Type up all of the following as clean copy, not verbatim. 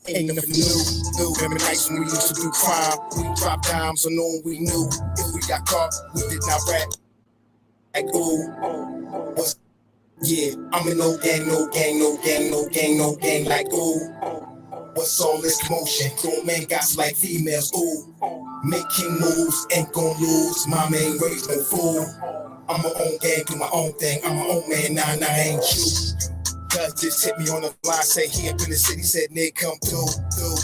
Ain't nothing new. Remember nights when we used to do crime. We dropped dimes on no one we knew. If we got caught, we did not rap. Like ooh, yeah, I'm in no gang, no gang, no gang, no gang, no gang. Like ooh, what's all this commotion? Grown men got like females. Ooh, making moves, ain't gon' lose. Mama ain't raised no fool. I'm my own gang, do my own thing. I'm my own man, nah, ain't you. Cuz just hit me on the line, say he up in the city, said Nick come through.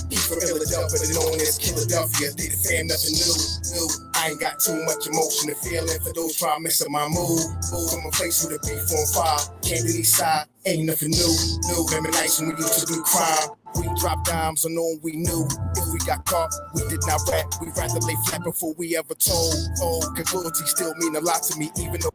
He from Philadelphia, known as Philadelphia. They the fam, nothing new. I ain't got too much emotion and feeling for those trying to mess up my mood. From a place with a beef on fire, came to the east side, ain't nothing new. Remember nights when we used to do crime. We dropped dimes on no one we knew. If we got caught, we did not rap. We'd rather lay flat before we ever told. Oh, cause loyalty still mean a lot to me, even though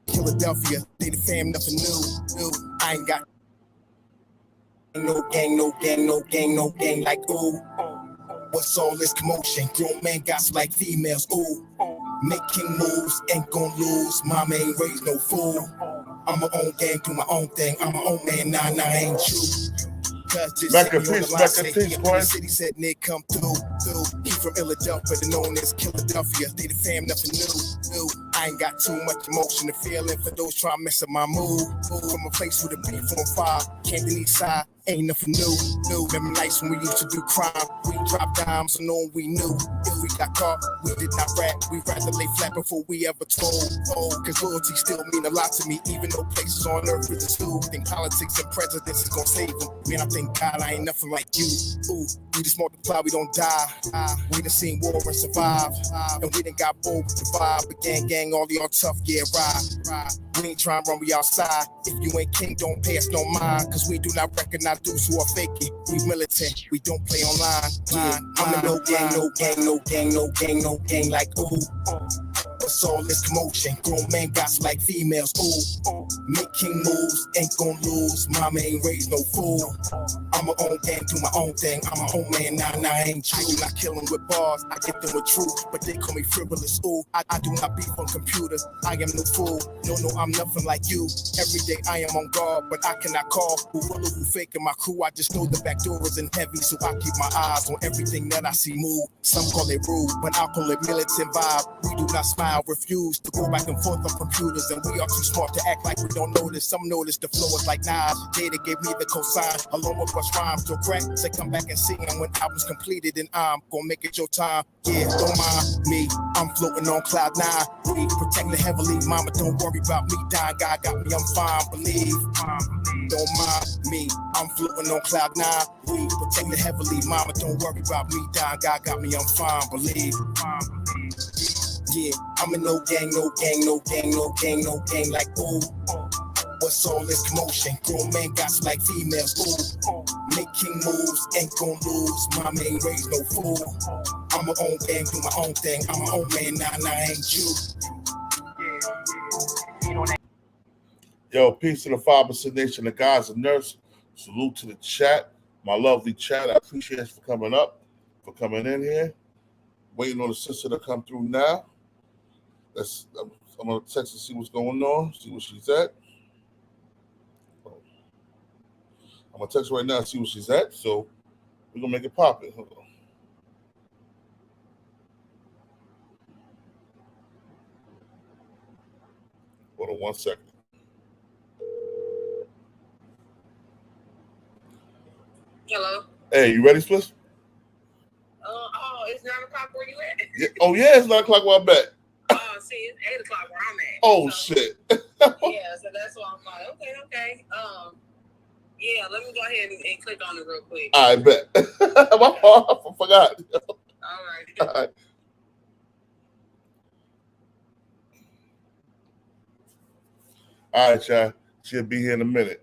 Philadelphia, they the fam, nothing new. I ain't got no gang, no gang, no gang, no gang. Like ooh, what's all this commotion? Grown men got like females. Ooh, making moves, ain't gon' lose. Mama ain't raised no fool. I'm my own gang, do my own thing. I'm my own man, nah, ain't you. Back in peace, the city said Nick come through. He from Philadelphia, known as Philadelphia. They the fam, nothing new. I ain't got too much emotion and feeling for those trying to mess up my mood. From a place with a beef on fire, came to the east side, ain't nothing new. Remember nights when we used to do crime. We dropped dimes on no one we knew. If we got caught, we did not rap. We'd rather lay flat before we ever told. Oh, cause loyalty still mean a lot to me, even though places on earth with the stew. Think politics and presidents is gonna save them. Man, I thank God I ain't nothing like you. Ooh, we just multiply, we don't die. We done seen war and survive. And we done got bold with the vibe. But gang, all y'all tough, yeah, ride. We ain't trying to run, we outside. If you ain't king, don't pay us no mind. Cause we do not recognize those who are faking. We militant, we don't play online. Yeah, I'm in no gang, no gang, no gang, no gang, no gang. Like, ooh, what's all this commotion? Grown men got like females. Ooh, making moves, ain't gon' lose. Mama ain't raised no fool. I'm my own gang, do my own thing. I'm my own man, nah, ain't true. I do not kill them with bars, I get them with truth. But they call me frivolous, ooh. I do not beef on computers, I am no fool. No, I'm nothing like you. Every day I am on guard, but I cannot call. Who will who faking my crew? I just know the back door isn't heavy, so I keep my eyes on everything that I see move. Some call it rude, but I call it militant vibe. We do not smile, refuse to go back and forth on computers, and we are too smart to act like we don't notice. Some notice the flow is like Nas. Data gave me the cosign, along with what's rhymes. So crack, say come back and sing, and when album's completed, then I'm gonna make it your time. Yeah, don't mind me, I'm floating on cloud 9. We protected heavily, mama, don't worry about me dying. God got me, I'm fine, believe. Don't mind me, I'm floating on cloud 9. We protected heavily, mama, don't worry about me dying. God got me, I'm fine, believe. Yeah, I'm in no gang, no gang, no gang, no gang, no gang. Like, ooh, what's all this commotion? Grown men got like females. Ooh, making moves, ain't gon' lose. Mama ain't raised no fool. I'm my own gang, do my own thing. I'm my own man, nah, ain't you. Yo, peace to the 5% Nation, the guys and nurse. Salute to the chat, my lovely chat. I appreciate you for coming up, for coming in here. Waiting on the sister to come through now. I'm gonna text and see what's going on, see what she's at. I'm gonna text right now and see what she's at. So we're gonna make it poppin'. Hold on 1 second. Hello. Hey, you ready, Splish? Oh, it's 9 o'clock where you at? Yeah. Oh yeah, it's 9 o'clock where I'm at. See, it's 8 o'clock where I'm at. Oh so, shit. Yeah, so that's why I'm like, okay. Yeah, let me go ahead and click on it real quick. I bet. My fault. I forgot. All right. All right, y'all. She'll be here in a minute.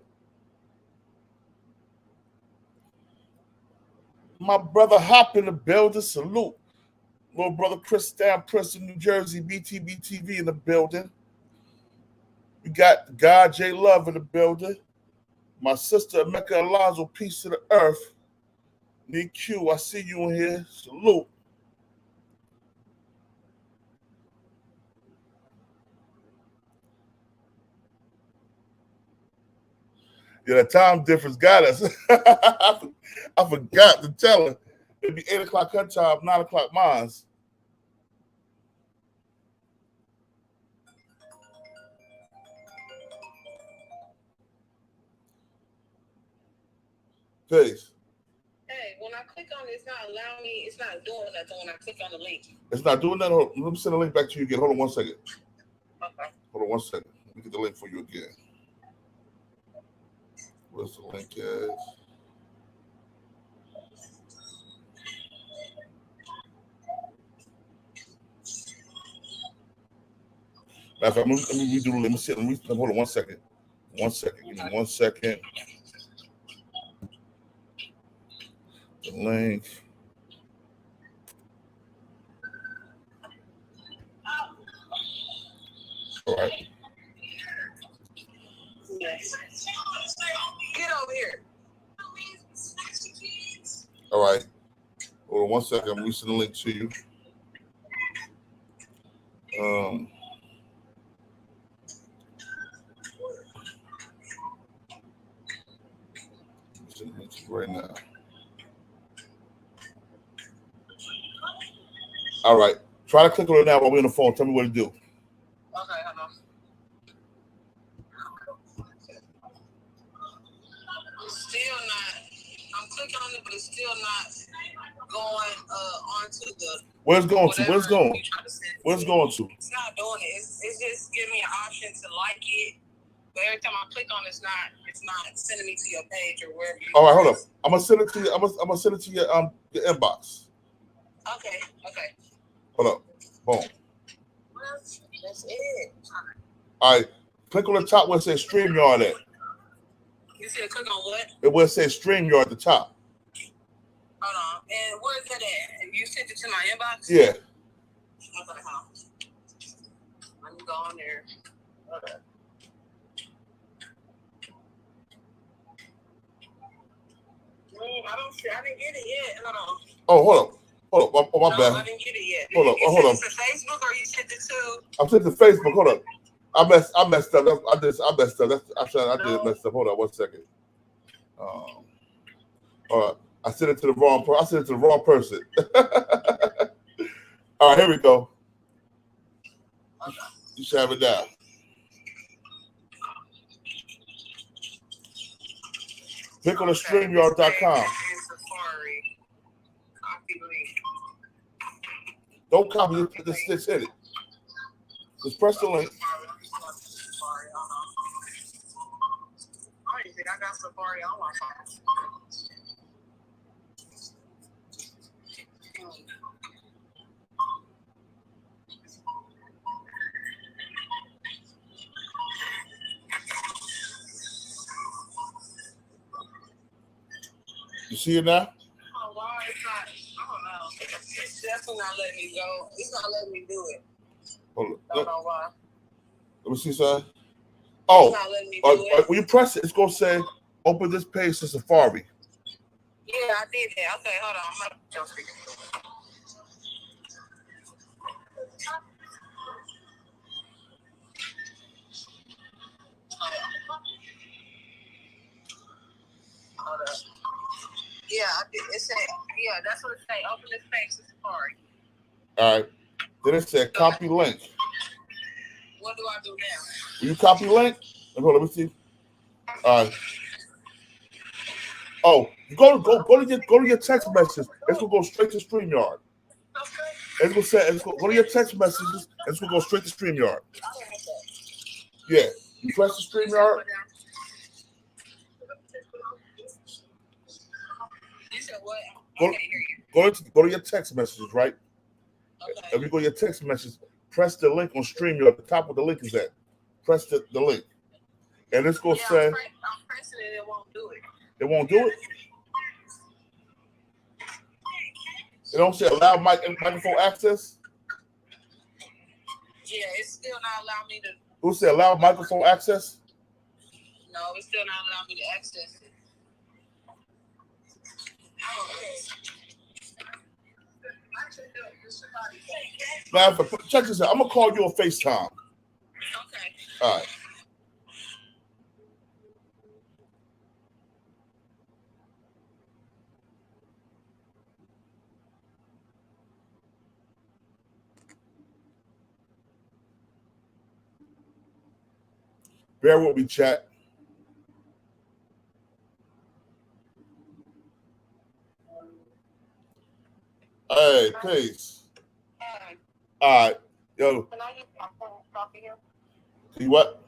My brother Hop in the building. Salute. Little brother Chris down Princeton, New Jersey. Btbtv in the building. We got God J Love in the building. My sister Mecca Alonzo, peace to the earth. Nick Q, I see you in here. Salute. Yeah, the time difference got us. I forgot to tell her. It'd be 8 o'clock her time, 9 o'clock mine. Peace. Hey, when I click on it, it's not allowing me, it's not doing nothing when I click on the link. It's not doing that. Let me send the link back to you again. Hold on 1 second. Okay. Hold on 1 second. Let me get the link for you again. Where's the link at? Matter of fact, let me redo. Let me see. Hold on 1 second. 1 second. Give me 1 second. The link. All right. Yes. Get over here. All right. Hold on 1 second. I'm resending the link to you. Right now. All right. Try to click on it now while we're on the phone. Tell me what to do. Okay, hold on. Still not. I'm clicking on it, but it's still not going onto the. Where's it going to? Where's it going? Where's it going to? It's not doing it. It's just giving me an option to like it. But every time I click on it, it's not sending me to your page or wherever you. All right, hold up. I'm gonna send it to you. I'm gonna send it to your inbox. Okay. Hold up. Boom. That's it. All right. Click on the top where it says StreamYard at. You said click on what? It where it says StreamYard at the top. Hold on. And where's that at? You sent it to my inbox? Yeah. Okay, hold on. Let me go on there. Okay. I didn't get it yet. Hold on. Oh, hold up. Oh, my bad. I didn't get it yet. Hold up. You sent it to Facebook or you sent it to? I sent it to Facebook. Hold up. I messed up. I messed up. I did mess up. Hold on 1 second. All right. I sent it to the wrong person. I sent it to the wrong person. All right, here we go. Okay. You should have it now. Click on the StreamYard.com. Don't copy it. Just hit it. Just press the link. I got Safari on my phone. You see it now? Oh, why it's not? I don't know. It's definitely not letting me go. It's not letting me do it. Hold on. I don't know why. Let me see, son. Oh, it's not letting me do it. When you press it, it's going to say, open this page to Safari. Yeah, I did that. Okay, hold on. I'm going to jump speaker. Hold up. Yeah, I did. It said, yeah, that's what it said. Open this page to Safari. All right. Then it said copy link. What do I do now? Will you copy link? Hold on, let me see. All right. Oh, go to your text message. It's gonna go straight to StreamYard. Okay. It's gonna say, go to your text messages. It's gonna go straight to StreamYard. Yeah, you press the StreamYard. You said what? Go to your text messages, right? Okay. If you go to your text messages, press the link on StreamYard. The top of the link is that. Press the link, and it's gonna say. I'm pressing it. It won't do it. It won't do it. It don't say allow microphone access. Yeah, it's still not allowing me to. Who said allow microphone access? No, it's still not allowing me to access it. Now, check this out. I'm gonna call you on FaceTime. Okay. All right. Bear with me, chat. Hey, peace. All right. Yo. Can I use my phone to talk to you? You what?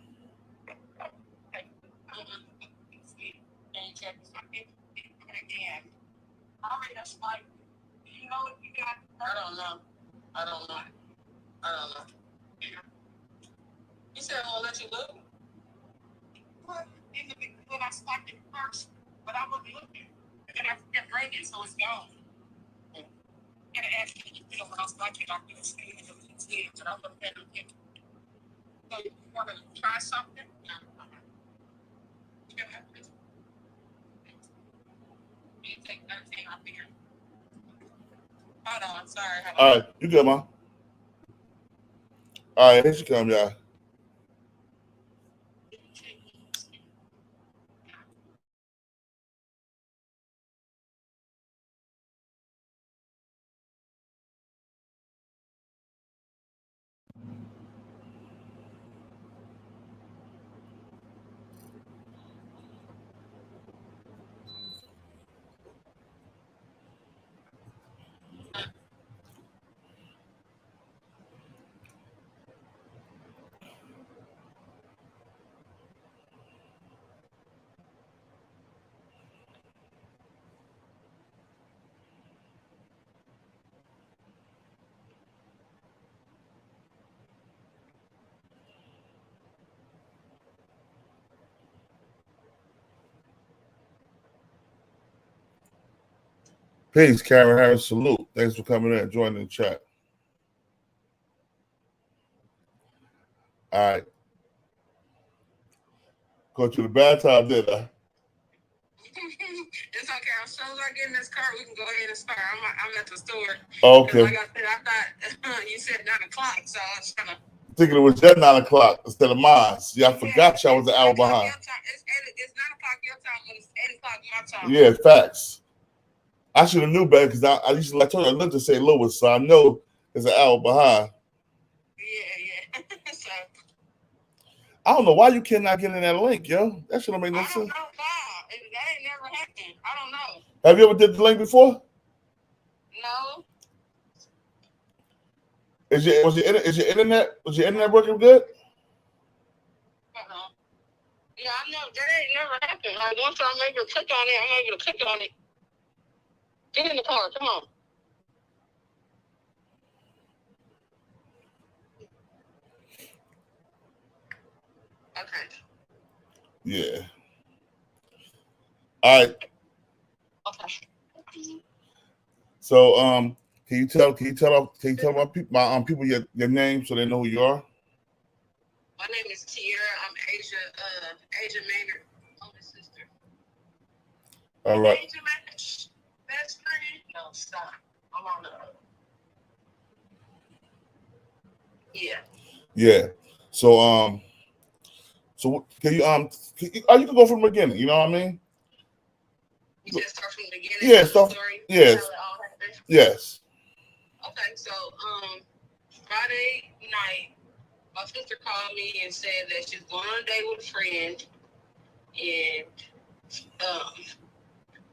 I don't know. You said I'm gonna let you look? What? When I swiped it first, but I wasn't looking. And then I kept ringing, so it's gone. And it actually, when I swiped it, I couldn't see it. So I'm gonna let it get. So you wanna try something? You take that thing off here. Hold on, sorry. All right, you good, man. All right, here she come, y'all. Peace, Karen Harris. Salute. Thanks for coming in and joining the chat. All right. Go to the bad time, did I? It's okay. As soon as I get in this car, we can go ahead and start. I'm at the store. Oh, okay. Like I said, I thought you said 9 o'clock, so I was trying to. Thinking it was just 9 o'clock instead of mine. See, I forgot y'all was an hour behind. It's 9 o'clock your time, but it's 8 o'clock my time. Yeah, facts. I should have knew better because I used to, like, I lived in St. Louis, so I know it's an hour behind. Yeah. So, I don't know why you cannot get in that link, yo. That should have made no sense. I don't know why. That ain't never happened. I don't know. Have you ever did the link before? No. Was your internet working good? Yeah, I know that ain't never happened. Like once I'm able to click on it, I'm able to click on it. Get in the car, come on. Okay. Yeah. All right. Okay. So can you tell my people your name so they know who you are? My name is Teara. I'm Asia Maynard, older sister. All right. Asia Maynard, best friend? No, stop. I'm on the. Yeah. Yeah. So can you you can go from the beginning, you know what I mean? You just start from the beginning. Yeah, so story. yes. Yes. Okay, so Friday night, my sister called me and said that she's going on a date with a friend, and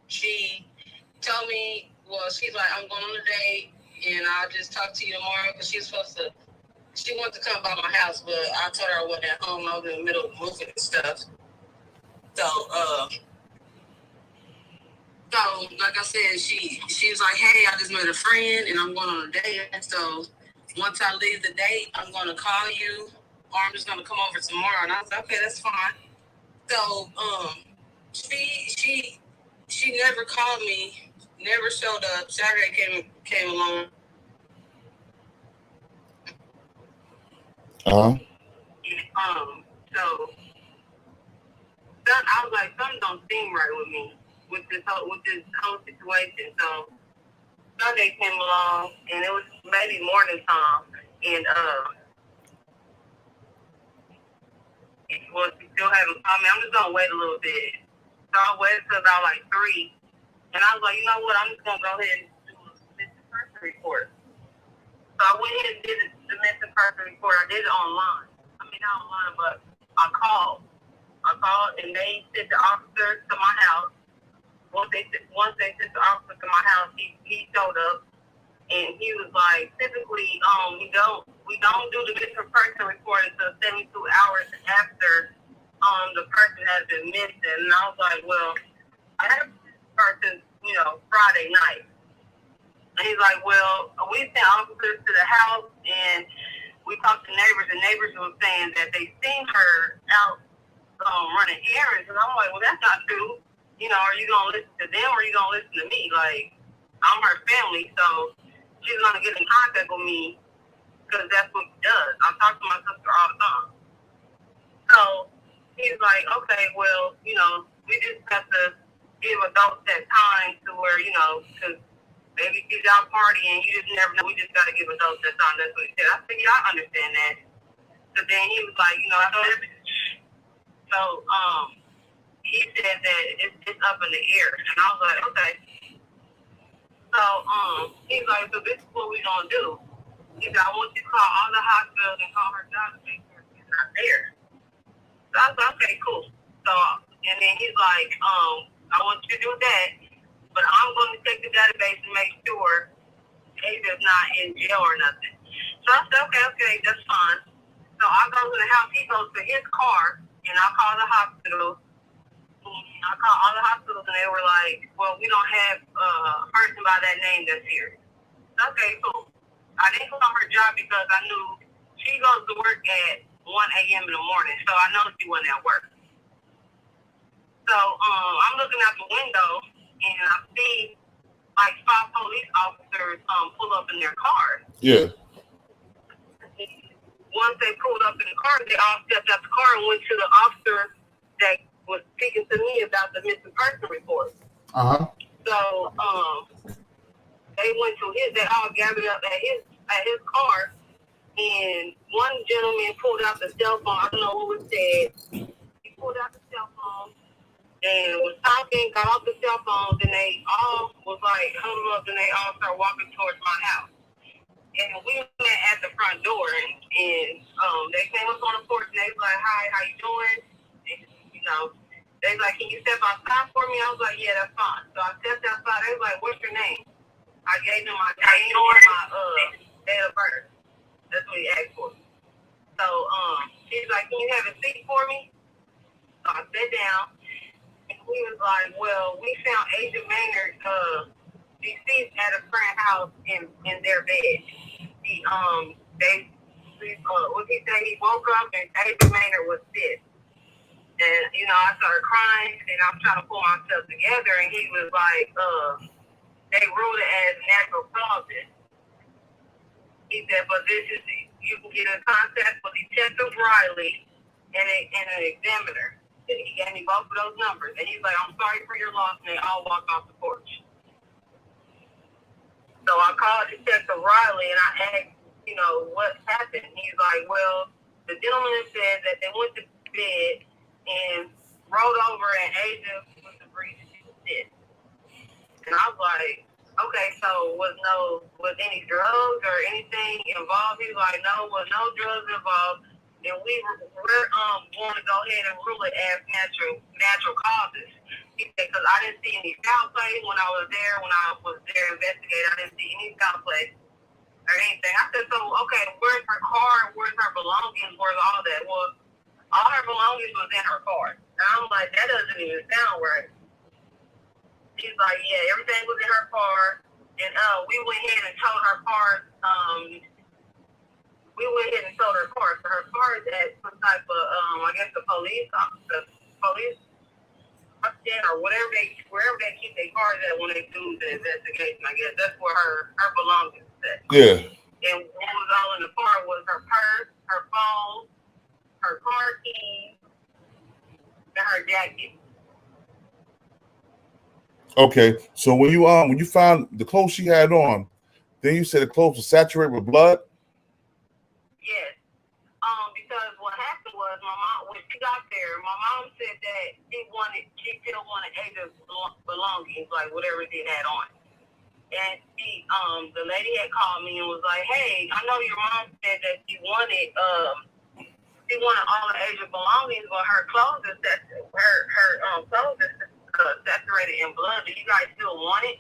she told me, well, she's like, I'm going on a date. and I'll just talk to you tomorrow because she wanted to come by my house, but I told her I wasn't at home. I was in the middle of moving and stuff. So, like I said, she was like, hey, I just met a friend and I'm going on a date. So once I leave the date, I'm going to call you or I'm just going to come over tomorrow. And I was like, okay, that's fine. So, she never called me, never showed up. Saturday came along. So I was like, something don't seem right with me with this whole situation. So Sunday came along and it was maybe morning time, and she still haven't called me. I'm just gonna wait a little bit. So I waited till about like 3, and I was like, you know what? I'm just gonna go ahead and do a missing person report. So I went ahead and did the missing person report. I did it online. I mean, not online, but I called and they sent the officer to my house. Once they sent the officer to my house, he showed up and he was like, typically, we don't do the missing person report until 72 hours after the person has been missing. And I was like, well, I had this person, Friday night. And he's like, well, we sent officers to the house and we talked to neighbors, and neighbors were saying that they seen her out running errands. And I'm like, well, that's not true. Are you going to listen to them or are you going to listen to me? Like, I'm her family, so she's going to get in contact with me because that's what she does. I talk to my sister all the time. So he's like, okay, well, we just have to give adults that time to where, because maybe she's out partying, you just never know. We just got to give adults that time. That's what he said. I figured I understand that. So then he was like, I know everything. So he said that it's up in the air. And I was like, okay. So he's like, so this is what we're going to do. He said, I want you to call all the hospitals and call her doctor to make sure she's not there. So I was like, okay, cool. So, and then he's like, I want you to do that, but I'm going to check the database and make sure Asia's not in jail or nothing. So I said, okay, that's fine. So I go to the house, he goes to his car, and I call the hospital. I called all the hospitals, and they were like, well, we don't have a person by that name that's here. Okay, cool. I didn't call her job because I knew she goes to work at 1 a.m. in the morning, so I know she wasn't at work. So I'm looking out the window, and I see like 5 police officers pull up in their cars. Yeah. Once they pulled up in the car, they all stepped out the car and went to the officer that was speaking to me about the missing person report. So they went to they all gathered up at his car, and one gentleman pulled out the cell phone. I don't know what was said. He pulled out the cell phone and was talking, got off the cell phone, then they all was like huddled up, and they all started walking towards my house. And we met at the front door, and they came up on the porch, and they was like, hi, how you doing? And, they was like, can you step outside for me? I was like, yeah, that's fine. So I stepped outside. They was like, what's your name? I gave them my name and my date of birth. That's what he asked for. So he's like, can you have a seat for me? So I sat down, and he was like, well, we found Asia Maynard deceased at a friend's house in their bed. He he woke up and Asia Maynard was dead. And, I started crying, and I'm trying to pull myself together, and he was like, they ruled it as natural causes. He said, but you can get in contact with Detective Riley and an examiner. And he gave me both of those numbers. And he's like, I'm sorry for your loss, and they all walked off the porch. So I called Detective Riley, and I asked, what happened? He's like, well, the gentleman said that they went to bed and rolled over, and Asia was the breach. She was dead. And I was like, okay, so was any drugs or anything involved? He was like, no, no drugs involved. And we're going to go ahead and rule it as natural causes. He said, because I didn't see any foul play when I was there investigating. I didn't see any foul play. or anything. I said, so, okay, where's her car? Where's her belongings? Where's all that? Well, all her belongings was in her car. And I'm like, that doesn't even sound right. He's like, yeah, everything was in her car. And we went ahead and towed her car. We went ahead and towed her car. So her car is at some type of, I guess, the police officer, police or whatever wherever they keep their cars at when they do the investigation. I guess that's where her belongings at. Yeah. And what was all in the car was her purse, her phone, her car keys, and her jacket. Okay, so when you found the clothes she had on, then you said the clothes were saturated with blood? Yes. Because what happened was my mom, when she got there, my mom said that she still wanted Asia's belongings, like whatever she had on. And the lady had called me and was like, "Hey, I know your mom said that she wanted all of Asia's belongings, but her clothes is saturated in blood. Do you guys still want it?"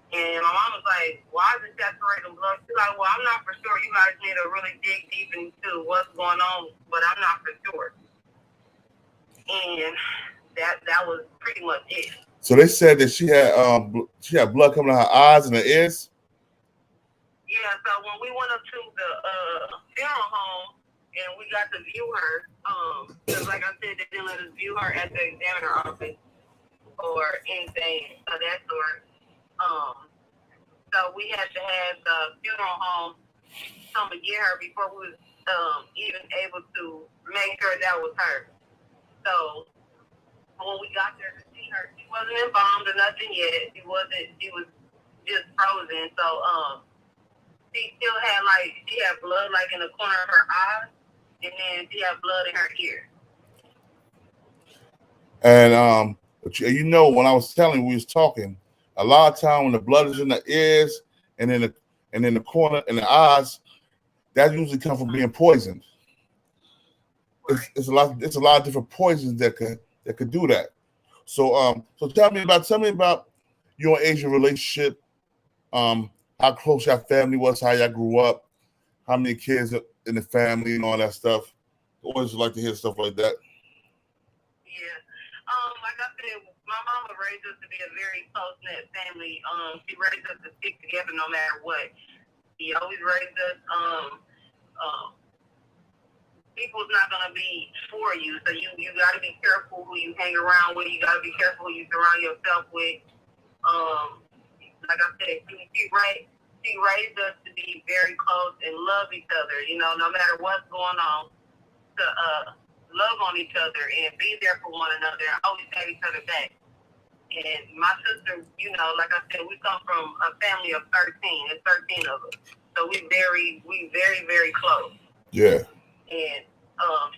And my mom was like, "Why is it saturated in blood?" She's like, "Well, I'm not for sure. You guys need to really dig deep into what's going on, but I'm not for sure." And that was pretty much it. So they said that she had blood coming out of her eyes and her ears? Yeah, so when we went up to the funeral home and we got to view her, because like I said, they didn't let us view her at the examiner office or anything of that sort. So we had to have the funeral home come and get her before we was even able to make sure that was her. So when we got there to see her, she wasn't embalmed or nothing yet. She was just frozen. So she still had she had blood like in the corner of her eye, and then she had blood in her ear. And you know, when I was telling you, we was talking, a lot of time when the blood is in the ears and in the corner and the eyes, that usually comes from being poisoned. Right. It's a lot of different poisons that could do that. So tell me about your Asian relationship, how close your family was, how y'all grew up, how many kids in the family and all that stuff. Always like to hear stuff like that. Yeah. Like I said, my mama raised us to be a very close-knit family. She raised us to stick together no matter what. She always raised us, people's not going to be for you, so you got to be careful who you hang around with. You got to be careful who you surround yourself with. Like I said, she raised us to be very close and love each other, no matter what's going on, to love on each other and be there for one another and always have each other back. And my sister, like I said, we come from a family of 13. It's 13 of us. So we very, very close. Yeah. And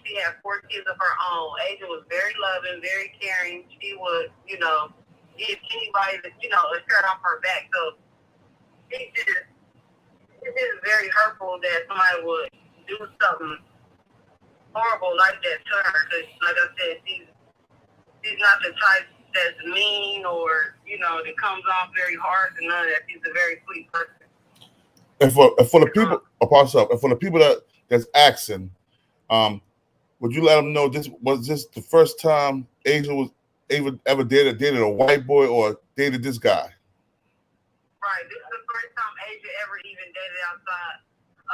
she had 4 kids of her own. Asia was very loving, very caring. She would, give anybody that, a shirt off her back. So it's just very hurtful that somebody would do something horrible like that to her. Because, like I said, she's not the type that's mean or, that comes off very harsh and none of that. She's a very sweet person. And for the people, and for the people that's asking, would you let them know was this the first time Asia was ever dated a white boy or dated this guy? Right. This is the first time Asia ever even dated outside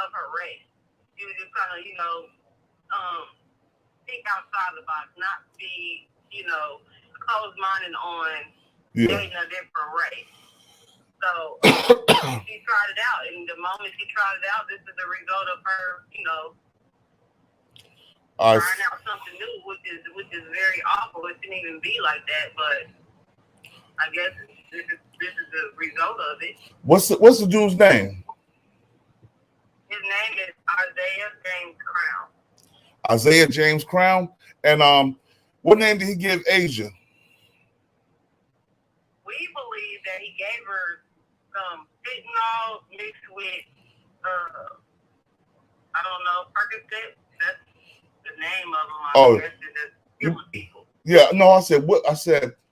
of her race. She was just kind of, think outside the box, not be, closed-minded on dating a different race. So she tried it out, and the moment she tried it out, this is the result of her, trying out something new, which is very awful. It shouldn't even be like that, but I guess this is the result of it. What's the dude's name? His name is Isaiah James Crown. Isaiah James Crown. And what name did he give Asia? We believe that he gave her some fentanyl mixed with I don't know, Percocet. That's the name of them. I guess it's killing people. Yeah, no, I said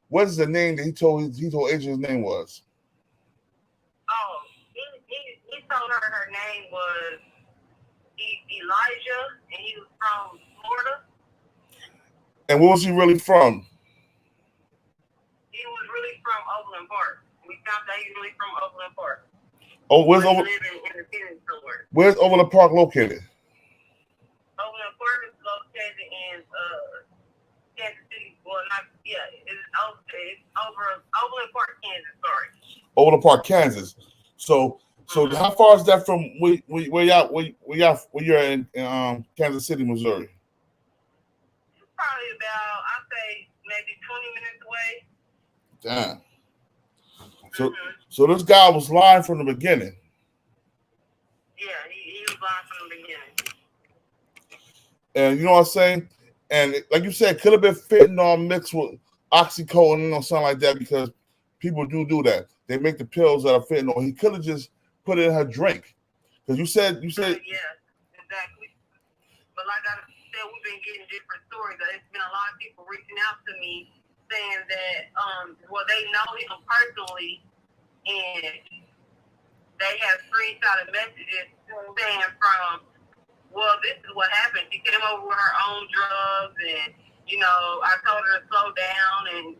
what is the name that he told Asia his name was? Oh, he told her her name was Elijah, and he was from Florida. And where was he really from? He was really from Overland Park. We found out he was really from Overland Park. Oh, where's Overland somewhere. Where's Overland Park located? Overland Park is located in Kansas City. Well, not it's over Overland Park, Kansas. Sorry. Overland Park, Kansas. So how far is that from where you're in Kansas City, Missouri? It's probably about, I'd say, maybe 20 minutes away. Damn. So this guy was lying from the beginning. Yeah, he was lying from the beginning. And you know what I'm saying? And like you said, could have been fentanyl mixed with oxycodone or something like that, because people do that. They make the pills out of fentanyl. He could have just put it in her drink. Because you said yeah, exactly. But like I said, we've been getting different stories. There's been a lot of people reaching out to me saying that they know him personally, and they have screenshotted messages saying from, well, this is what happened. She came over with her own drugs, and I told her to slow down, and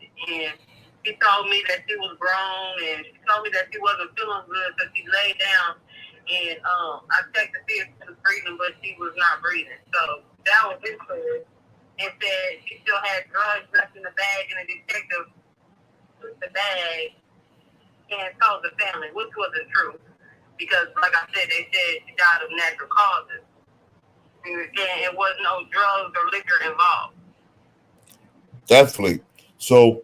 she told me that she was grown, and she told me that she wasn't feeling good, so she laid down, and I checked to see if she was breathing, but she was not breathing. So that was his story. And said she still had drugs left in the bag, and the detective took the bag and told the family, which wasn't true, because, like I said, they said she died of natural causes, and it was no drugs or liquor involved. Definitely. So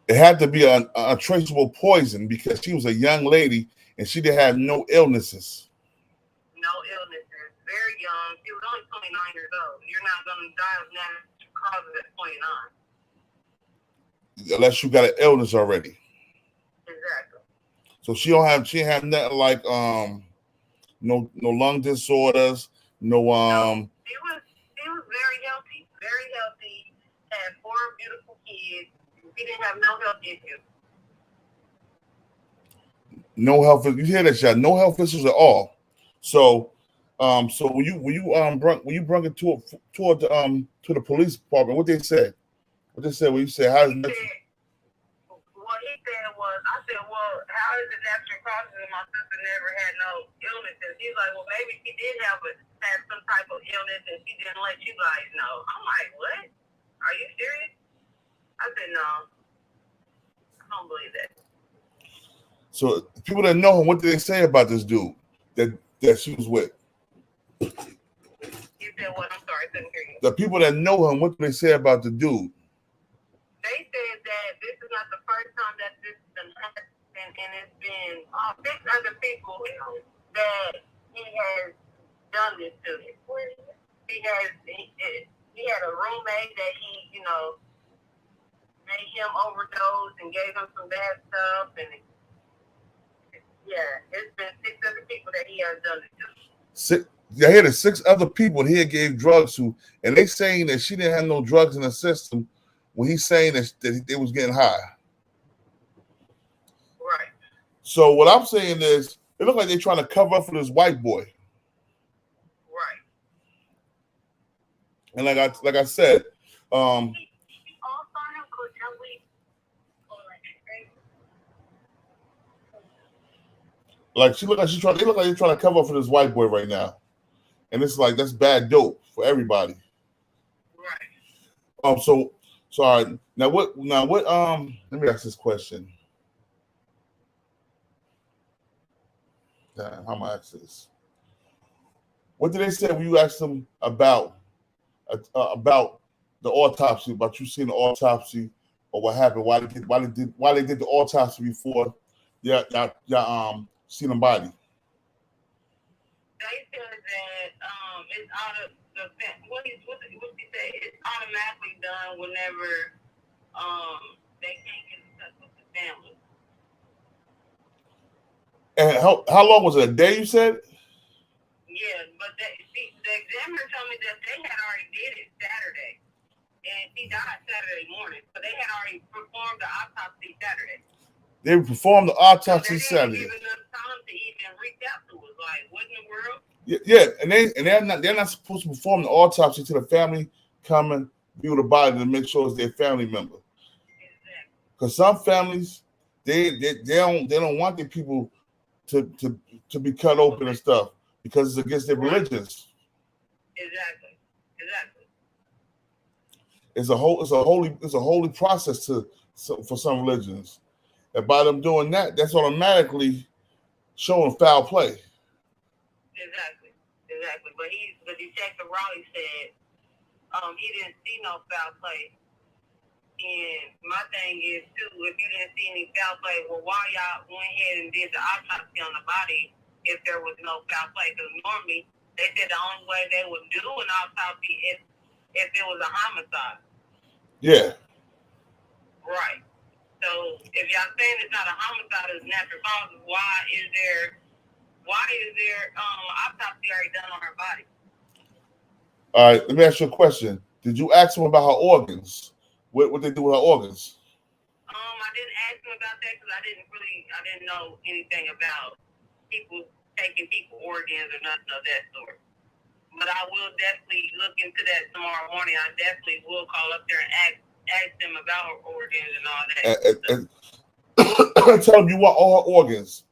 it had to be a traceable poison, because she was a young lady and she didn't have no illnesses. No illnesses. Very young. She was only 29 years old. You're not going to die of natural causes at 29. Unless you got an illness already. Exactly. So she didn't have nothing like no lung disorders, no. She was very healthy. Very healthy. Had 4 beautiful kids. She didn't have no health issues. No health. You hear that, shot? No health issues at all. So when you brought it toward the police department, what they said? What they said when you said how is that? What he said was, I said, well, how is it natural causes and my sister never had no illnesses? He's like, well, maybe she did have some type of illness and she didn't let you guys know. I'm like, what? Are you serious? I said, no. I don't believe that. So people that know him, what did they say about this dude that she was with? You said what? I'm sorry, I couldn't hear you. The people that know him, what do they say about the dude? They said that this is not the first time that this has been happening, and it's been 6 other people that he has done this to. He had a roommate that he, made him overdose and gave him some bad stuff, and it's been 6 other people that he has done it to. I hear the 6 other people he gave drugs to, and they saying that she didn't have no drugs in the system when he's saying that they was getting high. Right. So what I'm saying is, it looks like they're trying to cover up for this white boy. Right. And like I said, like they look like they're trying to cover up for this white boy right now, and it's like that's bad dope for everybody. Right. So all right. Now what? Let me ask this question. Damn, how am I ask this? What did they say when you asked them about the autopsy? About you seeing the autopsy, or what happened? Why they did the autopsy before y'all seen the body? They said that it's out of the what he said, it's automatically done whenever they can't get in touch with the family. And how long was it? A day, you said? Yeah, but the examiner told me that they had already did it Saturday, and she died Saturday morning, so they had already performed the autopsy Saturday. They performed the autopsy so Saturday. Giving us time to even reach out to us, like, what Yeah, and they're not supposed to perform the autopsy to the family coming view the body to make sure it's their family member. Because some families they don't want their people to be cut open and stuff because it's against their religions. Exactly. It's a holy process for some religions, and by them doing that, that's automatically showing foul play. Exactly. But Detective Raleigh said he didn't see no foul play. And my thing is too, if you didn't see any foul play, well, why y'all went ahead and did the autopsy on the body if there was no foul play? Because normally they said the only way they would do an autopsy is if it was a homicide. Yeah. Right. So if y'all saying it's not a homicide, it's natural causes, why is there autopsy already done on her body? All right, let me ask you a question. Did you ask them about her organs? What they do with her organs? I didn't ask him about that because I didn't know anything about people taking people organs or nothing of that sort. But I will definitely look into that tomorrow morning. I definitely will call up there and ask them about her organs and all that. And tell them you want all her organs,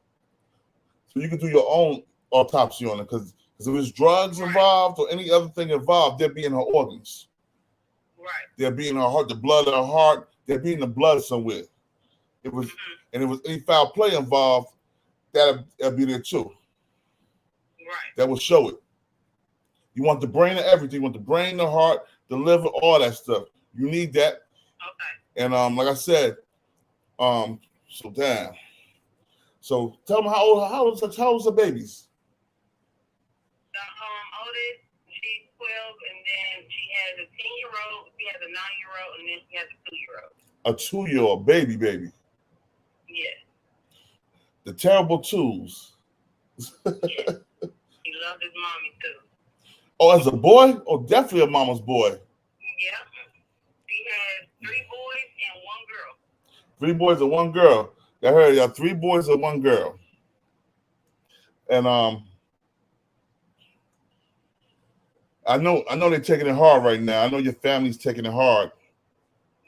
so you can do your own autopsy on it. Because if there's drugs involved or any other thing involved, they'll be in her organs. Right. They'll be in her heart, the blood in her heart. They'll be in the blood somewhere. And if was any foul play involved, that'll be there too. Right. That will show it. You want the brain of everything. You want the brain, the heart, the liver, all that stuff. You need that. Okay. And like I said, so damn. So tell them how old is the babies? The oldest, she's 12, and then she has a 10-year-old, she has a 9-year-old, and then she has a 2-year-old. A 2-year-old baby. Yes. The terrible twos. Yes. He loved his mommy too. Oh, as a boy? Oh, definitely a mama's boy. Yeah. He has 3 boys and 1 girl. 3 boys and 1 girl. I heard y'all 3 boys and 1 girl. And I know they're taking it hard right now. I know your family's taking it hard.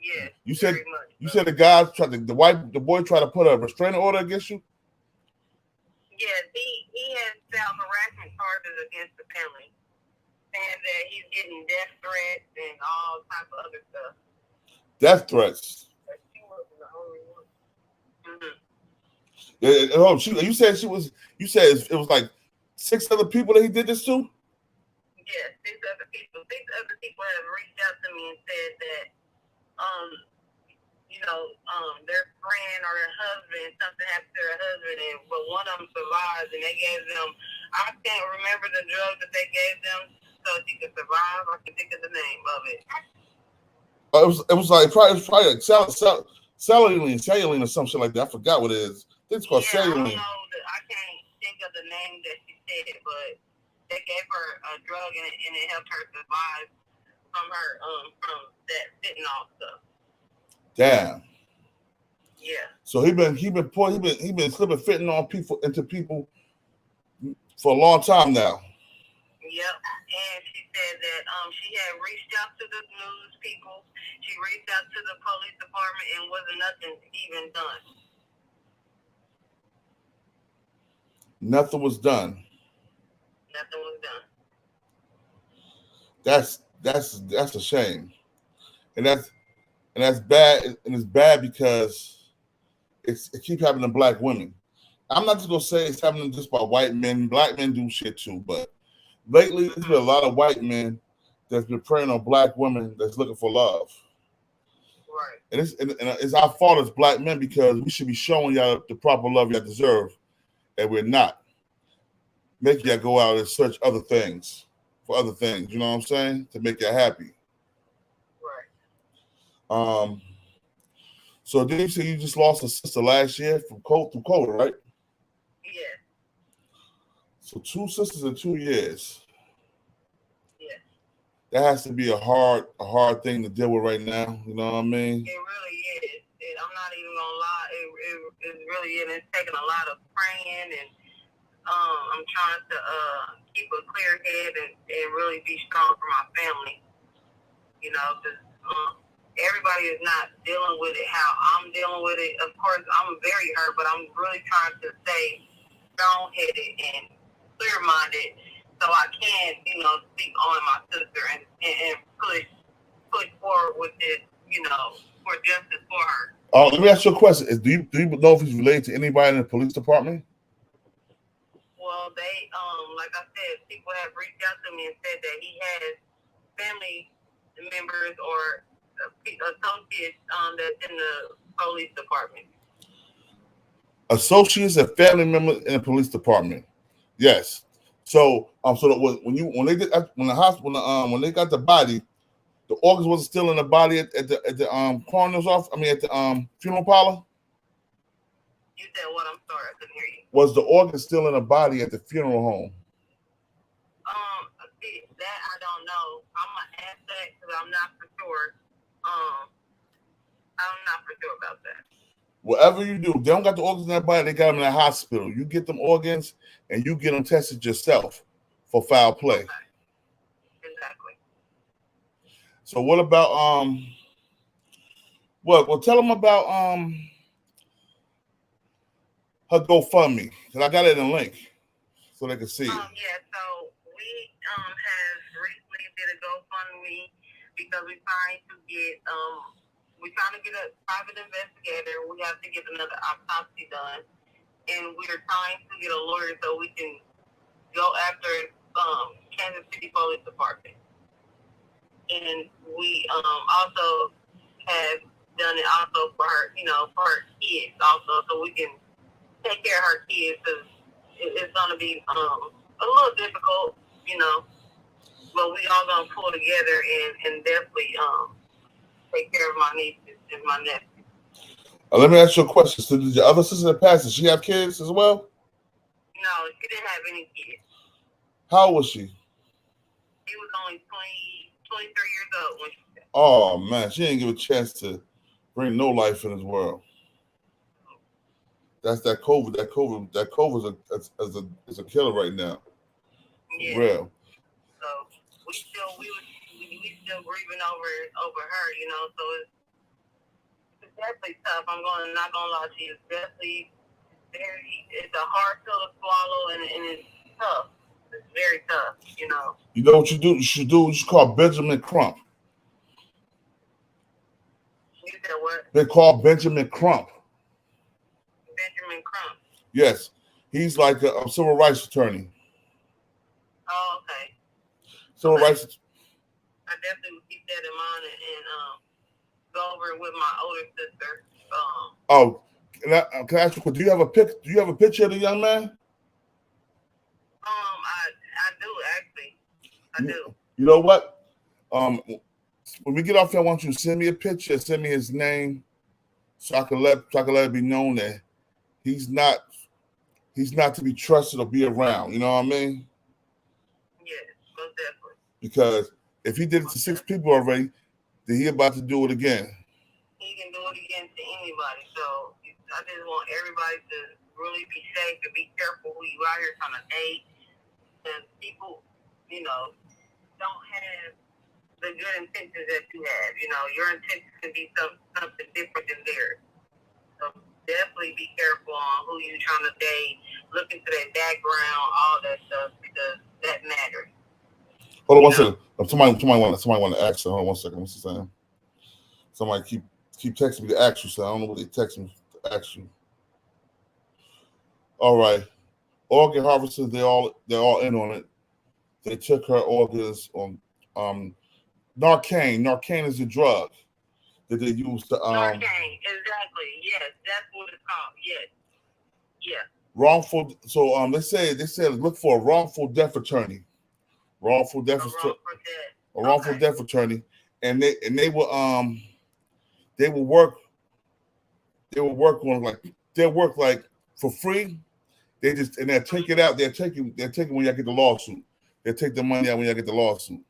Yeah. You said the guy the boy tried to put a restraining order against you? Yes, he has foul harassment charges against the family, saying that he's getting death threats and all type of other stuff. Death threats. She wasn't the only one. You said it was like 6 other people that he did this to? Yes, 6 other people. 6 other people have reached out to me and said that their friend or their husband, something happened to their husband, but one of them survived, and they gave them, I can't remember the drug that they gave them so she could survive. I can think of the name of it. It was probably like saline or something like that. I forgot what it is. I think it's called saline. I can't think of the name that she said, but they gave her a drug and it helped her survive from from that fentanyl stuff. Damn. Yeah. So he been slipping fentanyl into people for a long time now. Yep. And she said that she had reached out to the news people. She reached out to the police department and wasn't nothing even done. Nothing was done. Nothing was done. That's a shame. And that's bad, and it's bad because it keeps happening to black women. I'm not just gonna say it's happening just by white men. Black men do shit too, but lately there's been a lot of white men that's been preying on black women that's looking for love. Right. And it's our fault as black men because we should be showing y'all the proper love y'all deserve, and we're not. Making y'all go out and search other things for other things. You know what I'm saying? To make y'all happy. Right. So did you say you just lost a sister last year through COVID, right? Yeah. So 2 sisters in 2 years. Yeah. That has to be a hard thing to deal with right now. You know what I mean? It really is. I'm not even gonna lie. It really is. It's taking a lot of praying, and I'm trying to keep a clear head and really be strong for my family. You know, because everybody is not dealing with it how I'm dealing with it. Of course, I'm very hurt, but I'm really trying to stay strong-headed and clear-minded so I can, you know, speak on my sister and push forward with this, you know, for justice for her. Let me ask you a question. Do you know if he's related to anybody in the police department? Well, they, like I said, people have reached out to me and said that he has family members or associates that's in the police department. Associates and family members in the police department. Yes. So when they got the body, the organs wasn't still in the body at the coroner's office. I mean at the funeral parlor. You said what? I'm sorry, I couldn't hear you. Was the organ still in the body at the funeral home? That I don't know. I'm gonna ask that because I'm not for sure. I'm not for sure about that. Whatever you do, they don't got the organs in that body. They got them in the hospital. You get them organs and you get them tested yourself for foul play. Okay. Exactly. So what about Well, tell them about her GoFundMe, because I got it in a link so they can see it. Yeah, so we have recently did a GoFundMe because we're trying to get a private investigator. We have to get another autopsy done, and we're trying to get a lawyer so we can go after Kansas City Police Department. And we also have done it also for her, you know, for her kids also, so we can take care of her kids, because it's going to be a little difficult, you know, but we all going to pull together and definitely take care of my nieces and my nephew. Let me ask you a question. So did your other sister pass? Did she have kids as well? No, she didn't have any kids. How old was she? She was only 23 years old when she died. Oh, man. She didn't give a chance to bring no life in this world. That's that COVID. That COVID is a killer right now. Yeah. Real. So we still grieving over her, you know. So it's definitely tough. I'm not gonna lie to you. It's definitely it's a hard pill to swallow, and it's tough. It's very tough, you know. You know what you do? You should call Benjamin Crump. You said what? They call Benjamin Crump. Benjamin Crump. Yes, he's like a civil rights attorney. Oh, okay. Civil rights. I definitely will keep that in mind and go over it with my older sister. Can I ask you? Do you have a picture of the young man? I do actually. I do. You know what? When we get off here, I want you to send me a picture. Send me his name, so I can let it be known that he's not to be trusted or be around. You know what I mean? Yes, most definitely. Because if he did it to 6 people already, then he about to do it again. He can do it again to anybody. So I just want everybody to really be safe and be careful who you out here trying to date. And people, you know, don't have the good intentions that you have. You know, your intentions can be something different than theirs. So definitely be careful on who you're trying to date. Look into their background, all that stuff, because that matters. Hold on one second. Somebody want to ask you. Hold on one second. What's he saying? Somebody keep texting me to ask you. So I don't know what they text me to ask you. All right. Organ harvesters, they're all in on it. They took her organs on Narcan. Narcan is a drug that they use to Narcan, exactly. Yes, that's what it's called. Yes. Yeah. Wrongful. So they said look for a wrongful death attorney. Wrongful death attorney, and they will work for free. They'll take it out. They'll take it when y'all get the lawsuit. They'll take the money out when y'all get the lawsuit.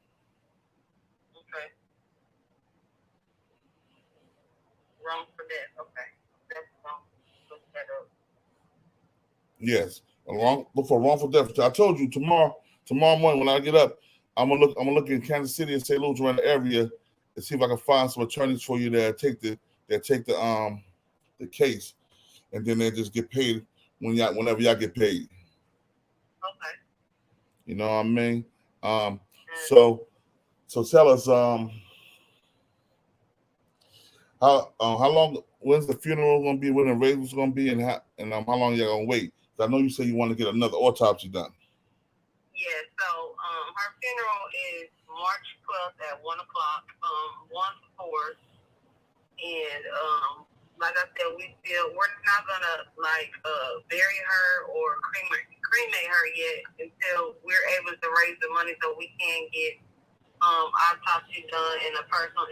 Okay. Wrong for death. Okay. That's wrong. Look that up. Yes. Look for wrongful death. I told you tomorrow tomorrow morning when I get up, I'm gonna look in Kansas City and St. Louis around the area and see if I can find some attorneys for you that take the case, and then they just get paid whenever y'all get paid. Okay. You know what I mean? So tell us how long, when's the funeral gonna be, when the race was gonna be, and how long y'all gonna wait? I know you said you want to get another autopsy done. Yeah, so her funeral is March 12th at 1 o'clock, 1 to 4. And like I said, we're not gonna bury her or cremate her yet until we're able to raise the money so we can get autopsy done and a personal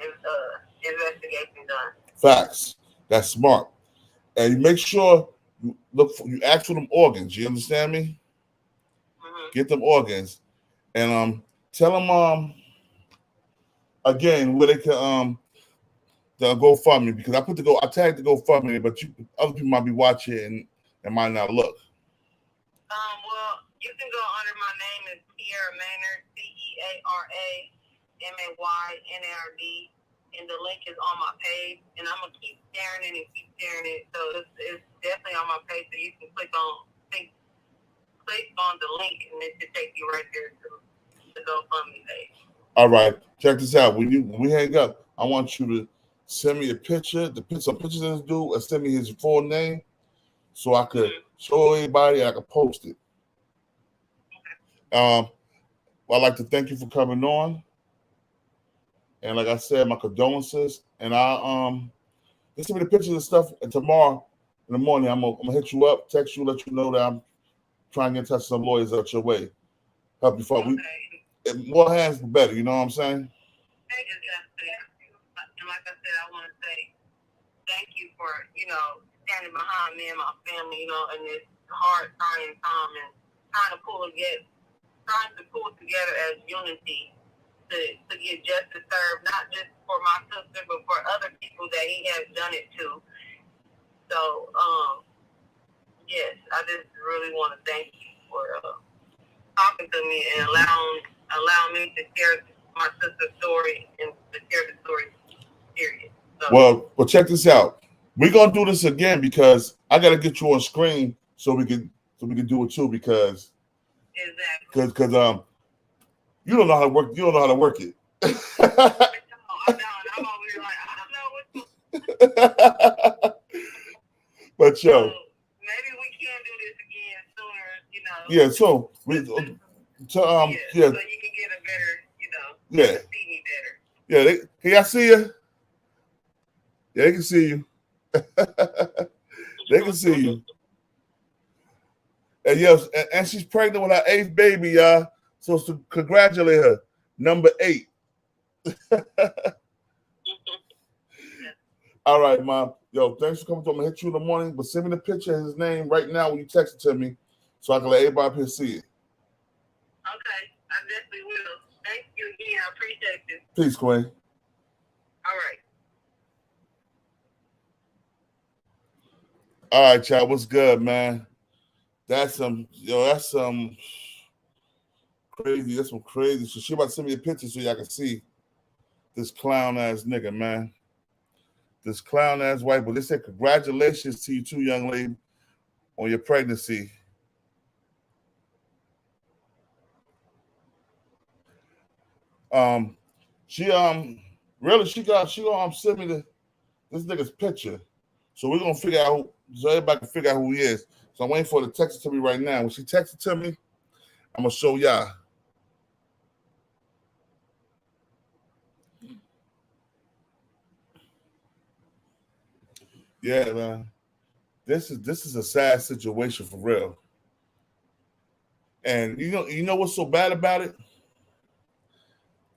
investigation done. Facts. That's smart. And you make sure you ask for them organs. You understand me? Mm-hmm. Get them organs, and tell them again where they can the GoFundMe, because I tagged the GoFundMe, but other people might be watching and might not look. Well, you can go under my name is Teara Maynard, TearaMaynard, and the link is on my page, and I'm gonna keep sharing it. So it's definitely on my page, so you can click on the link, and it should take you right there to the GoFundMe page. All right, check this out. When we hang up, I want you to send me a picture, some pictures of this dude, and send me his full name so I could show everybody and I could post it. I'd like to thank you for coming on. And like I said, my condolences. And just send me the pictures and stuff. And tomorrow in the morning, I'm gonna hit you up, text you, let you know that I'm trying to get in touch with some lawyers out your way. Help you fight. More hands, the better. You know what I'm saying? Thank you, and like I said, I want to say thank you for standing behind me and my family, in this hard, trying time, and trying to pull together as unity to get justice served, not just for my sister, but for other people that he has done it to. So, yes, I just really want to thank you for talking to me and allowing me to share my sister's story and to share the story. Period. So, well, check this out. We're gonna do this again because I gotta get you on screen so we can do it too, because exactly. You don't know how to work. You don't know how to work it. I don't. I'm over here like, I don't know what's. But yo, so maybe we can do this again sooner. Yeah. So so you can get a better, Yeah. See me better. Yeah. Can y'all see you? Yeah, they can see you. They can see you. And yes, and she's pregnant with her 8th baby, y'all. So to congratulate her, number 8. All right, Mom. Yo, thanks for coming through. I'm gonna hit you in the morning, but send me the picture of his name right now when you text it to me, so I can let everybody up here see it. Okay, I definitely will. Thank you again. I appreciate it. Peace, Queen. All right. All right, y'all. What's good, man? That's some crazy. That's some crazy. So she about to send me a picture so y'all can see this clown ass nigga, man. This clown ass white boy. They said congratulations to you too, young lady, on your pregnancy. She gonna send me this nigga's picture. So we're gonna figure out so everybody can figure out who he is. So I'm waiting for her to text it to me right now. When she texts it to me, I'm gonna show y'all. Yeah, man. This is a sad situation for real. And you know what's so bad about it?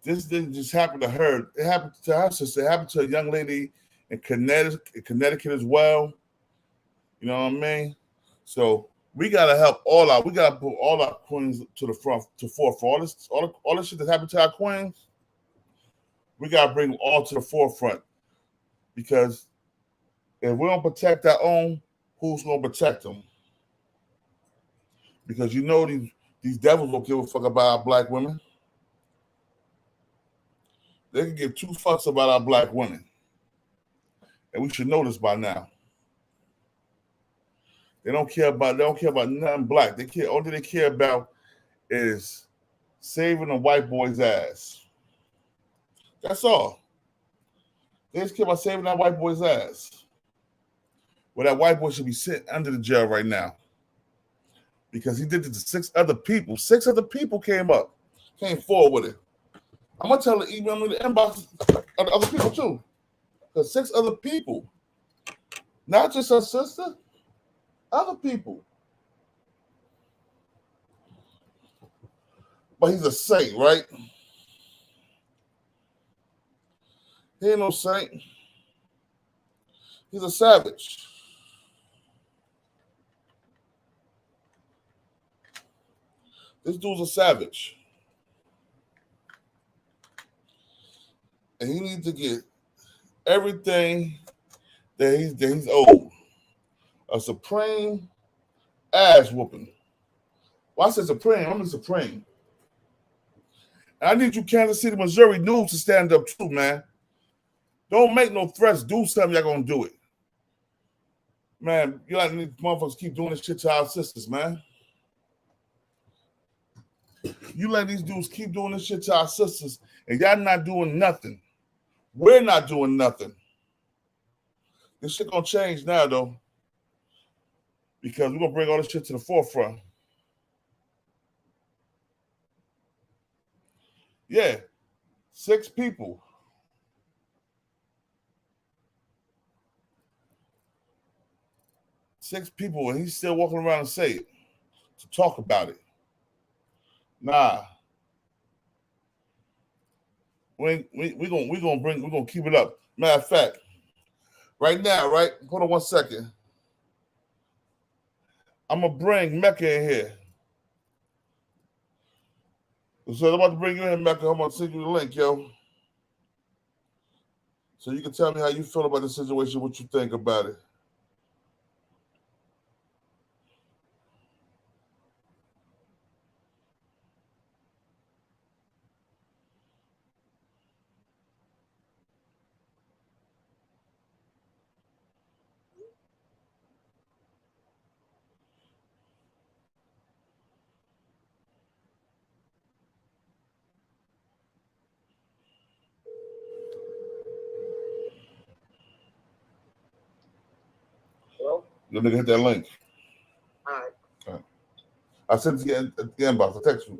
This didn't just happen to her. It happened to her sister. It happened to a young lady in Connecticut as well. You know what I mean? So we gotta help all out. We gotta put all our queens to the forefront. For all this shit that happened to our queens, we gotta bring them all to the forefront. Because if we don't protect our own, who's gonna protect them? Because these These devils don't give a fuck about our black women. They can give 2 fucks about our black women. And we should know this by now. They don't care about nothing black. Only they care about is saving a white boy's ass. That's all. They just care about saving that white boy's ass. Well, that white boy should be sitting under the jail right now. Because he did it to 6 other people. 6 other people came forward with it. I'm gonna tell her email me the inbox of other people too. Because 6 other people, not just her sister, other people. But he's a saint, right? He ain't no saint. He's a savage. This dude's a savage. And he needs to get everything that he's owed. A supreme ass whooping. Well, I said supreme, I mean supreme. And I need you Kansas City, Missouri news to stand up too, man. Don't make no threats. Do something, y'all gonna do it. Man, you like these motherfuckers keep doing this shit to our sisters, man. You let these dudes keep doing this shit to our sisters, and y'all not doing nothing. We're not doing nothing. This shit gonna change now, though, because we're gonna bring all this shit to the forefront. Yeah, 6 people. Six people, and he's still walking around and say it, to talk about it. Nah. We're gonna keep it up. Matter of fact, right now, right? Hold on 1 second. I'm gonna bring Mecca in here. So I'm about to bring you in, Mecca. I'm gonna send you the link, yo. So you can tell me how you feel about the situation, what you think about it. The nigga hit that link. All right. I sent it to the inbox. I text you.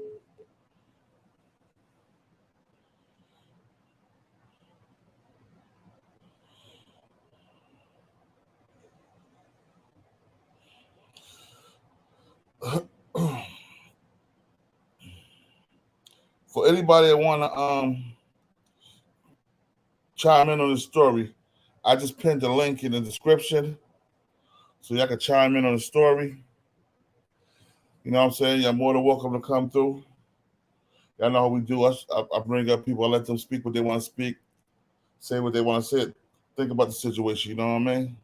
For anybody that want to chime in on the story, I just pinned the link in the description so y'all can chime in on the story. You know what I'm saying? You're more than welcome to come through. Y'all know how we do. I bring up people. I let them speak what they want to speak, say what they want to say, think about the situation. You know what I mean?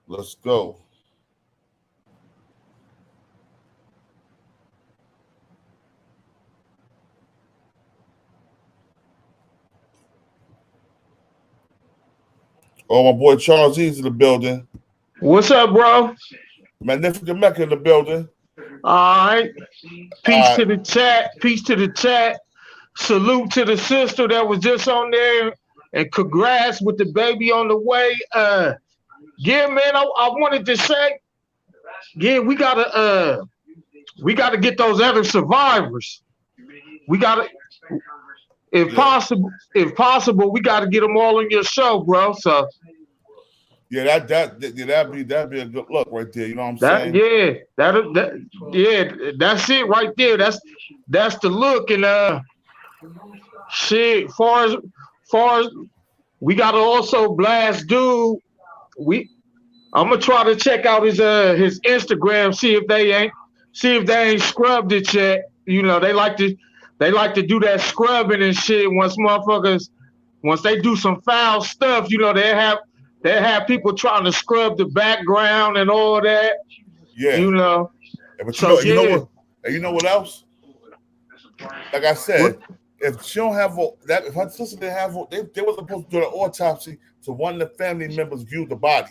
Let's go. Oh, my boy Charles E's in the building. What's up, bro? Magnificent Mecca in the building. All right. Peace to the chat. Peace to the chat. Salute to the sister that was just on there. And congrats with the baby on the way. Yeah, man, I wanted to say, yeah, we gotta get those other survivors. We gotta, if possible, we gotta get them all on your show, bro. So yeah, that'd be a good look right there. You know what I'm saying? That's it right there. That's the look. And shit, far as we gotta also blast dude. I'm gonna try to check out his Instagram, see if they ain't scrubbed it yet. You know, they like to do that scrubbing and shit once they do some foul stuff, you know, they have people trying to scrub the background and all that. Yeah. You know. Yeah, but So, you know what? And you know what else? Like I said, if she don't have that, if her sister didn't have, they were supposed to do an autopsy to one of the family members view the body.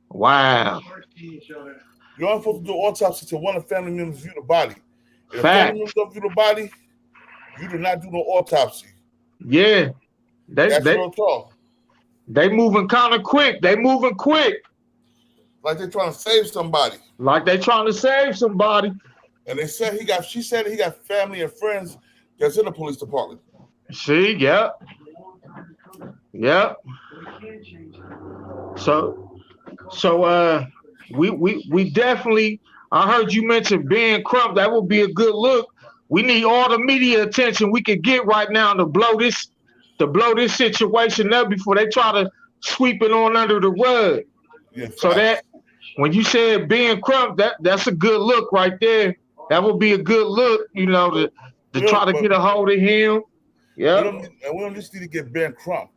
Wow. You're not supposed to do an autopsy to one of the family members view the body. If the Fact. family members don't view the body, you do not do no autopsy. Yeah. That's real talk. They moving kind of quick. They moving quick. Like they're trying to save somebody. Like they trying to save somebody. And they said she said he got family and friends that's in the police department. See, yep. So we definitely, I heard you mention Ben Crump. That would be a good look. We need all the media attention we could get right now to blow this situation up before they try to sweep it on under the rug. Yeah, so that when you said Ben Crump, that's a good look right there. That would be a good look, you know, to try to get a hold of him. Yeah. We don't just need to get Ben Crump.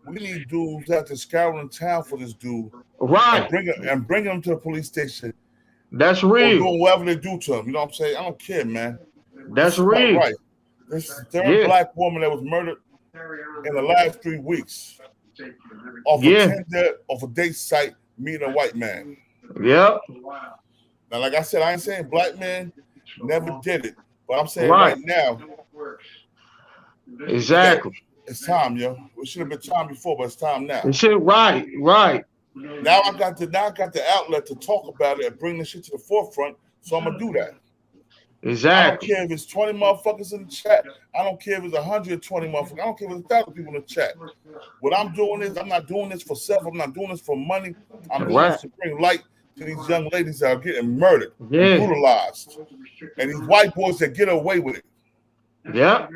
We need dudes that are scouring town for this dude. Right. And bring him to the police station. That's real. Or doing whatever they do to him. You know what I'm saying? I don't care, man. That's real. Right. This is the third black woman that was murdered in the last 3 weeks. Off a date site, meeting a white man. Yep. Now, like I said, I ain't saying black men never did it. But I'm saying right now. Exactly. It's time, yo. It should have been time before, but it's time now. It should, right. Now I got the outlet to talk about it and bring this shit to the forefront, so I'm gonna do that. Exactly. I don't care if it's 20 motherfuckers in the chat. I don't care if it's 120 motherfuckers. I don't care if it's 1,000 people in the chat. What I'm doing is I'm not doing this for self. I'm not doing this for money. I'm doing this to bring light to these young ladies that are getting murdered, brutalized, and these white boys that get away with it. Yeah.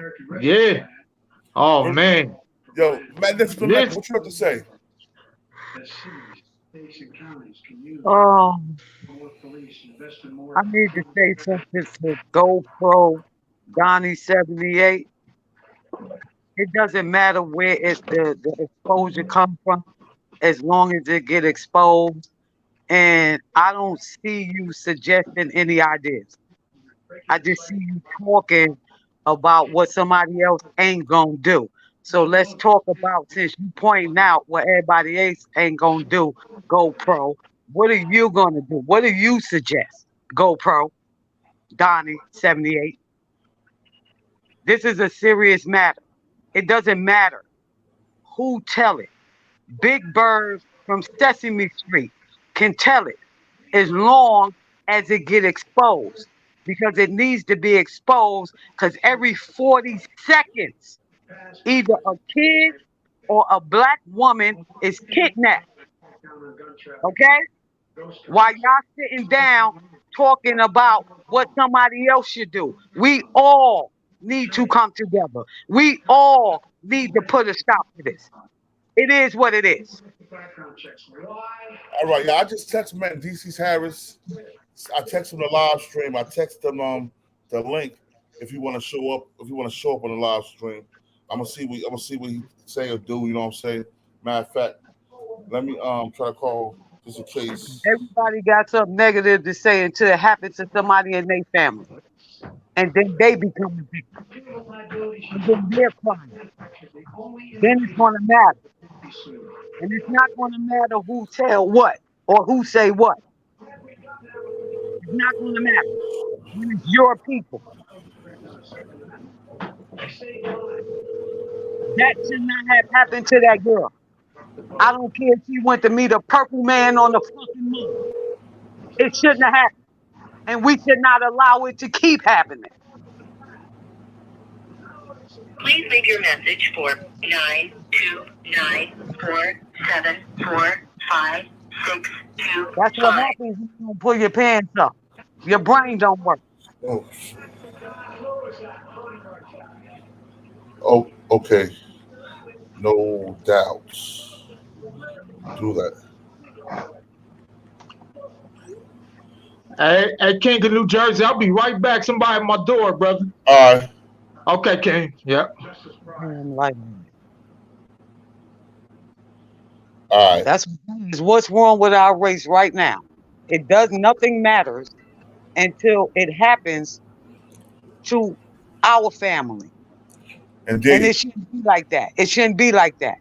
Oh man. Yo, man, what you have to say? I need to say something to GoPro Donnie 78. It doesn't matter where the exposure comes from, as long as it get exposed. And I don't see you suggesting any ideas. I just see you talking about what somebody else ain't gonna do. So let's talk about, since you pointing out what everybody else ain't gonna do, GoPro, what are you gonna do? What do you suggest? GoPro, Donnie 78. This is a serious matter. It doesn't matter who tell it. Big Bird from Sesame Street can tell it as long as it get exposed. Because it needs to be exposed, because every 40 seconds, either a kid or a black woman is kidnapped. Okay? While y'all sitting down talking about what somebody else should do, we all need to come together. We all need to put a stop to this. It is what it is. All right, I just texted man DC's Harris. I text him the live stream. I text him the link if you want to show up. If you want to show up on the live stream, I'm gonna see what he say or do. You know what I'm saying? Matter of fact, let me try to call just in case. Everybody got something negative to say until it happens to somebody in their family, and then they become a victim, and then they're crying. Then it's gonna matter, and it's not gonna matter who tell what or who say what. It's not going to matter when it's your people. That should not have happened to that girl. I don't care if she went to meet a purple man on the fucking moon. It shouldn't have happened. And we should not allow it to keep happening. Please leave your message for 929474562. That's what happens when you don't pull your pants up. Your brain don't work. Oh, okay. No doubts. Do that. Hey, King of New Jersey, I'll be right back. Somebody at my door, brother. All right. Okay, King. Yep. I'm like, All right. That's what's wrong with our race right now. Nothing matters until it happens to our family. And Indeed. it shouldn't be like that. It shouldn't be like that.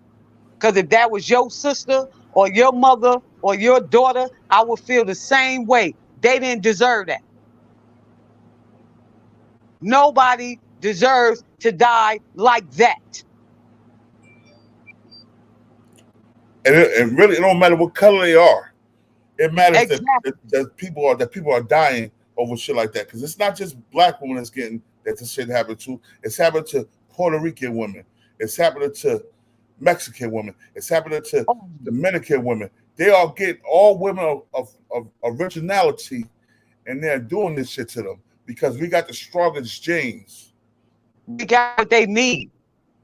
Because if that was your sister or your mother or your daughter, I would feel the same way. They didn't deserve that. Nobody deserves to die like that. And it really, it don't matter what color they are. It matters Exactly. that people are dying over shit like that. Because it's not just black women that's getting that this shit happened to. It's happening to Puerto Rican women. It's happening to Mexican women. It's happening to Dominican women. They all get all women of originality, and they're doing this shit to them because we got the strongest genes. We got what they need.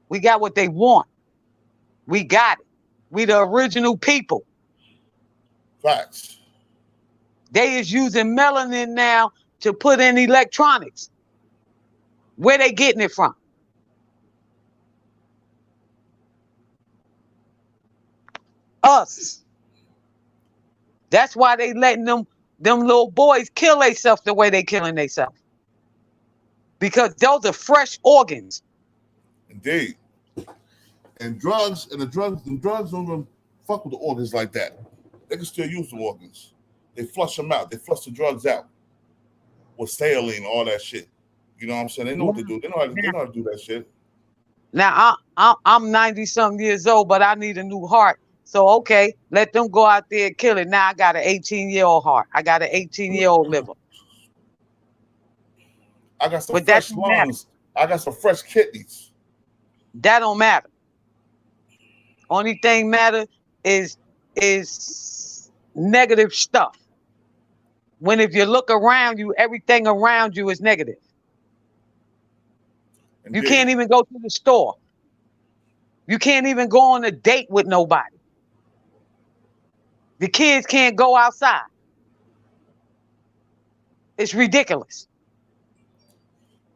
We got what they want. We got it. We the original people. Facts. They is using melanin now to put in electronics. Where they getting it from? Us. That's why they letting them little boys kill themselves the way they killing themselves. Because those are fresh organs. Indeed. And drugs don't even fuck with the organs like that. They can still use the organs. They flush them out. They flush the drugs out with saline, all that shit. You know what I'm saying? They know what they do. They know how to do that shit. Now I'm 90-something years old, but I need a new heart. So okay, let them go out there and kill it. Now I got an 18-year-old heart. I got an 18-year-old liver. I got some fresh lungs. I got some fresh kidneys. That don't matter. Only thing matter is negative stuff. When if you look around you, everything around you is negative. Indeed. You can't even go to the store. You can't even go on a date with nobody. The kids can't go outside. It's ridiculous.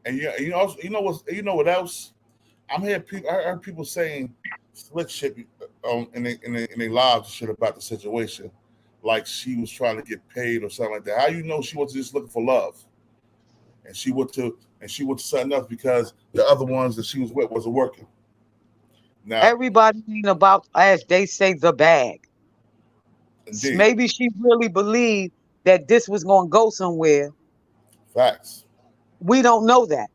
And you know what else? I heard people saying slick shit in their lives shit about the situation, like she was trying to get paid or something like that. How you know she wasn't just looking for love, and she went to something else because the other ones that she was with wasn't working. Now everybody ain't about, as they say, the bag. Indeed. Maybe she really believed that this was going to go somewhere. Facts. We don't know that.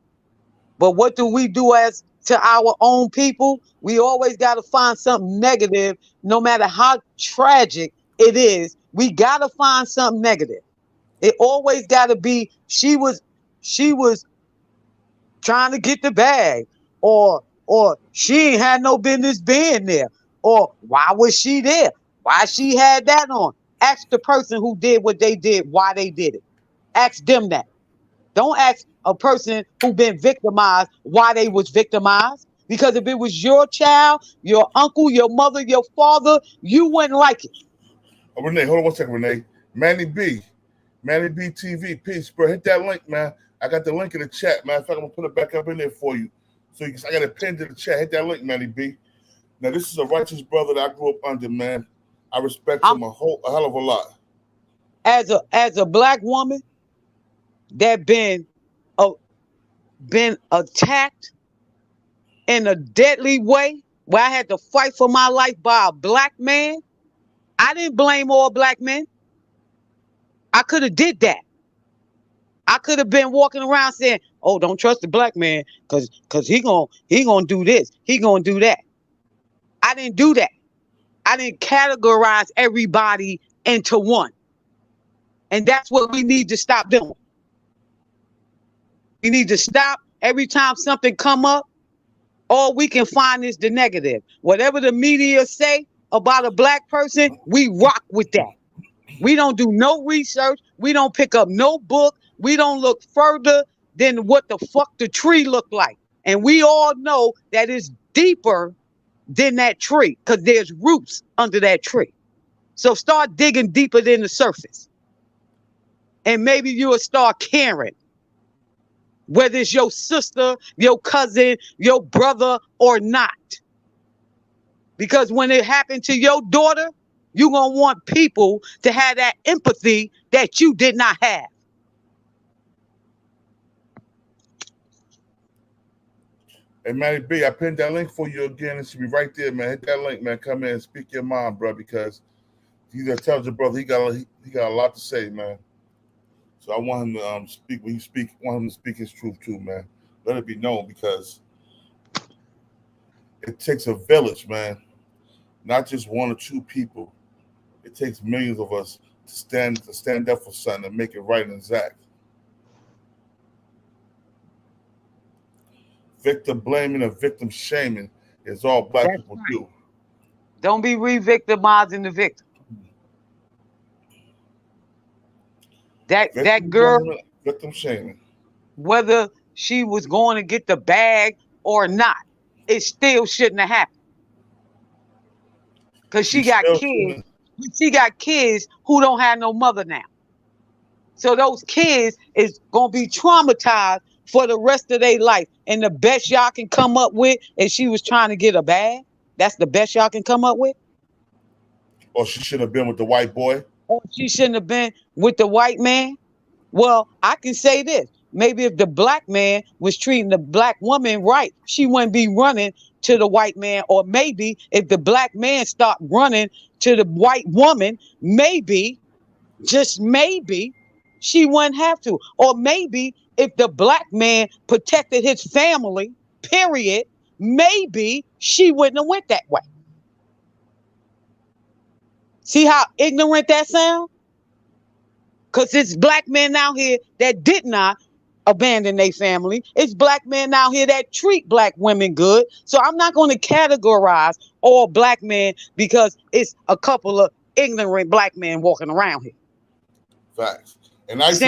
But what do we do as to our own people? We always got to find something negative, no matter how tragic it is. We got to find something negative. It always got to be she was trying to get the bag, or she ain't had no business being there, or why was she there? Why she had that on? Ask the person who did what they did, why they did it. Ask them that. Don't ask a person who been victimized why they was victimized. Because if it was your child, your uncle, your mother, your father, you wouldn't like it. Oh, Renee, hold on one second, Renee. Manny Btbtv, peace, bro. Hit that link, man. I got the link in the chat, man. In fact, I'm gonna put it back up in there for you. So I got it pinned to the chat. Hit that link, Manny B. Now, this is a righteous brother that I grew up under, man. I respect him a hell of a lot. As a black woman that been attacked in a deadly way, where I had to fight for my life by a black man, I didn't blame all black men. I could have did that. I could have been walking around saying, "Oh, don't trust the black man, cause he gonna do this, he gonna do that." I didn't do that. I didn't categorize everybody into one. And that's what we need to stop doing. We need to stop every time something come up, all we can find is the negative. Whatever the media say about a black person, we rock with that. We don't do no research. We don't pick up no book. We don't look further than what the fuck the tree looked like. And we all know that it's deeper than that tree because there's roots under that tree. So start digging deeper than the surface. And maybe you will start caring. Whether it's your sister, your cousin, your brother or not. Because when it happened to your daughter, you're going to want people to have that empathy that you did not have. Hey, Matty B, I pinned that link for you again. It should be right there, man. Hit that link, man. Come in and speak your mind, bro, because he's an intelligent brother. He got a lot to say, man. So I want him to speak when he speak. Want him to speak his truth too, man. Let it be known, because it takes a village, man. Not just one or two people. It takes millions of us to stand up for something and make it right and exact. Victim blaming and victim shaming is all black people do. Don't be re-victimizing the victim. That girl, victim shaming, whether she was going to get the bag or not, it still shouldn't have happened. Because she got kids. She got kids who don't have no mother now. So those kids is gonna be traumatized for the rest of their life. And the best y'all can come up with is she was trying to get a bag. That's the best y'all can come up with. Or she shouldn't have been with the white boy. Or she shouldn't have been with the white man. Well, I can say this. Maybe if the black man was treating the black woman right, she wouldn't be running to the white man. Or maybe if the black man stopped running to the white woman, maybe, just maybe, she wouldn't have to. Or maybe if the black man protected his family, period, maybe she wouldn't have went that way. See how ignorant that sounds? Because it's black men out here that did not abandon their family. It's black men out here that treat black women good. So I'm not going to categorize all black men because it's a couple of ignorant black men walking around here. Facts. And I used to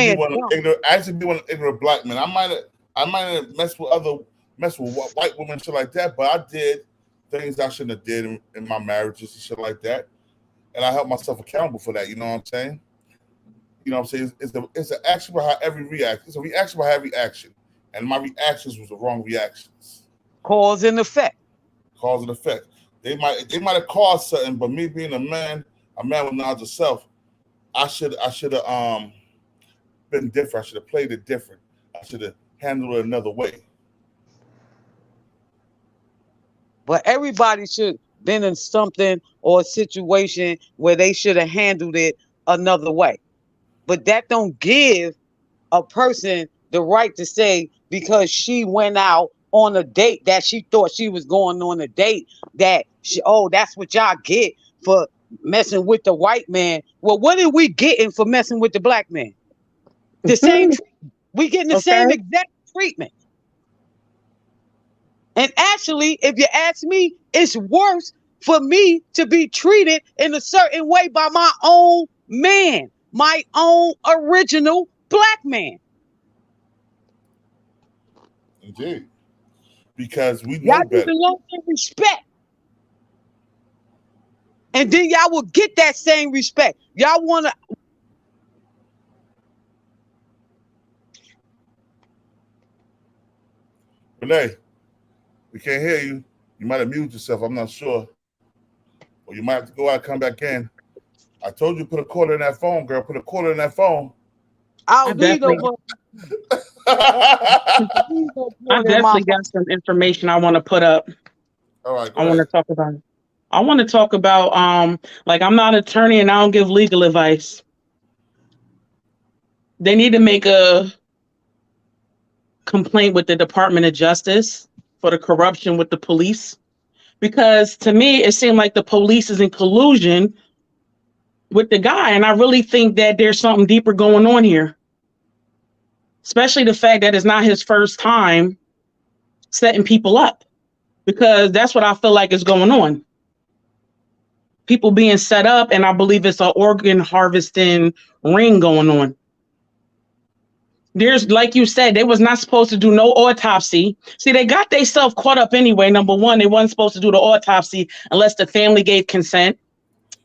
be one of ignorant black men. I might have messed with white women, shit like that, but I did things I shouldn't have did in my marriages and shit like that. And I held myself accountable for that. You know what I'm saying? You know what I'm saying? It's an action behind every reaction. It's a reaction behind every action. And my reactions was the wrong reactions. Cause and effect. Cause and effect. They might have caused something, but me being a man with knowledge of self, I should have been different. I should have played it different. I should have handled it another way. But everybody should been in something or a situation where they should have handled it another way. But that don't give a person the right to say because she went out on a date that she thought she was going on a date that that's what y'all get for messing with the white man. Well, what are we getting for messing with the black man? The same treatment. We getting the same exact treatment. And actually, if you ask me, it's worse for me to be treated in a certain way by my own man, my own original black man. Indeed. Because we know y'all better. Y'all belong in respect. And then y'all will get that same respect. Y'all want to... Renee, we can't hear you. You might have muted yourself. I'm not sure. Or you might have to go out and come back in. I told you put a quarter in that phone, girl. Put a quarter in that phone. I definitely got some information I want to put up. All right, I want to talk about it. I want to talk about like I'm not an attorney and I don't give legal advice. They need to make a complaint with the Department of Justice for the corruption with the police, because to me it seemed like the police is in collusion with the guy, and I really think that there's something deeper going on here, especially the fact that it's not his first time setting people up, because that's what I feel like is going on. People being set up, and I believe it's an organ harvesting ring going on. There's, like you said, they was not supposed to do no autopsy. See, they got themselves caught up anyway. Number one, they wasn't supposed to do the autopsy unless the family gave consent.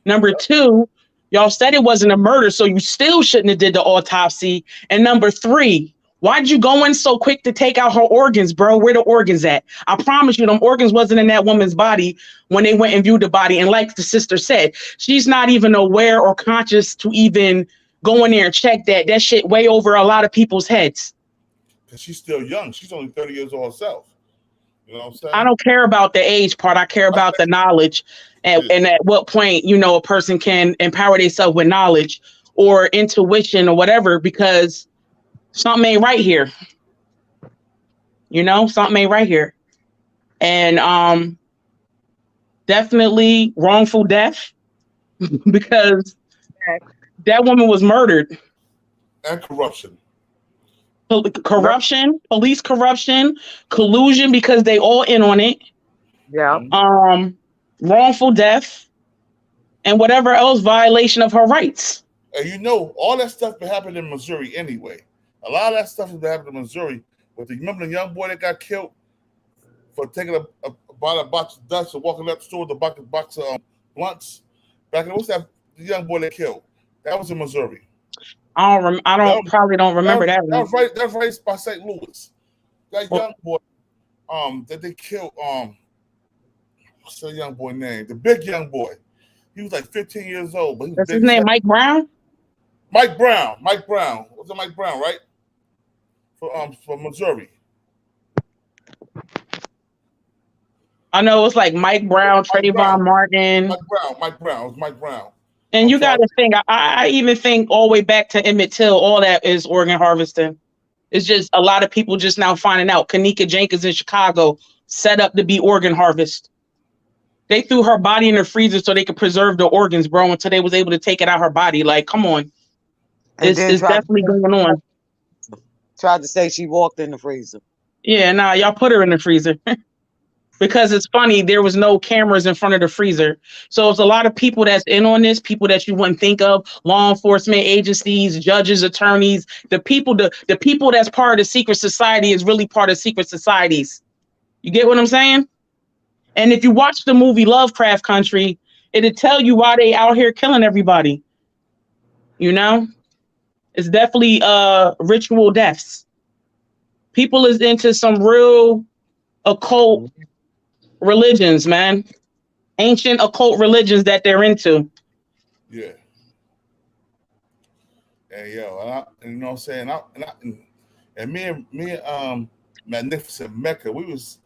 Number two, y'all said it wasn't a murder, so you still shouldn't have did the autopsy. And number three, Why'd you go in so quick to take out her organs, bro? Where the organs at? I promise you, them organs wasn't in that woman's body when they went and viewed the body. And like the sister said, she's not even aware or conscious to even go in there and check that. That shit way over a lot of people's heads. Because she's still young. She's only 30 years old herself. You know what I'm saying? I don't care about the age part. I care about the knowledge and at what point, you know, a person can empower themselves with knowledge or intuition or whatever, because something ain't right here. You know, something ain't right here. And definitely wrongful death because that woman was murdered. And corruption. Corruption, police corruption, collusion because they all in on it. Yeah. Wrongful death, and whatever else violation of her rights. And you know, all that stuff been happening in Missouri anyway. A lot of that stuff has been happening in Missouri. But remember the young boy that got killed for taking a box of dust and walking up the store with a box of blunts? Back in, what's that? The young boy that killed. That was in Missouri. Probably don't remember that. That was right by St. Louis. That young boy, that they killed. What's that young boy name? The big young boy. He was like 15 years old, but he was That's his name, Mike Brown. Mike Brown. Was it Mike Brown, right? For Missouri. I know it's like Mike Brown, Trayvon Martin. Mike Brown. It was Mike Brown. And you got to think, I even think all the way back to Emmett Till, all that is organ harvesting. It's just a lot of people just now finding out. Kanika Jenkins in Chicago set up to be organ harvest. They threw her body in the freezer so they could preserve the organs, bro, until they was able to take it out her body. Like, come on. It's definitely going on. Tried to say she walked in the freezer. Yeah, nah, y'all put her in the freezer. Because it's funny, there was no cameras in front of the freezer. So it's a lot of people that's in on this, people that you wouldn't think of, law enforcement agencies, judges, attorneys, the people that's part of the secret society is really part of secret societies. You get what I'm saying? And if you watch the movie Lovecraft Country, it'll tell you why they out here killing everybody. You know? It's definitely ritual deaths. People is into some real occult religions, man. Ancient occult religions that they're into. Yeah. And yo, and you know what I'm saying? And me and Magnificent Mecca, we was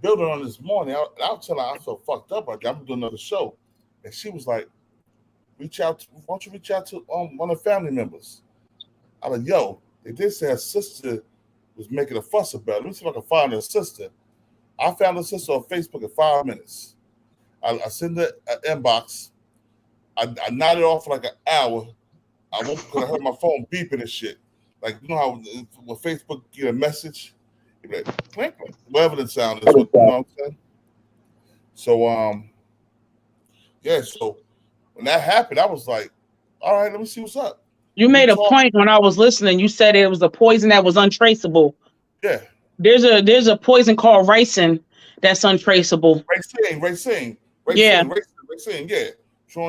building on this morning. I was telling her I felt fucked up. I'm doing another show. And she was like, why don't you reach out to one of the family members? I was like, yo, they did say her sister was making a fuss about it. Let me see if I can find her sister. I found her sister on Facebook in 5 minutes. I sent her an inbox. I nodded off for like an hour. I woke because I heard my phone beeping and shit. Like, you know how when Facebook get a message, you be like, clink, clink, whatever the sound is. You know what I'm saying? So, yeah, so when that happened, I was like, all right, let me see what's up. You made a point when I was listening. You said it was a poison that was untraceable. Yeah. There's a poison called ricin that's untraceable. Ricin. Yeah. Ricin, yeah. True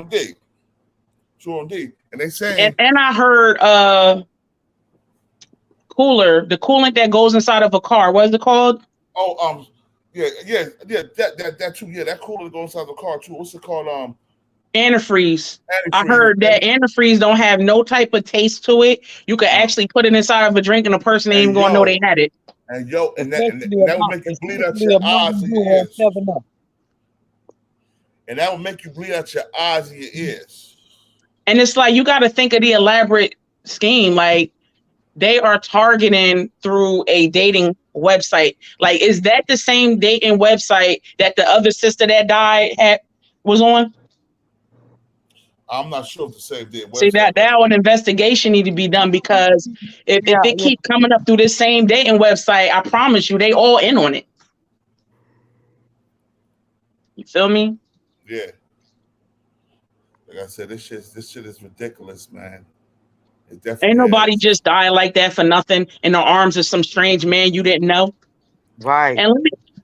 indeed. And they saying and I heard the coolant that goes inside of a car. What is it called? Oh, yeah. That too. Yeah, that coolant goes inside the car too. What's it called? Antifreeze. I heard that antifreeze don't have no type of taste to it. You could actually put it inside of a drink and a person ain't even gonna know they had it. And that will make you bleed out your eyes and your ears. And that will make you bleed out your eyes and your ears. And it's like you got to think of the elaborate scheme. Like they are targeting through a dating website. Like, is that the same dating website that the other sister that died was on? I'm not sure if the same day. See, that an investigation need to be done, because if they keep coming up through this same dating website, I promise you, they all in on it. You feel me? Yeah. Like I said, this shit is ridiculous, man. It definitely ain't nobody just dying like that for nothing in the arms of some strange man you didn't know. Right. And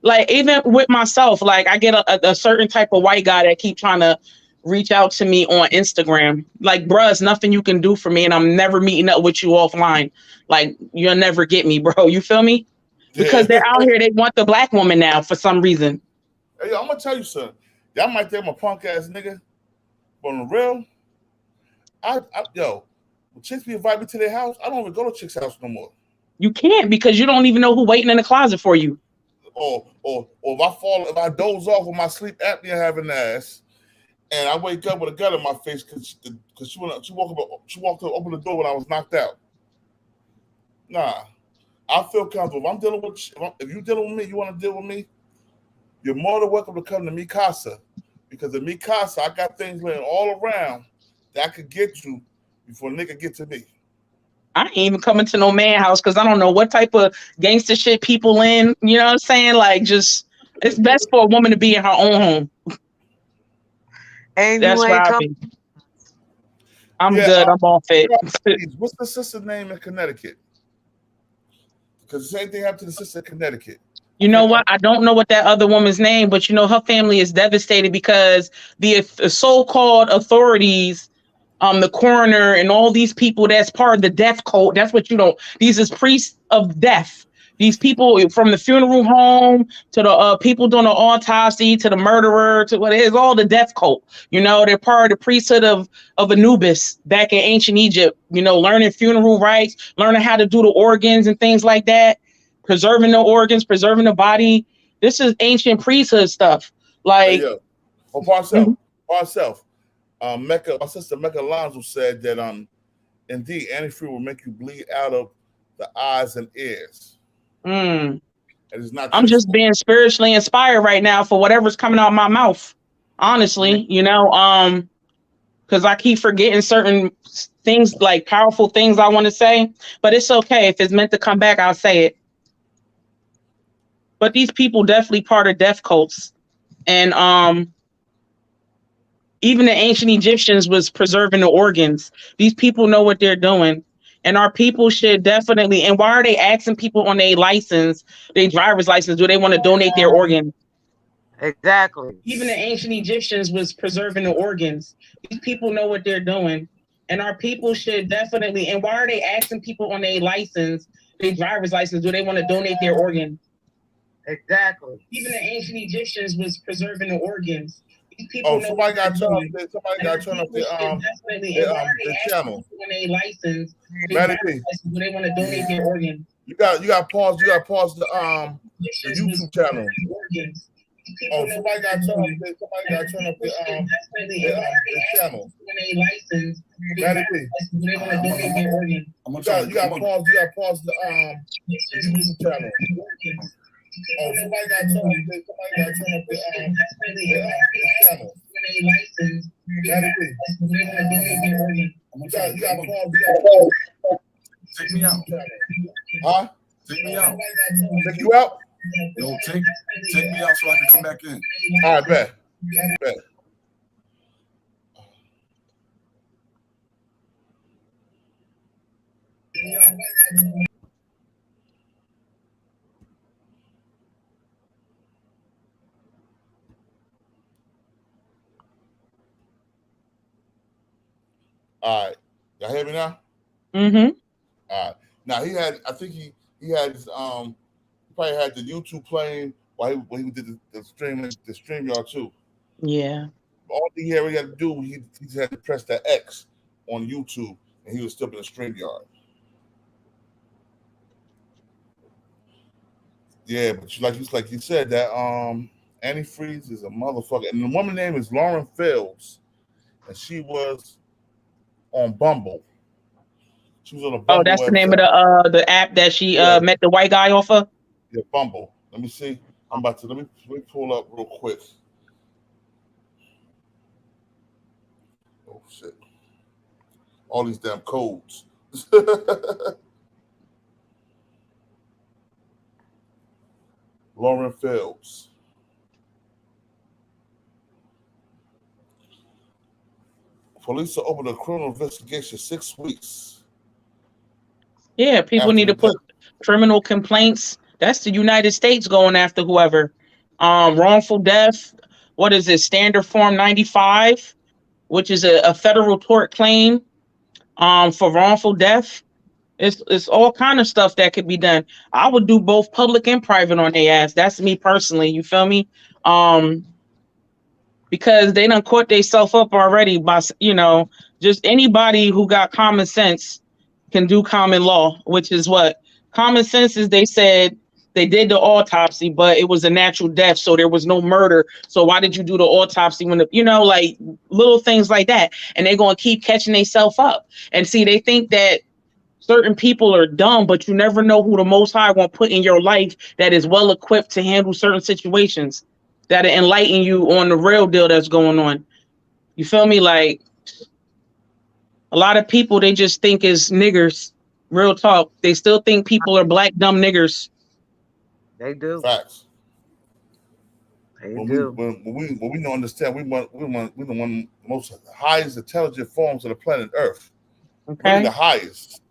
like even with myself, like I get a certain type of white guy that keep trying to reach out to me on Instagram. Like, bruh, it's nothing you can do for me, and I'm never meeting up with you offline. Like, you'll never get me, bro. You feel me? Because they're out here, they want the black woman now for some reason. Hey, yo, I'm gonna tell you something. Y'all might think I'm a punk ass nigga, but on the real, yo, when chicks be invite me to their house, I don't even go to chicks' house no more. You can't, because you don't even know who's waiting in the closet for you. Or if I doze off with my sleep apnea having ass, and I wake up with a gun in my face because she walked up to open the door when I was knocked out. Nah, I feel comfortable. If I'm dealing with, if you're dealing with me, you want to deal with me, you're more than welcome to come to Mi Casa, because in Mi Casa, I got things laying all around that I could get to before a nigga get to me. I ain't even coming to no man house because I don't know what type of gangster shit people in. You know what I'm saying? Like, just, it's best for a woman to be in her own home. And That's you where ain't I come. be. I'm good. I'm all fit. What's the sister's name in Connecticut? Because the same thing happened to the sister in Connecticut. You know what? I don't know what that other woman's name, but you know, her family is devastated because the so-called authorities, the coroner and all these people that's part of the death cult. That's what you don't. These is priests of death. These people from the funeral home to the people doing the autopsy to the murderer to what it is, all the death cult. You know, they're part of the priesthood of Anubis back in ancient Egypt. You know, learning funeral rites, learning how to do the organs and things like that, preserving the organs, preserving the body. This is ancient priesthood stuff. Like, yeah. Well, Parcelf. My sister Mecca Alonzo said that indeed antifreeze will make you bleed out of the eyes and ears. And it's not. I'm just being spiritually inspired right now for whatever's coming out of my mouth. Honestly, you know, because I keep forgetting certain things, like powerful things I want to say, but it's okay. If it's meant to come back, I'll say it. But these people definitely part of death cults, and even the ancient Egyptians was preserving the organs. These people know what they're doing. And our people should definitely, and why are they asking people on their license, their driver's license, do they want to donate their organs? Exactly. Even the ancient Egyptians was preserving the organs. These people know what they're doing. And our people should definitely, and why are they asking people on their license, their driver's license, do they want to donate their organs? Exactly. Even the ancient Egyptians was preserving the organs. Somebody got to turn up the channel. When they license, do they want to donate their organs? You got to pause the YouTube channel. Somebody got to turn up the channel. When they license, they want to donate their organs. You got to pause the YouTube channel. Somebody got to turn up the channel. When they license, they want to donate their organs. You got to pause. Take me out. Huh? Take me out. Take you out? No, take me out so I can come back in. All right, bet. All right. Y'all hear me now? Mm-hmm. All right. Now he had his probably had the YouTube playing while he did the StreamYard too. Yeah. All he had to do, he just had to press that X on YouTube, and he was still in the StreamYard. Yeah, but like you said, that antifreeze is a motherfucker, and the woman's name is Lauren Fields, and she was on Bumble. She was on a Bumble. Oh, that's website. The name of the app that she met the white guy off of? Yeah, Bumble. Let me see. Let me pull up real quick. Oh shit. All these damn codes. Lauren Fields. Police are open a criminal investigation 6 weeks. Yeah, people need to put criminal complaints. That's the United States going after whoever. Wrongful death. What is it? Standard Form 95. which is a federal tort claim for wrongful death. It's all kind of stuff that could be done. I would do both public and private on their ass. That's me personally. You feel me? Because they done caught themselves up already by, just anybody who got common sense can do common law, which is what common sense is. They said they did the autopsy, but it was a natural death, so there was no murder. So why did you do the autopsy when like little things like that? And they're gonna keep catching themselves up. And see, they think that certain people are dumb, but you never know who the Most High won't put in your life that is well equipped to handle certain situations, that enlighten you on the real deal that's going on. You feel me? Like, a lot of people, they just think is niggers. Real talk. They still think people are black dumb niggers. They do. Facts. They When do. we don't understand, we want the one most highest intelligent forms of the planet Earth. Okay. We're the highest.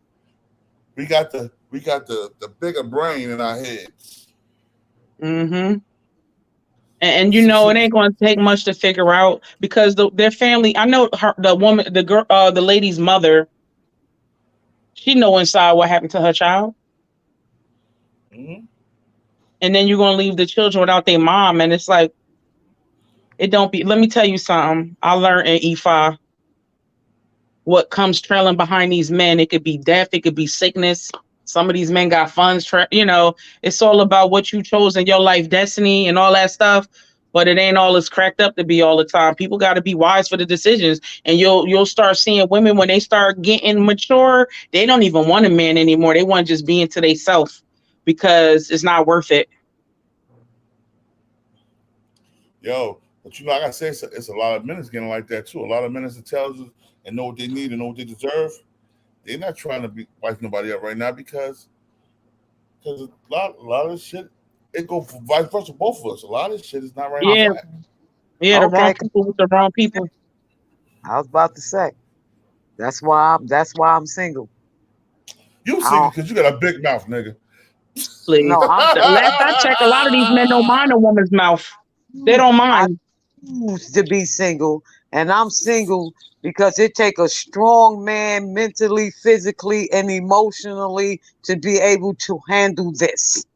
We got the bigger brain in our heads. Mm-hmm. And it ain't going to take much to figure out, because their family. I know the lady's mother. She know inside what happened to her child. Mm-hmm. And then you're gonna leave the children without their mom, and it's like, it don't be. Let me tell you something. I learned in E5. What comes trailing behind these men? It could be death. It could be sickness. Some of these men got funds. It's all about what you chose in your life destiny and all that stuff. But it ain't all it's cracked up to be all the time. People got to be wise for the decisions. And you'll start seeing women, when they start getting mature, they don't even want a man anymore. They want to just be into themselves, because it's not worth it. Yo, but like I said, it's a lot of men that's getting like that too. A lot of men that's intelligent and know what they need and know what they deserve. They're not trying to be wipe nobody up right now, because a lot of shit, it go for vice versa, both of us. A lot of shit is not right. Yeah, yeah, the wrong people with the wrong people. I was about to say, that's why I'm single. You single because you got a big mouth, nigga. Please. No, last I checked, a lot of these men don't mind a woman's mouth. They don't mind. I choose to be single, and I'm single because it takes a strong man mentally, physically, and emotionally to be able to handle this.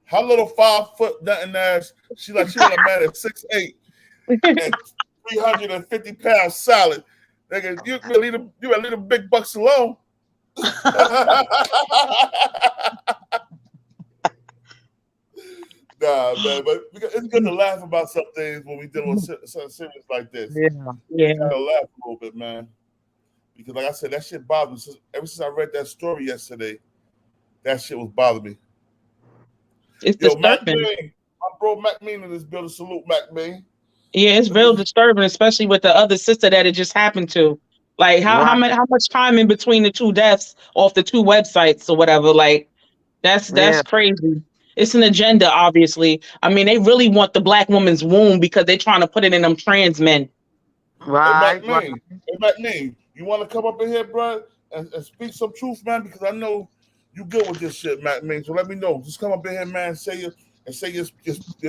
Her little 5 foot nothing ass, she was a man at 6'8" and 350 pounds solid. Nigga, you a little big bucks alone. Nah, man, but it's good to laugh about some things when we deal with something serious like this. Yeah. You gotta laugh a little bit, man. Because like I said, that shit bothered me. Ever since I read that story yesterday, that shit was bothering me. It's disturbing. My bro Mac Mean in this building. Salute, Mac Mean. Yeah, it's real disturbing, especially with the other sister that it just happened to. Like, how much time in between the two deaths off the two websites or whatever? Like, that's crazy. It's an agenda, obviously. I mean, they really want the black woman's womb because they're trying to put it in them trans men. Right. Hey, Mac Mean, you want to come up in here, bro, and speak some truth, man? Because I know you good with this shit, Mac Mean. So let me know. Just come up in here, man, and say your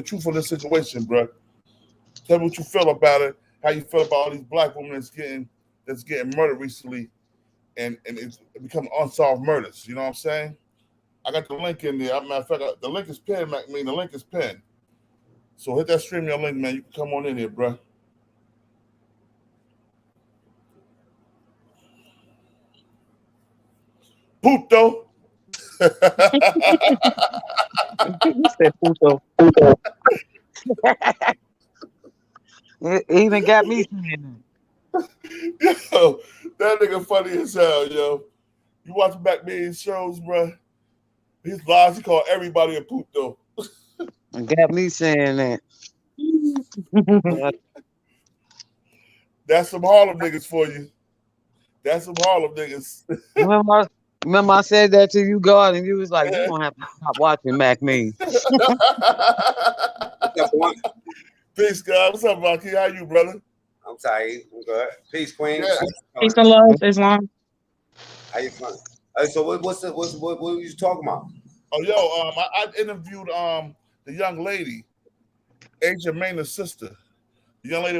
truth on this situation, bro. Tell me what you feel about it. How you feel about all these black women that's getting murdered recently, and it's become unsolved murders. You know what I'm saying? I got the link in there. Matter of fact, the link is pinned, Mac Mean. The link is pinned. So hit that StreamYard link, man. You can come on in here, bro. Puto. You said puto. It even got me saying that. Yo, that nigga funny as hell, yo. You watch Mac Mean shows, bro. His lies, he called everybody a puto. it. Got me saying that. That's some Harlem niggas for you. That's some Harlem niggas. Remember I said that to you, God, and you was like, "You gonna have to stop watching Mac Mean." Peace, God. What's up, Rocky? How you, brother? I'm sorry. I'm good. Peace, Queen. Yeah. Peace and love, Islam. How you feeling? So what were you talking about? Oh, yo, I interviewed the young lady, Asia Maynard's sister. The young lady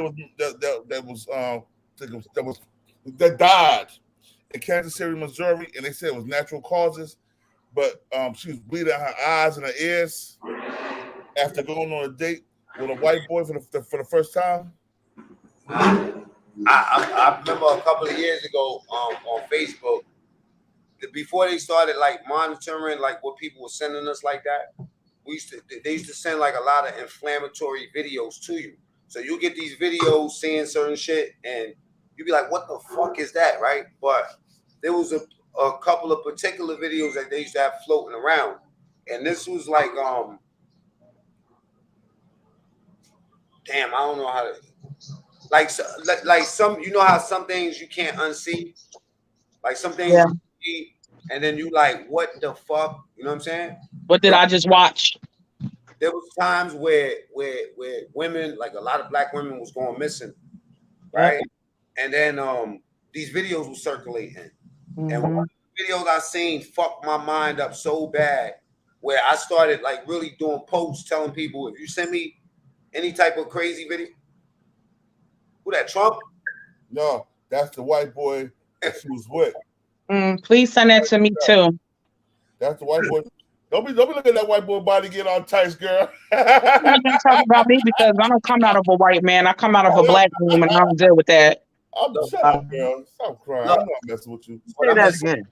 that died in Kansas City, Missouri, and they said it was natural causes, but she was bleeding out her eyes and her ears after going on a date with a white boy for the first time. I remember a couple of years ago on Facebook, before they started like monitoring like what people were sending us like that, they used to send like a lot of inflammatory videos to you. So you get these videos saying certain shit and you be like, what the fuck is that, right? But there was a couple of particular videos that they used to have floating around. And this was like, damn, I don't know how to, like some, you know how some things you can't unsee? Like some things you see, and then you like, what the fuck? You know what I'm saying? What did I just watch? There was times where women, like a lot of black women was going missing, right? And then these videos were circulating. And one of the videos I seen fucked my mind up so bad where I started like really doing posts telling people, if you send me any type of crazy video, who that, Trump? No, that's the white boy that she was with. Please send that to me too. That's the white boy. Don't be looking at that white boy body get all tight, girl. You can't talk about me because I don't come out of a white man. I come out of a black woman. I don't deal with that. I'm shut up, girl. Stop crying. I'm not messing with you. Say that again.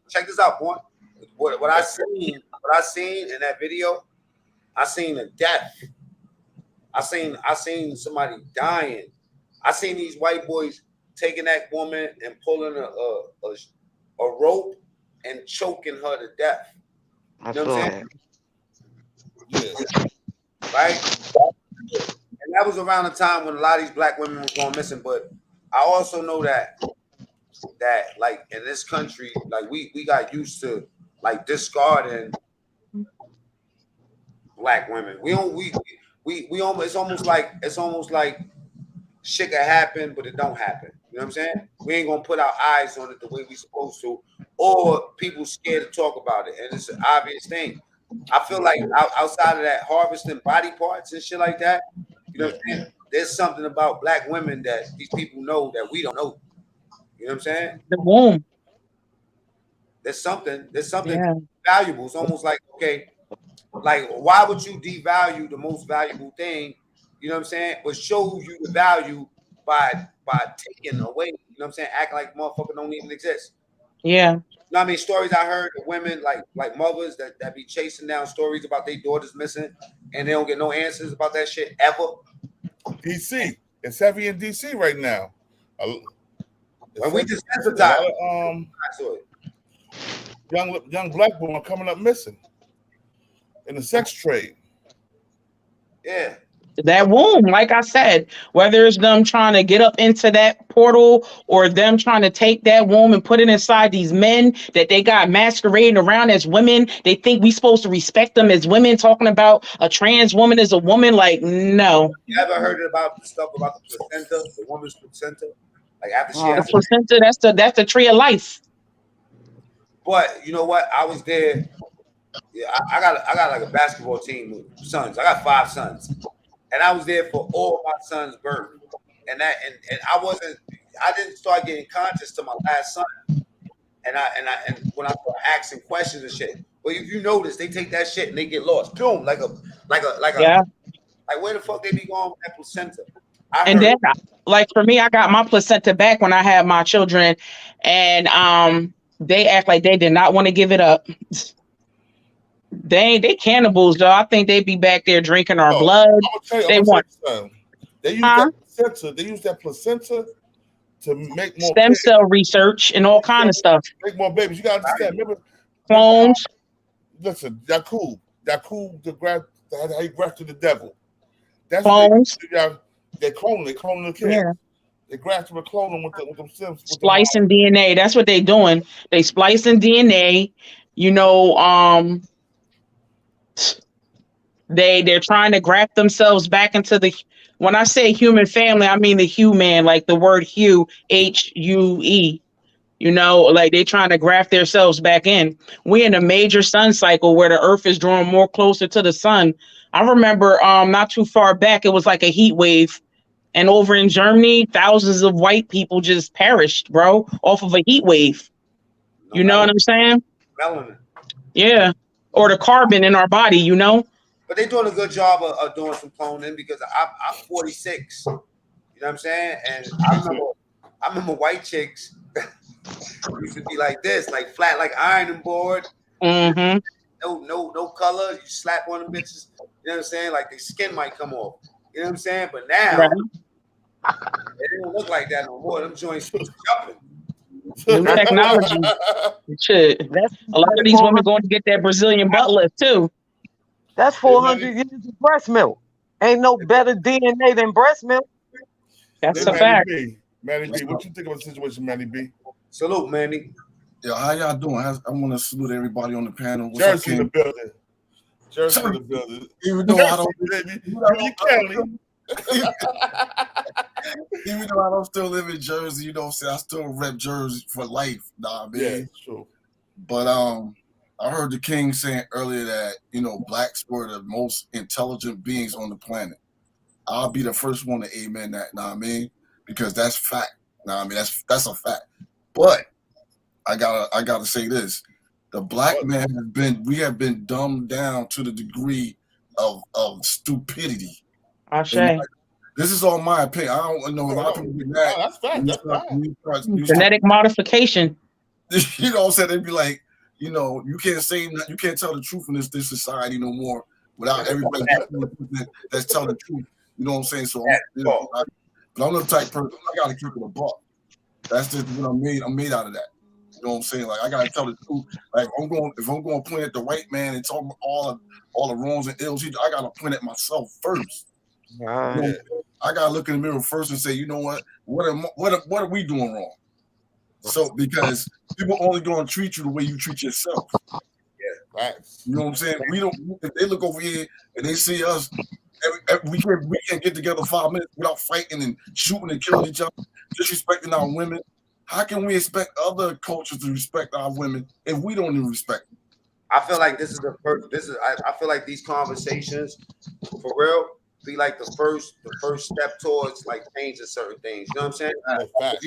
Check this out, boy. What I seen in that video, I seen a death. I seen somebody dying. I seen these white boys taking that woman and pulling a rope and choking her to death. You know what I'm saying? Yeah. Right? And that was around the time when a lot of these black women were going missing. But I also know that like in this country, like we got used to like discarding black women. We almost, it's almost like shit can happen, but it don't happen. You know what I'm saying? We ain't gonna put our eyes on it the way we supposed to, or people scared to talk about it, and it's an obvious thing. I feel like outside of that harvesting body parts and shit like that, you know what I'm saying? There's something about black women that these people know that we don't know. You know what I'm saying? The womb. There's something valuable. It's almost like, okay, like why would you devalue the most valuable thing? You know what I'm saying? But show you the value by taking away, you know what I'm saying? Acting like motherfucker don't even exist. Yeah. You know what I mean? Stories I heard of women like mothers that be chasing down stories about their daughters missing and they don't get no answers about that shit ever. DC. It's heavy in DC right now. When we desensitized, young black women coming up missing in the sex trade. Yeah. That womb, like I said, whether it's them trying to get up into that portal or them trying to take that womb and put it inside these men that they got masquerading around as women. They think we supposed to respect them as women, talking about a trans woman as a woman. Like, no. You ever heard about the stuff about the placenta, the woman's placenta? Like after she The has placenta, that's the tree of life. But you know what? I was there. Yeah, I got like a basketball team with sons. I got 5 sons. And I was there for all my sons' birth. And I didn't start getting conscious to my last son. And when I started asking questions and shit. Well, if you notice, they take that shit and they get lost. Boom, like where the fuck they be going with that placenta? And then, like for me, I got my placenta back when I had my children, and they act like they did not want to give it up. They cannibals, though. I think they be back there drinking our blood. They want. They use that placenta. They use that placenta to make more stem cell research and all kind of stuff. Make more babies. You gotta understand. Remember, clones. Listen, Yakub, how he grafted the devil. That's clones. They cloning the kids. Yeah. They grafted and cloning with them stems. Splicing DNA. That's what they doing. They splicing DNA. You know, they're trying to graft themselves back into the. When I say human family, I mean the human, like the word hue, H-U-E. You know, like they trying to graft themselves back in. We in a major sun cycle where the earth is drawing more closer to the sun. I remember not too far back, it was like a heat wave. And over in Germany, thousands of white people just perished, bro, off of a heat wave. You know what I'm saying? Melanin. Yeah. Or the carbon in our body, you know? But they're doing a good job of doing some cloning because I'm 46. You know what I'm saying? And I remember white chicks used to be like this, like flat, like ironing board. Mm-hmm. No color. You slap one of them bitches. You know what I'm saying? Like the skin might come off. You know what I'm saying? But now they don't look like that no more. Them joints jumping. New technology. Shit. A lot of these women going to get that Brazilian butt lift too. That's 400 years of breast milk. Ain't no better DNA than breast milk. That's a fact. Manny B, what you think of the situation, Manny B? Salute, Manny. Yo, how y'all doing? I want to salute everybody on the panel. What's Jersey up, in the building. Jersey in the building. Even though I don't, even though I don't still live in Jersey, you know what I'm saying? I still rep Jersey for life, nah, man. Yeah, true. But I heard the King saying earlier that, you know, blacks were the most intelligent beings on the planet. I'll be the first one to amen that, nah, I mean, because that's fact. Nah, I mean, that's a fact. But I gotta say this. The black man we have been dumbed down to the degree of stupidity. This is all my opinion. I don't know a lot of people get mad. That's fact. That's Genetic modification. You know what I'm saying? They'd be like, you know, you can't say, you can't tell the truth in this society no more without everybody that's telling the truth. You know what I'm saying? So, but I'm the type person, I gotta keep it a buck. That's just what I'm made out of that. You know what I'm saying? Like I gotta tell the truth. Like if I'm going to point at the white man and talk about all the wrongs and ills, I gotta point at myself first. You know, I gotta look in the mirror first and say, you know what are we doing wrong? So because people only gonna treat you the way you treat yourself. Yeah, right. You know what I'm saying? We don't. If they look over here and they see us, we can't get together 5 minutes without fighting and shooting and killing each other, disrespecting our women. How can we expect other cultures to respect our women if we don't even respect them? I feel like this is the first. I feel like these conversations, for real, be like the first step towards like changing certain things. You know what I'm saying?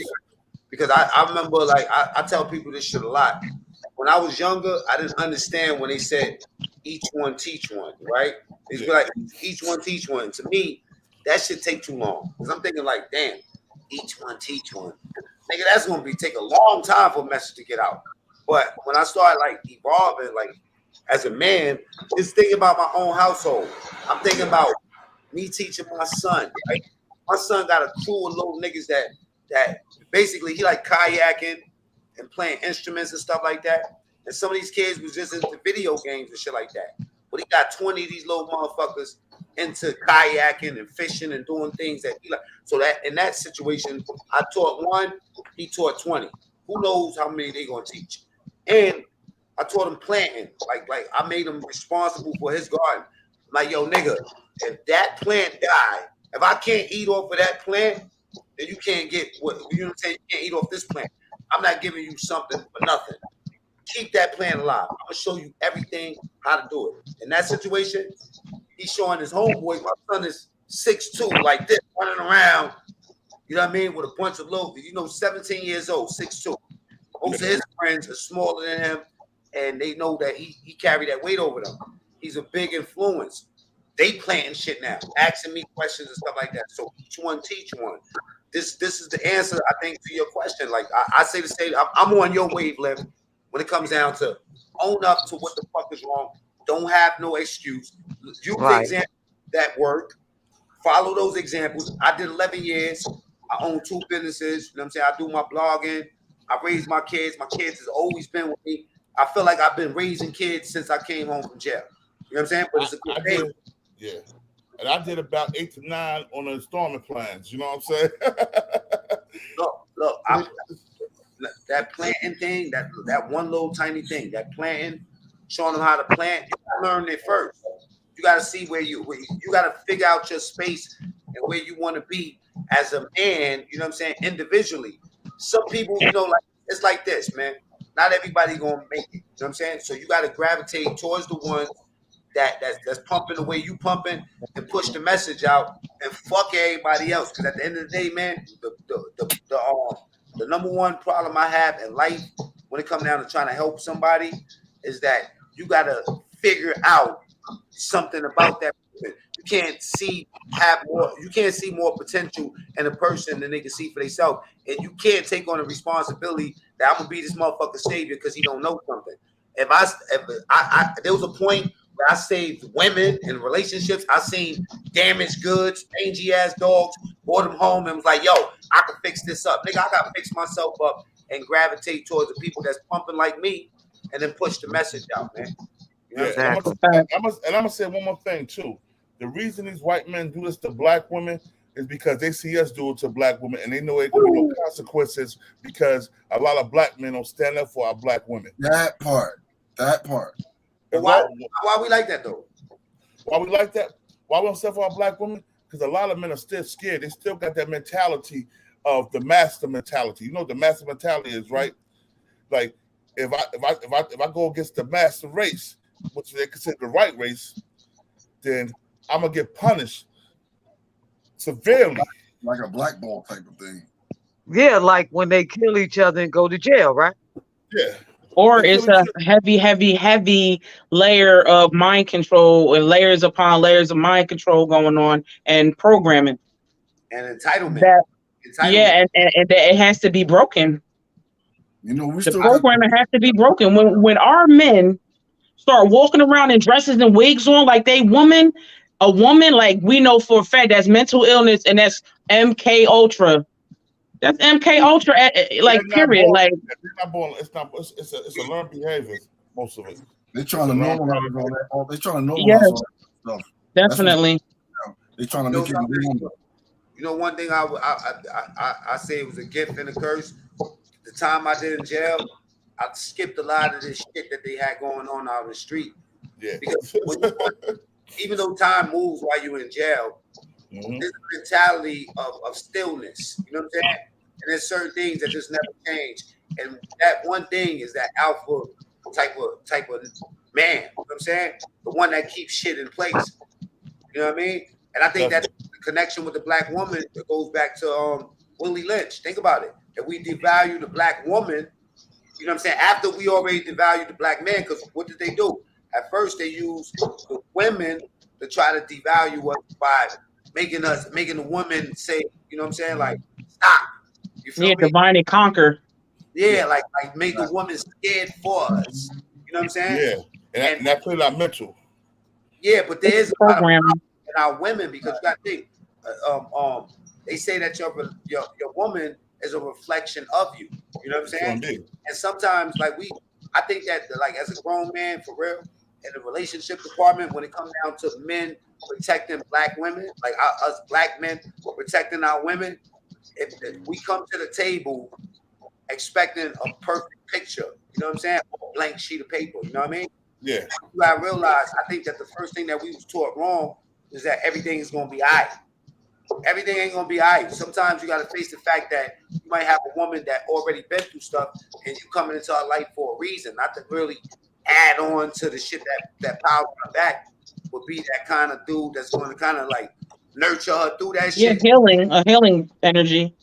Because I remember, like I tell people this shit a lot. When I was younger, I didn't understand when they said each one teach one, right? It's like each one teach one. To me, that should take too long. Because I'm thinking like, damn, each one teach one. Nigga, that's gonna take a long time for a message to get out. But when I started like evolving, like as a man, just thinking about my own household. I'm thinking about me teaching my son, right? My son got a crew of little niggas that basically he like kayaking and playing instruments and stuff like that. And some of these kids was just into video games and shit like that. But he got 20 of these little motherfuckers into kayaking and fishing and doing things that he like. So that in that situation, I taught one, he taught 20. Who knows how many they gonna teach? And I taught him planting. Like I made him responsible for his garden. I'm like, yo, nigga, if that plant die, if I can't eat off of that plant, then you can't get what you know what I'm saying. You can't eat off this plant. I'm not giving you something for nothing. Keep that plant alive. I'm gonna show you everything how to do it. In that situation, he's showing his homeboy. My son is 6'2", like this, running around. You know what I mean? With a bunch of little, 17 years old, 6'2". Most of his friends are smaller than him, and they know that he carried that weight over them. He's a big influence. They planting shit now, asking me questions and stuff like that. So each one teach one. This is the answer, I think, to your question. Like I say the same, I'm on your wavelength when it comes down to own up to what the fuck is wrong. Don't have no excuse. Use the examples that work. Follow those examples. I did 11 years. I own 2 businesses. You know what I'm saying? I do my blogging. I raise my kids. My kids has always been with me. I feel like I've been raising kids since I came home from jail. You know what I'm saying? But it's a good thing. Yeah. And I did about 8 to 9 on the installment plans. You know what I'm saying? Look, that planting thing, that one little tiny thing, that planting, showing them how to plant, you gotta learn it first. You gotta see where you gotta figure out your space and where you want to be as a man, you know what I'm saying, individually. Some people, like it's like this, man. Not everybody gonna make it. You know what I'm saying? So you gotta gravitate towards the ones that's pumping the way you pumping and push the message out and fuck everybody else. Because at the end of the day, man, the number one problem I have in life when it comes down to trying to help somebody is that you gotta figure out something about that person. You can't see more potential in a person than they can see for themselves, and you can't take on the responsibility that I'm gonna be this motherfucker savior because he don't know something. If I there was a point where I saved women in relationships. I seen damaged goods, mangy ass dogs, brought them home and was like, yo, I can fix this up. Nigga, I gotta fix myself up and gravitate towards the people that's pumping like me and then push the message out, man. You know Yeah, I'm gonna say one more thing too. The reason these white men do this to black women is because they see us do it to black women, and they know it can be no consequences because a lot of black men don't stand up for our black women. That part. But why we like that though? Why we like that? Why we don't stand for our black women? Because a lot of men are still scared. They still got that mentality of the master mentality. You know what the master mentality is, right? Like if I go against the master race, which they consider the right race, then I'm gonna get punished severely, like a blackball type of thing. Yeah, like when they kill each other and go to jail, right? Yeah. Or it's a heavy layer of mind control and layers upon layers of mind control going on and programming. And entitlement. Yeah, and it has to be broken. You know, the programming has to be broken. When our men start walking around in dresses and wigs on like they a woman, like we know for a fact that's mental illness, and that's MK Ultra. That's MK Ultra, like period. Born, like not born, it's a learned behavior. Most of it. They're trying to normalize all that. They're trying to normalize all that stuff. Definitely. They're trying to make it normal. You know, one thing I say it was a gift and a curse. The time I did in jail, I skipped a lot of this shit that they had going on out in the street. Yeah. Because even though time moves while you're in jail, there's a mentality of stillness. You know what I'm saying? And there's certain things that just never change. And that one thing is that alpha type of man. You know what I'm saying? The one that keeps shit in place. You know what I mean? And I think that the connection with the black woman that goes back to Willie Lynch. Think about it. If we devalue the black woman, you know what I'm saying? After we already devalued the black man, because what did they do? At first, they used the women to try to devalue us by making the woman say, you know what I'm saying? Like, stop. You feel me? Divine and conquer. Yeah, like make the woman scared for us. You know what I'm saying? Yeah, and that played our mental. Yeah, but there is a lot of problem in our women because you got to think. They say that your woman is a reflection of you. You know what I'm saying? And sometimes, I think that like as a grown man, for real, in the relationship department, when it comes down to men protecting black women, like us black men protecting our women, if we come to the table expecting a perfect picture, you know what I'm saying? A blank sheet of paper, you know what I mean? Yeah. You gotta realize, I think that the first thing that we was taught wrong is that everything is gonna be all right. Everything ain't gonna be all right. Sometimes you gotta face the fact that you might have a woman that already been through stuff and you coming into her life for a reason, not to really add on to the shit that power on her back, would be that kind of dude that's going to kind of like nurture her through that shit. Yeah, a healing energy.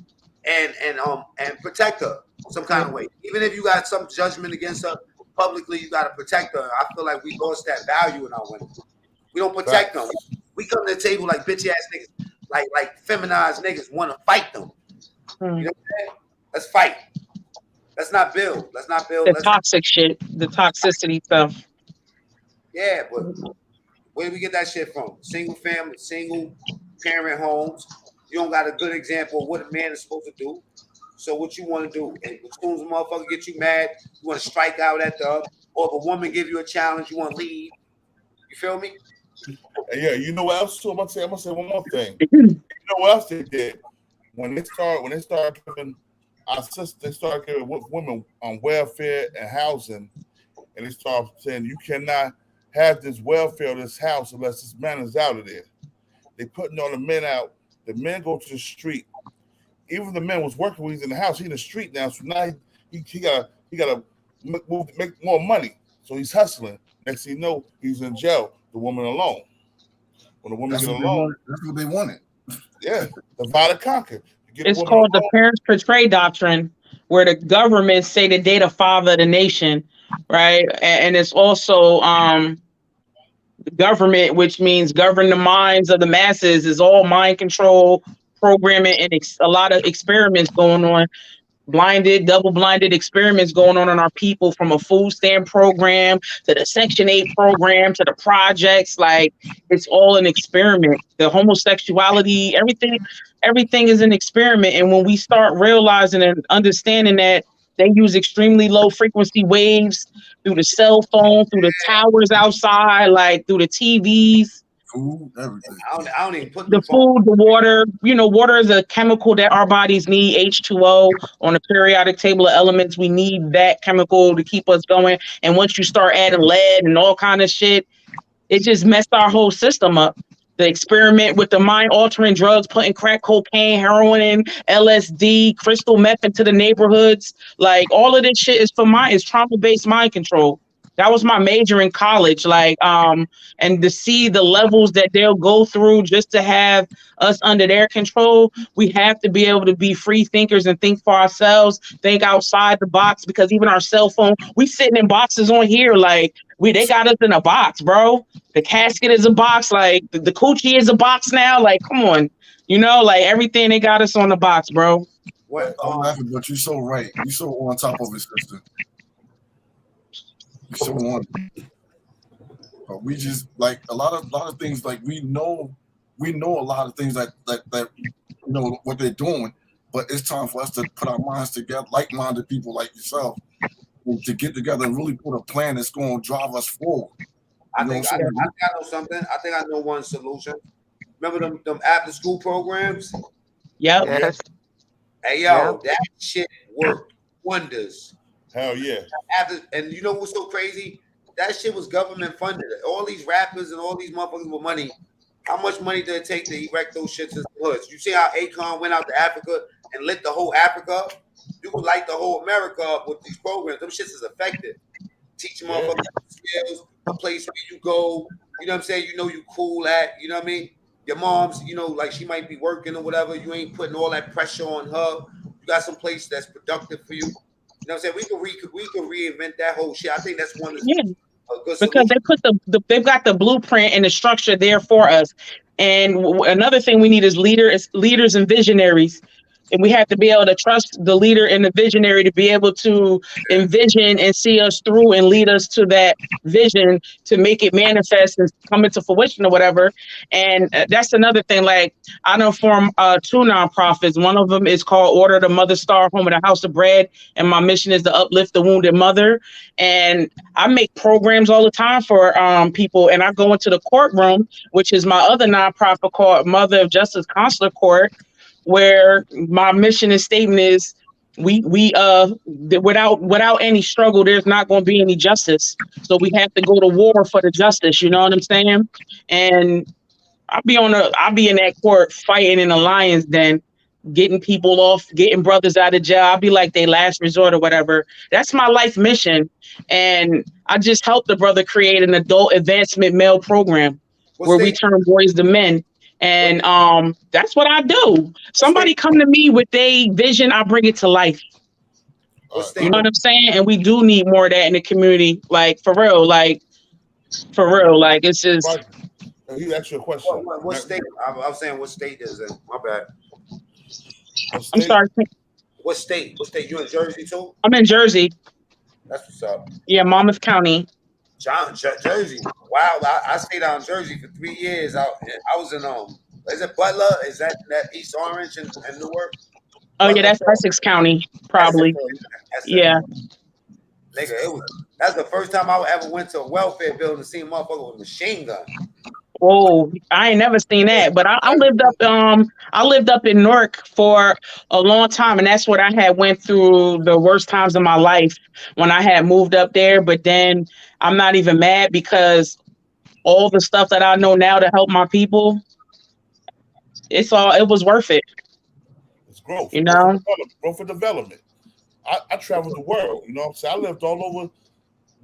And protect her some kind of way. Even if you got some judgment against her publicly, you got to protect her. I feel like we lost that value in our women. We don't protect them. We come to the table like bitch ass niggas, like feminized niggas want to fight them. You know what I'm saying? Let's fight. Let's not build. The toxic shit, the toxicity stuff. Yeah, but where do we get that shit from? Single family, single parent homes. You don't got a good example of what a man is supposed to do. So what you want to do? And as soon as a motherfucker get you mad, you want to strike out at them. Or if a woman give you a challenge, you want to leave. You feel me? Yeah, you know what else too? I'm gonna say one more thing. You know what else they did? When they started giving our sisters, they started giving women on welfare and housing, and they started saying you cannot have this welfare, this house, unless this man is out of there. They putting all the men out. The men go to the street. Even the man was working when he's in the house. He's in the street now, so now he gotta make more money. So he's hustling. Next thing you know, he's in jail. the woman alone. When the woman That's get what they alone, wanted. That's what they wanted. yeah, divide and conquer. You get a It's woman called the alone, parents portray doctrine, where the government say that they the father of the nation, right? And it's also government, which means govern the minds of the masses, is all mind control, programming, and a lot of experiments going on. Blinded, double-blinded experiments going on our people, from a food stamp program to the Section 8 program to the projects. Like, it's all an experiment. The homosexuality, everything is an experiment. And when we start realizing and understanding that they use extremely low frequency waves through the cell phone, through the towers outside, like through the TVs, Food, everything. I don't even put the food, the water, water is a chemical that our bodies need, H2O. On the periodic table of elements, we need that chemical to keep us going. And once you start adding lead and all kind of shit, it just messed our whole system up. The experiment with the mind-altering drugs, putting crack cocaine, heroin, and LSD, crystal meth into the neighborhoods. Like, all of this shit is trauma-based mind control. That was my major in college. Like, and to see the levels that they'll go through just to have us under their control, we have to be able to be free thinkers and think for ourselves, think outside the box, because even our cell phone, we sitting in boxes on here. Like, they got us in a box, bro. The casket is a box. Like, the coochie is a box now. Like, come on. Like, everything, they got us on the box, bro. What? I'm laughing, but you're so right. You're so on top of it, sister. You're so on. But we just, like, a lot of things, like, we know a lot of things that what they're doing, but it's time for us to put our minds together, like-minded people like yourself, to get together and really put a plan that's going to drive us forward. I think I know something. I think I know one solution. Remember them after school programs? Yep. Yes. Hey, yo, that shit worked wonders. hell yeah. And you know what's so crazy? That shit was government funded. All these rappers and all these motherfuckers with money. How much money did it take to erect those shits in the hoods? You see how Akon went out to Africa and lit the whole Africa up? You can light the whole America up with these programs. Them shits is effective. Teach motherfuckers skills, a place where you go, you know what I'm saying? You know you cool at, you know what I mean? Your mom's, like she might be working or whatever. You ain't putting all that pressure on her. You got some place that's productive for you. You know what I'm saying? We can reinvent that whole shit. I think that's one of the good because they put they've got the blueprint and the structure there for us. And another thing we need is leaders and visionaries. And we have to be able to trust the leader and the visionary to be able to envision and see us through and lead us to that vision to make it manifest and come into fruition or whatever. And that's another thing. Like, I know form two nonprofits. One of them is called Order the Mother Star Home and a House of Bread. And my mission is to uplift the wounded mother. And I make programs all the time for people. And I go into the courtroom, which is my other nonprofit called Mother of Justice Consular Court, where my mission and statement is we without any struggle, there's not going to be any justice. So we have to go to war for the justice. You know what I'm saying? And I'll be in that court fighting in the lion's den, getting people off, getting brothers out of jail. I'll be like their last resort or whatever. That's my life mission. And I just helped the brother create an adult advancement male program where we turn boys to men. And that's what I do. Somebody come to me with a vision, I bring it to life. You know what I'm saying? And we do need more of that in the community. Like, for real. Like, it's just. He asked you a question. What state? I was saying, what state is it? My bad. I'm sorry. What state? What state? You in Jersey too? I'm in Jersey. That's what's up. Yeah, Monmouth County. Jersey. Wow, I stayed out in Jersey for 3 years. I was in is it Butler? Is that East Orange and Newark? Oh yeah, that's Essex County, probably. Yeah. Nigga, that's the first time I ever went to a welfare building and seen a motherfucker with a machine gun. Oh, I ain't never seen that. But I lived up in Newark for a long time, and that's what I had went through the worst times of my life when I had moved up there. But then I'm not even mad because all the stuff that I know now to help my people, it was worth it. It's growth. You know? Growth and development. I traveled the world, you know what I'm saying? I lived all over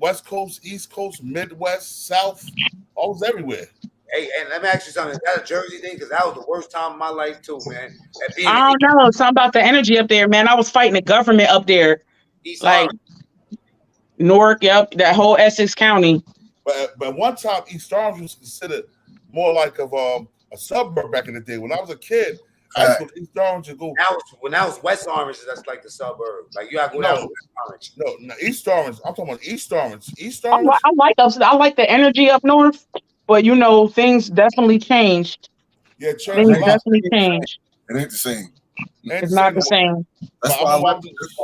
West Coast, East Coast, Midwest, South, I was everywhere. Hey, and let me ask you something. Is that a Jersey thing? Because that was the worst time of my life too, man. At being I don't know. Something about the energy up there, man. I was fighting the government up there. East Like Orange. Newark, yep, that whole Essex County. But one time, East Orange was considered more like of a suburb back in the day. When I was a kid, I used to go to East Orange and go. When that was West Orange, that's like the suburb. Like you have to go down to West Orange. No, East Orange. I'm talking about East Orange. East I Orange. I like the energy up north, but you know, things definitely changed. Yeah, changed. Things definitely changed. It ain't the same. It's not the same. That's why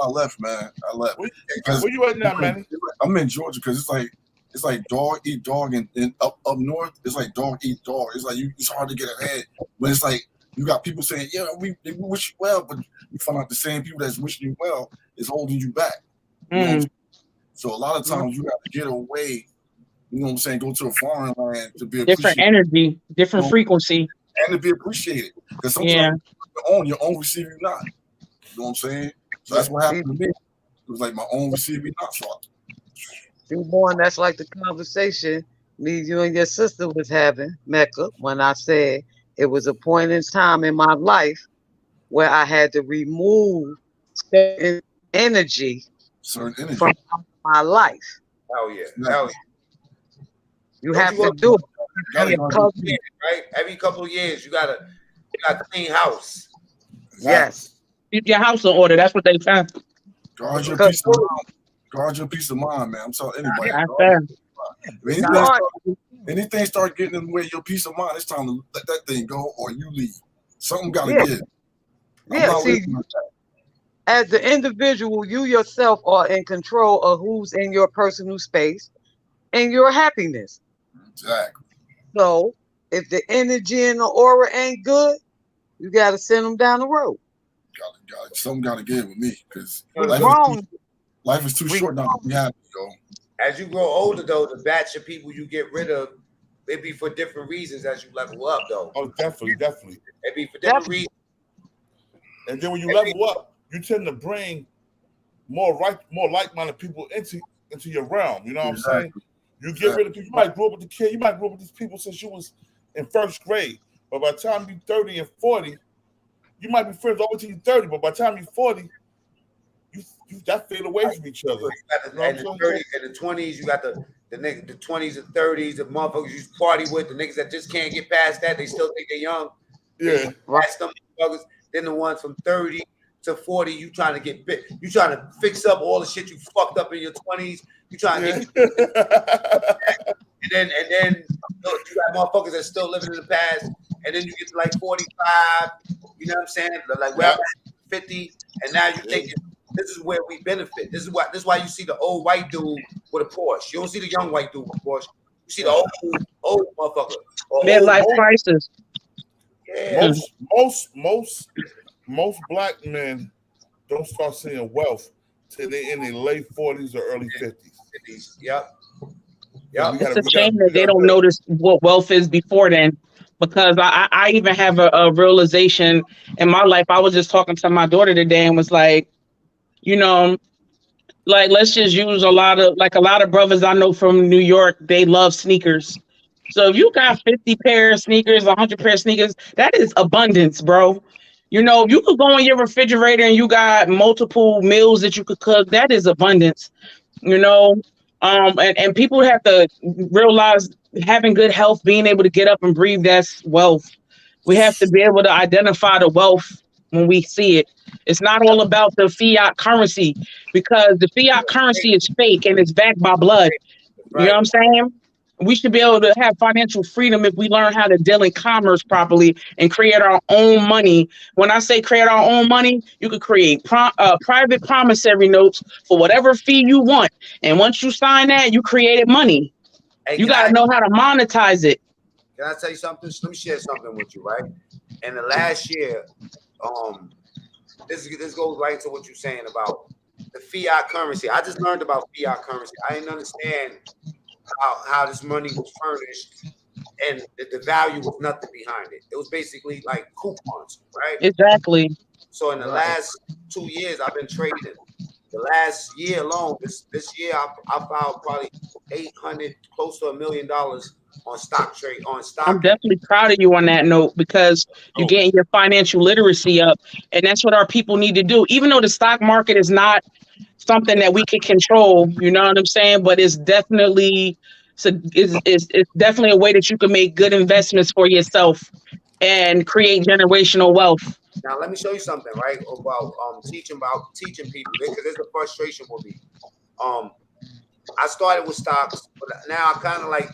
I left, man. I left. Where you at now, man? I'm in Georgia because it's like dog eat dog, and up north it's like dog eat dog. It's like it's hard to get ahead, but it's like you got people saying, yeah, we wish you well, but you find out the same people that's wishing you well is holding you back. You know so a lot of times you have to get away. You know what I'm saying? Go to a foreign land to be different energy, different frequency, and to be appreciated. Because sometimes your own receive you not. You know what I'm saying? So that's what happened to me. It was like my own receive me not. Born, that's like the conversation me, you, and your sister was having, Mecca, when I said it was a point in time in my life where I had to remove certain energy from my life. Hell yeah. Hell yeah. You have to do it. Right? Every couple of years, you got a clean house. Yes. Keep your house in order. That's what they found. Guard your peace of mind. Guard your peace of mind, man. I'm telling anybody. Anything start getting in the way of your peace of mind, it's time to let that thing go or you leave. Something got to give. Yeah, see, as the individual, you yourself are in control of who's in your personal space and your happiness. Exactly. So if the energy and the aura ain't good, you got to send them down the road. Something got to give with me because life is too short now to be happy, yo. As you grow older, though, the batch of people you get rid of, they be for different reasons as you level up, though. Oh, definitely. They be for different reasons. And then when you level up, you tend to bring more like-minded people into your realm. You know what I'm saying? You get rid of people. You might grow up with the kid. You might grow up with these people since you was in first grade. But by the time you're 30 and 40, you might be friends over to you 30. But by the time you're 40, you that fade away from each other. And the 30s and the 20s, you got the 20s and 30s, the motherfuckers you party with, the niggas that just can't get past that. They still think they're young. Yeah. That's them motherfuckers. Then the ones from 30 to 40, you trying to get bit. You trying to fix up all the shit you fucked up in your 20s. You trying to get and then you got motherfuckers that still living in the past. And then you get to like 45, you know what I'm saying? Like we're at 50, and now you think this is where we benefit. This is why you see the old white dude with a Porsche. You don't see the young white dude with a Porsche. You see the old motherfucker. Midlife crisis. Yeah. Most black men don't start seeing wealth till they're in their late 40s or early 50s. Yep. It's a shame that they don't notice what wealth is before then. Because I even have a realization in my life. I was just talking to my daughter today and was like, you know, like let's just use a lot of brothers I know from New York. They love sneakers. So if you got 50 pair of sneakers, 100 pair of sneakers, that is abundance, bro. You know, you could go in your refrigerator and you got multiple meals that you could cook. That is abundance, you know. And people have to realize having good health, being able to get up and breathe, that's wealth. We have to be able to identify the wealth when we see it. It's not all about the fiat currency, because the fiat currency is fake and it's backed by blood. You know what I'm saying? We should be able to have financial freedom if we learn how to deal in commerce properly and create our own money. When I say create our own money, you could create private promissory notes for whatever fee you want. And once you sign that, you created money. Hey, you got to know how to monetize it. Can I tell you something? Let me share something with you, right? In the last year, this goes right to what you're saying about the fiat currency. I just learned about fiat currency. I didn't understand how this money was furnished and the value was nothing behind it. It was basically like coupons, right? Exactly. So in the last 2 years, I've been trading the last year alone, this year I found probably 800, close to $1 million on stock trade, on stock. I'm definitely proud of you on that note, because you're getting your financial literacy up, and that's what our people need to do. Even though the stock market is not something that we can control, you know what I'm saying? But it's definitely it's definitely a way that you can make good investments for yourself and create generational wealth. Now let me show you something, right? About teaching people, because there's a frustration with me. I started with stocks, but now I kind of like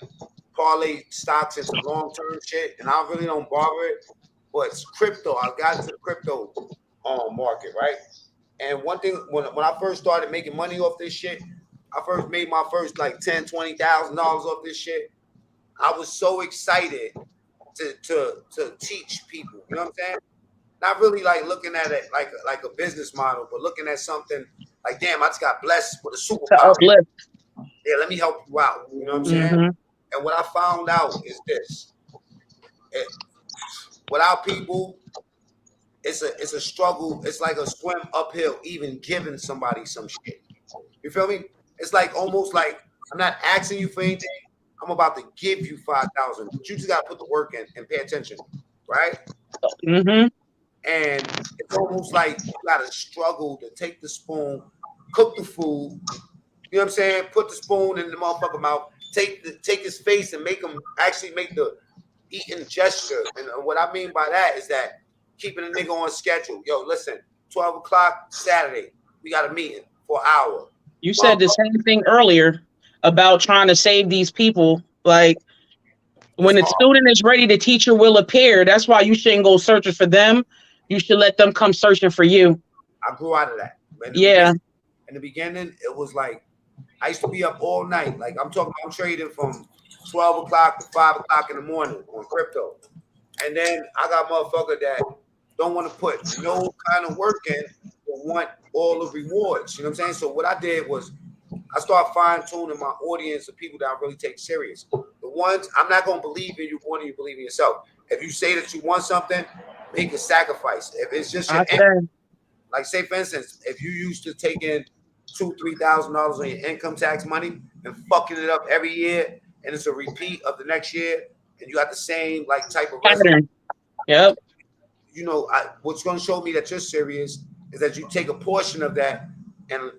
parlay stocks into long-term shit, and I really don't bother it. But it's crypto. I got into the crypto market, right? And one thing, when I first started making money off this shit, I first made my first like $10,000-$20,000 off this shit. I was so excited to teach people. You know what I'm saying? Not really like looking at it like a business model, but looking at something like, damn, I just got blessed with a superpower. Yeah, let me help you out. You know what I'm saying? And what I found out is this: without people, it's a struggle. It's like a swim uphill, even giving somebody some shit. You feel me? It's like almost like I'm not asking you for anything. I'm about to give you 5,000, but you just gotta put the work in and pay attention, right? And it's almost like you gotta struggle to take the spoon, cook the food. You know what I'm saying? Put the spoon in the motherfucker mouth. Take his face and make him actually make the eating gesture. And what I mean by that is that keeping a nigga on schedule. Yo, listen, 12 o'clock Saturday, we got a meeting for an hour. You said the same thing earlier about trying to save these people. Like, when the student is ready, the teacher will appear. That's why you shouldn't go searching for them. You should let them come searching for you. I grew out of that. In the beginning, it was like, I used to be up all night. Like I'm trading from 12 o'clock to 5 o'clock in the morning on crypto. And then I got motherfucker that don't want to put no kind of work in, but want all the rewards. You know what I'm saying? So what I did was I started fine-tuning my audience of people that I really take serious. The ones I'm not going to believe in you more than you believe in yourself. If you say that you want something, make a sacrifice. If it's just your income, like say for instance, if you used to take in $2,000-$3,000 on your income tax money and fucking it up every year, and it's a repeat of the next year, and you got the same like type of pattern. Yep. You know, what's going to show me that you're serious is that you take a portion of that and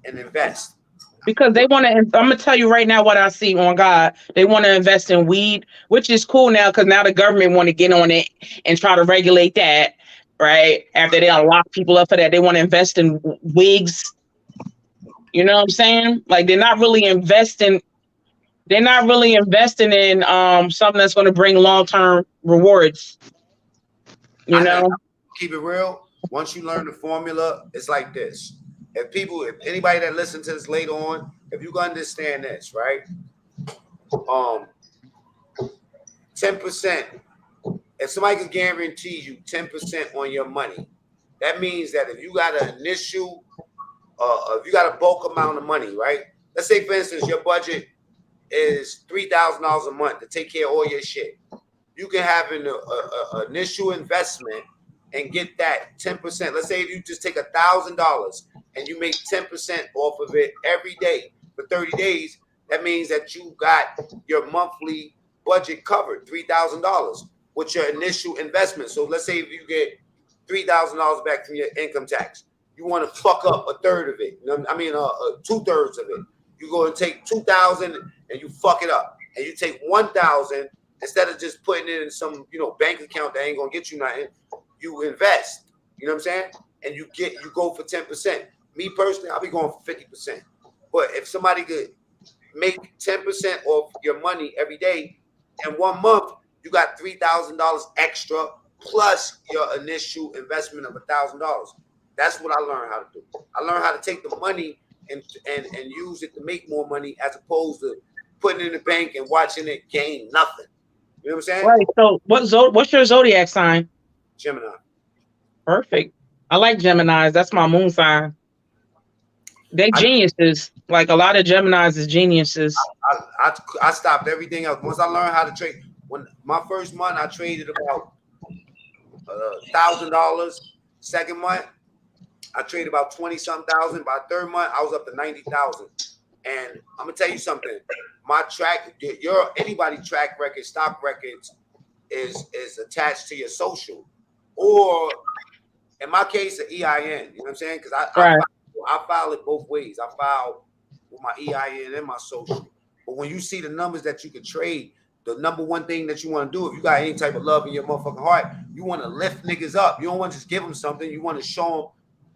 invest. Because they want to, I'm going to tell you right now what I see on God. They want to invest in weed, which is cool now because now the government want to get on it and try to regulate that, right? After they lock people up for that, they want to invest in wigs. You know what I'm saying? Like they're not really investing in something that's going to bring long-term rewards. You know? Keep it real. Once you learn the formula, it's like this. If anybody that listens to this later on, if you can understand this, right? 10%, if somebody can guarantee you 10% on your money, that means that if you got an initial, if you got a bulk amount of money, right? Let's say, for instance, your budget is $3,000 a month to take care of all your shit. You can have an initial investment and get that 10%. Let's say if you just take $1,000 and you make 10% off of it every day for 30 days, that means that you got your monthly budget covered, $3,000 with your initial investment. So let's say if you get $3,000 back from your income tax, you want to fuck up a third of it. I mean, 2/3 of it. You go and take 2,000 and you fuck it up, and you take 1,000 instead of just putting it in some bank account that ain't gonna get you nothing. You invest. You know what I'm saying? And you go for 10%. Me personally, I'll be going for 50%. But if somebody could make 10% off your money every day, in 1 month you got $3,000 extra plus your initial investment of $1,000. That's what I learned how to do. I learned how to take the money and use it to make more money as opposed to putting it in the bank and watching it gain nothing. You know what I'm saying? Right. So what's your zodiac sign? Gemini. Perfect. I like Geminis. That's my moon sign. They geniuses. Like a lot of Geminis is geniuses. I stopped everything else. Once I learned how to trade, when my first month I traded about $1,000. Second month, I traded about 20-something thousand. By third month, I was up to 90,000. And I'm gonna tell you something. My anybody track record, stock records is attached to your social, or in my case, an EIN. You know what I'm saying? Because I file it both ways. I file with my EIN and my social. But when you see the numbers that you can trade, the number one thing that you want to do, if you got any type of love in your motherfucking heart, you want to lift niggas up. You don't want to just give them something. You want to show them,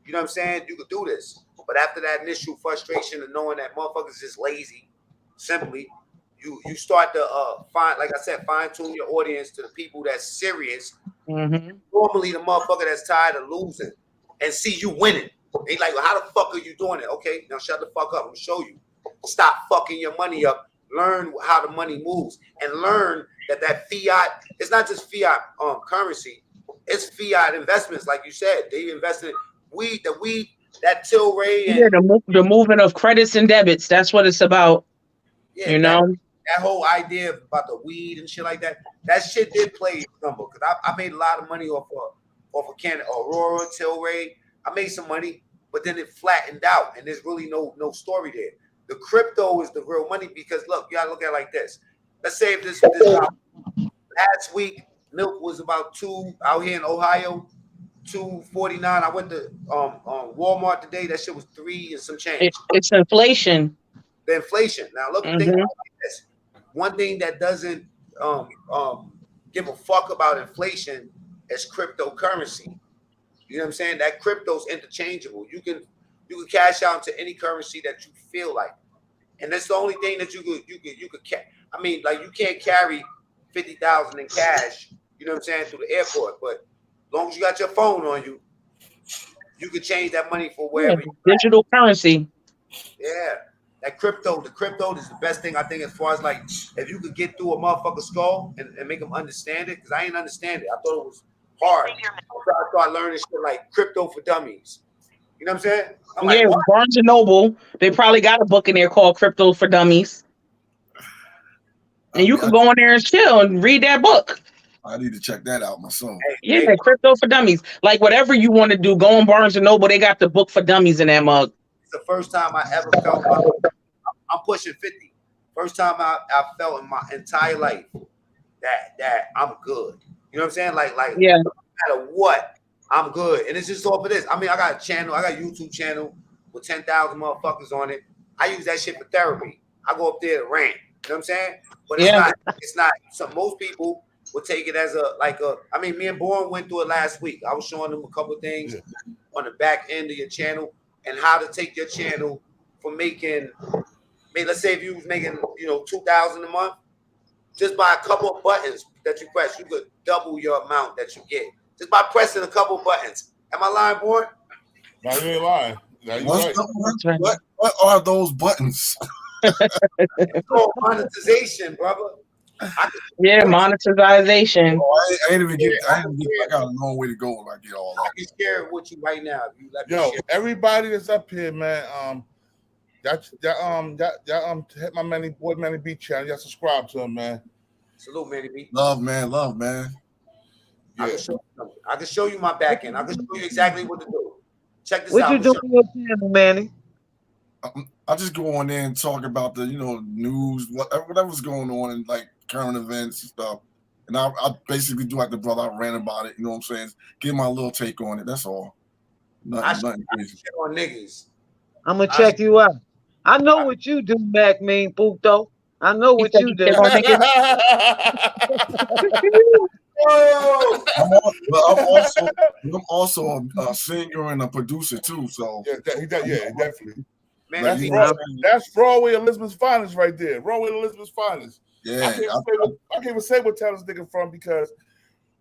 you know what I'm saying? You could do this. But after that initial frustration of knowing that motherfuckers just lazy, simply, you start to fine tune your audience to the people that's serious. Mm-hmm. Normally the motherfucker that's tired of losing and see you winning. They like, well, how the fuck are you doing it? Okay, now shut the fuck up. I'm gonna show you. Stop fucking your money up. Learn how the money moves and learn that fiat, it's not just fiat currency, it's fiat investments. Like you said, they invested in weed, that Tilray, and the movement of credits and debits. That's what it's about. yeah, you know, that whole idea about the weed and shit like that. That shit did play a number because I made a lot of money off of Canada, Aurora, Tilray. I made some money, but then it flattened out, and there's really no story there. The crypto is the real money because look, you gotta look at it like this. Let's say if this last week milk was about $2 out here in Ohio, $2.49. I went to Walmart today. That shit was $3 and some change. It's inflation. The inflation. Now look, think about this. One thing that doesn't give a fuck about inflation is cryptocurrency. You know what I'm saying? That crypto's interchangeable. You can cash out into any currency that you feel like, and that's the only thing that you could. I mean, like you can't carry 50,000 in cash. You know what I'm saying, through the airport, but as long as you got your phone on you, you can change that money for wherever. Digital currency. Yeah, the crypto is the best thing I think as far as like if you could get through a motherfucker's skull and make them understand it, because I ain't understand it. I thought it was hard. I started learning shit like crypto for dummies. You know what I'm saying? I'm like, what? Barnes and Noble, they probably got a book in there called Crypto for Dummies. And you can go in there and chill and read that book. I need to check that out myself. Crypto for Dummies. Like whatever you want to do, go on Barnes and Noble. They got the book for dummies in that mug. It's the first time I ever felt I'm pushing 50. First time I felt in my entire life that I'm good. You know what I'm saying? Like yeah. No matter what, I'm good. And it's just all for this. I mean, I got a channel. I got a YouTube channel with 10,000 motherfuckers on it. I use that shit for therapy. I go up there to rant. You know what I'm saying? But it's not. So most people would take it as I mean, me and Bourne went through it last week. I was showing them a couple of things on the back end of your channel and how to take your channel from making, let's say if you was making, $2,000 a month, just by a couple of buttons that you press, you could double your amount that you get. Just by pressing a couple of buttons. Am I lying, Bourne? No, you ain't lying. No, you're right. What are those buttons? It's called monetization, brother. Monetization. Oh, I got a long way to go if I get all that. I can share it with you right now. If you let me share. Everybody that's up here, man. That hit my Manny B channel. Y'all subscribe to him, man. Salute, Manny B. Love, man. Yeah. I can show you my back end. I can show you exactly what to do. Check this out. What you doing on your channel, Manny? I just go on there and talk about the news, whatever's going on, and like current events and stuff. And I basically do like the brother. I ran about it. You know what I'm saying? Give my little take on it. That's all. Nothing crazy. On niggas. I'm gonna check you out. I know what you do, Mac Mean Puto. I know what you do. I'm also a singer and a producer too. So definitely. Man, that's Broadway Elizabeth's finest right there. Broadway Elizabeth's finest. Yeah, I can't even say what town this nigga from because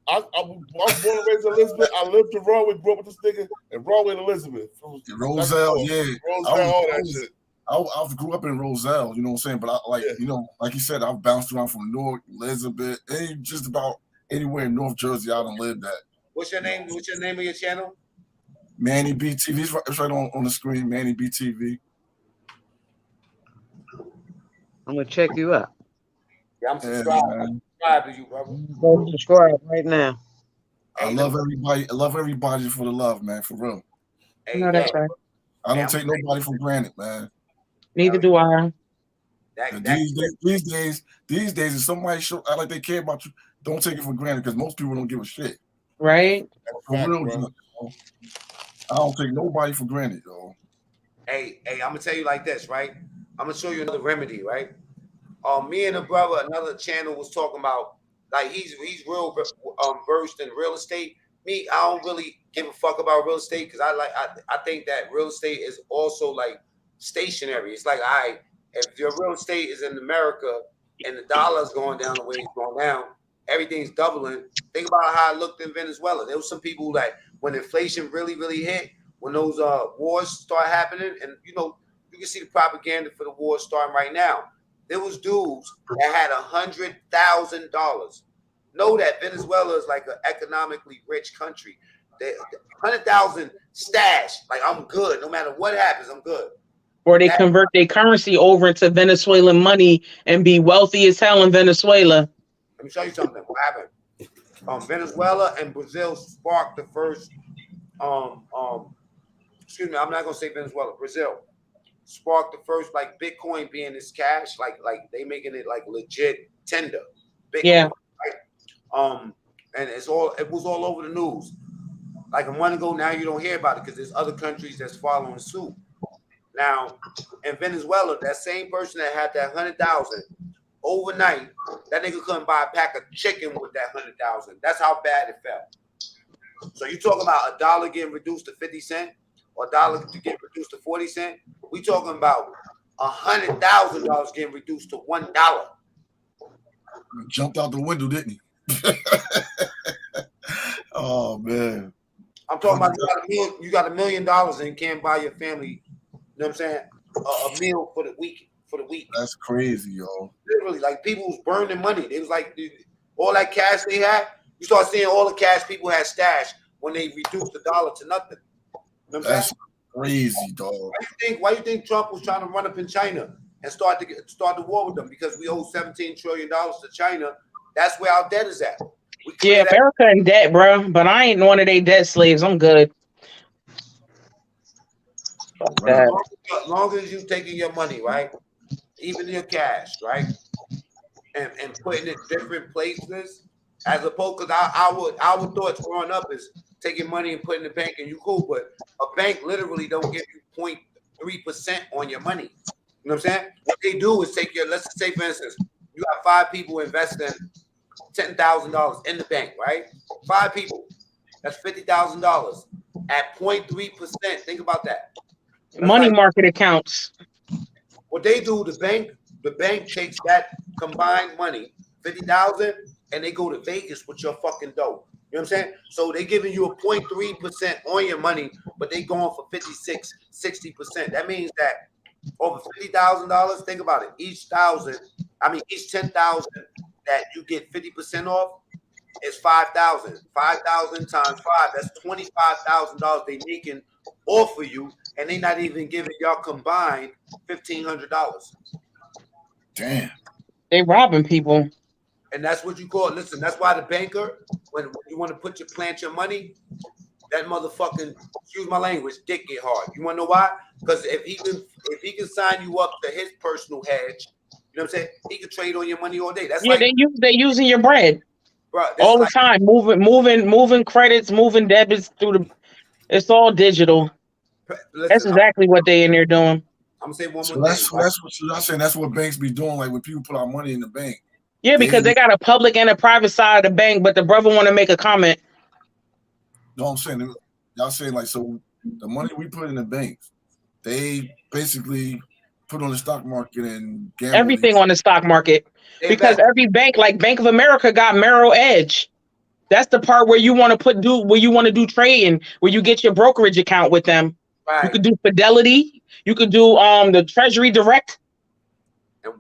I was born and raised in Elizabeth. I lived in Broadway, grew up with this nigga, and Broadway Elizabeth. Roselle, all that shit. I grew up in Roselle, you know what I'm saying? But like you said, I've bounced around from Newark, Elizabeth, and just about anywhere in North Jersey I done lived at. What's your name? What's your name of your channel? Manny Btv. It's right on the screen. Manny Btv. I'm gonna check you out. Yeah, I'm subscribed. I'm subscribed to you, brother. Go subscribe right now. I love everybody. I love everybody for the love, man. For real. Hey, No, that's yo, right. I don't take nobody for granted, man. Neither do I. These days, if somebody show act like they care about you, don't take it for granted because most people don't give a shit. Right? For Fact, real, bro. yo. I don't take nobody for granted, yo. Hey, I'm gonna tell you like this, right? I'm gonna show you another remedy, right? Me and a brother, another channel was talking about like he's real versed in real estate. Me, I don't really give a fuck about real estate because I think that real estate is also like stationary. It's like if your real estate is in America and the dollar's going down the way it's going down, everything's doubling. Think about how it looked in Venezuela. There was some people that when inflation really hit, when those wars start happening, and you can see the propaganda for the war starting right now. There was dudes that had $100,000. Know that Venezuela is like an economically rich country. They 100,000 stash. Like I'm good. No matter what happens, I'm good. Or they convert their currency over into Venezuelan money and be wealthy as hell in Venezuela. Let me show you something. What happened? Venezuela and Brazil sparked the first. Excuse me. I'm not gonna say Venezuela. Brazil sparked the first like Bitcoin being this cash. Like they making it like legit tender. Bitcoin, yeah. Right? And it was all over the news. Like a month ago, now you don't hear about it because there's other countries that's following suit. Now, in Venezuela, that same person that had that 100,000 overnight, that nigga couldn't buy a pack of chicken with that 100,000. That's how bad it felt. So you talking about $1 getting reduced to 50 cents or $1 to get reduced to 40 cents? We talking about $100,000 getting reduced to $1. Jumped out the window, didn't he? Oh man. I'm talking about you got $1 million and can't buy your family, you know what I'm saying, a meal for the week. That's crazy, yo. Literally, like people was burning money. They was like all that cash they had. You start seeing all the cash people had stashed when they reduced the dollar to nothing. You know what I'm That's crazy, dog. Why you think Trump was trying to run up in China and start the war with them? Because we owe $17 trillion to China. That's where our debt is at. Yeah, America in debt, bro. But I ain't one of their debt slaves. I'm good. As long as you taking your money, right? Even your cash, right? And putting it different places, as opposed, because our thoughts growing up is taking money and putting in the bank and you cool, but a bank literally don't give you 0.3% on your money. You know what I'm saying? What they do is take let's say for instance, you got 5 people investing $10,000 in the bank, right? 5 people, that's $50,000 at 0.3%. Think about that. That's money market accounts. What they do, the bank takes that combined money, 50,000, and they go to Vegas with your fucking dough. You know what I'm saying? So they giving you a 0.3% on your money, but they going for 56, 60%. That means that over $50,000, think about it. Each 10,000 that you get 50% off is 5,000. 5,000 times 5, that's $25,000 they making off of you, and they not even giving y'all combined $1,500. Damn. They robbing people. And that's what you call it. Listen, that's why the banker, when you want to plant your money, that motherfucking, excuse my language, dick get hard. You want to know why? Because if he can sign you up to his personal hedge, you know what I'm saying? He can trade on your money all day. That's they using your bread, bro, all the time. Moving credits, moving debits through the. It's all digital. Listen, that's exactly what they in there doing. I'm gonna say one more thing. That's what banks be doing. Like when people put our money in the bank. Yeah, because they got a public and a private side of the bank, but the brother want to make a comment. No, I'm saying y'all saying like so the money we put in the banks, they basically put on the stock market and gamble. Everything on the stock market. Because every bank, like Bank of America, got Merrill Edge. That's the part where you want to do trading, where you get your brokerage account with them. Right. You could do Fidelity. You could do the Treasury Direct.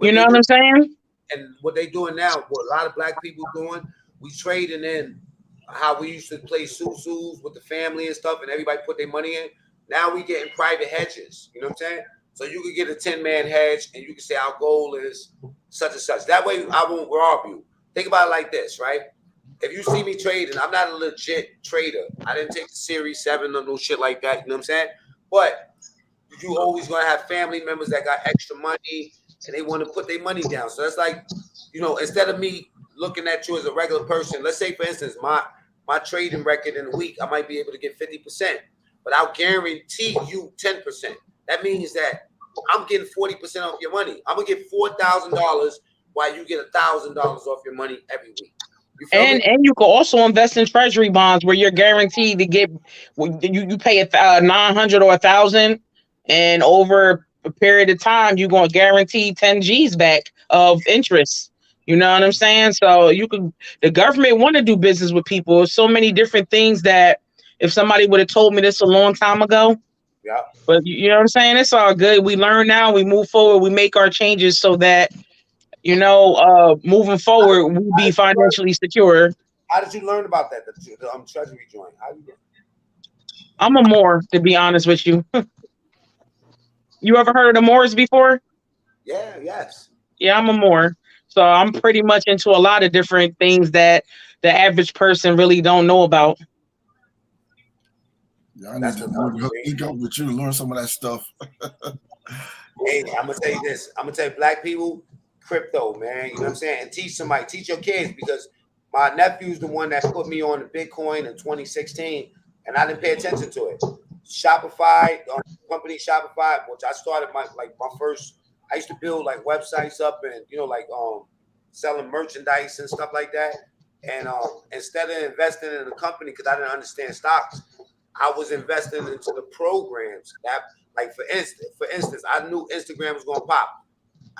You know what I'm saying? And what they doing now, what a lot of black people doing, we trading in how we used to play susus with the family and stuff, and everybody put their money in. Now we getting private hedges. You know what I'm saying? So you could get a 10-man hedge, and you can say our goal is such and such. That way, I won't rob you. Think about it like this, right? if you see me trading, I'm not a legit trader. I didn't take the Series 7 or no shit like that. You know what I'm saying? But you always gonna have family members that got extra money and they want to put their money down. So that's like, you know, instead of me looking at you as a regular person, let's say for instance, my trading record in a week, I might be able to get 50%, but I'll guarantee you 10%. That means that I'm getting 40% off your money. I'm gonna get $4,000 while you get $1,000 off your money every week. And you can also invest in treasury bonds where you're guaranteed to get you pay a 900 or 1,000, and over a period of time you're going to guarantee 10 G's back of interest. You know what I'm saying? So the government want to do business with people. There's so many different things that if somebody would have told me this a long time ago. Yeah. But you know what I'm saying? It's all good. We learn now, we move forward, we make our changes so that, you know, moving forward, we'll be financially secure. How did you learn about that? The treasury joint. I'm a Moor, to be honest with you. You ever heard of the Moors before? Yeah, yes. Yeah, I'm a Moor. So I'm pretty much into a lot of different things that the average person really don't know about. Yeah, I need to hook up with you to learn some of that stuff. Hey, I'm gonna tell you this. I'm gonna tell you, black people, crypto, man. You know what I'm saying? And teach somebody, teach your kids, because my nephew's the one that put me on the Bitcoin in 2016, and I didn't pay attention to it. Shopify, company Shopify, which I started my first. I used to build like websites up and, you know, like selling merchandise and stuff like that. And instead of investing in the company, because I didn't understand stocks, I was investing into the programs that, like for instance, I knew Instagram was gonna pop.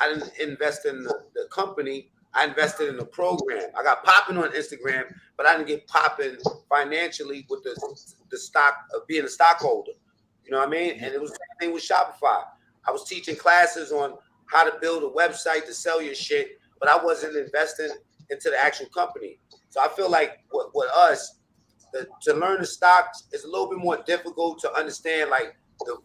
I didn't invest in the company. I invested in the program. I got popping on Instagram, but I didn't get popping financially with the stock of being a stockholder. You know what I mean? And it was the same thing with Shopify. I was teaching classes on how to build a website to sell your shit, but I wasn't investing into the actual company. So I feel like with us, to learn the stocks is a little bit more difficult to understand, like the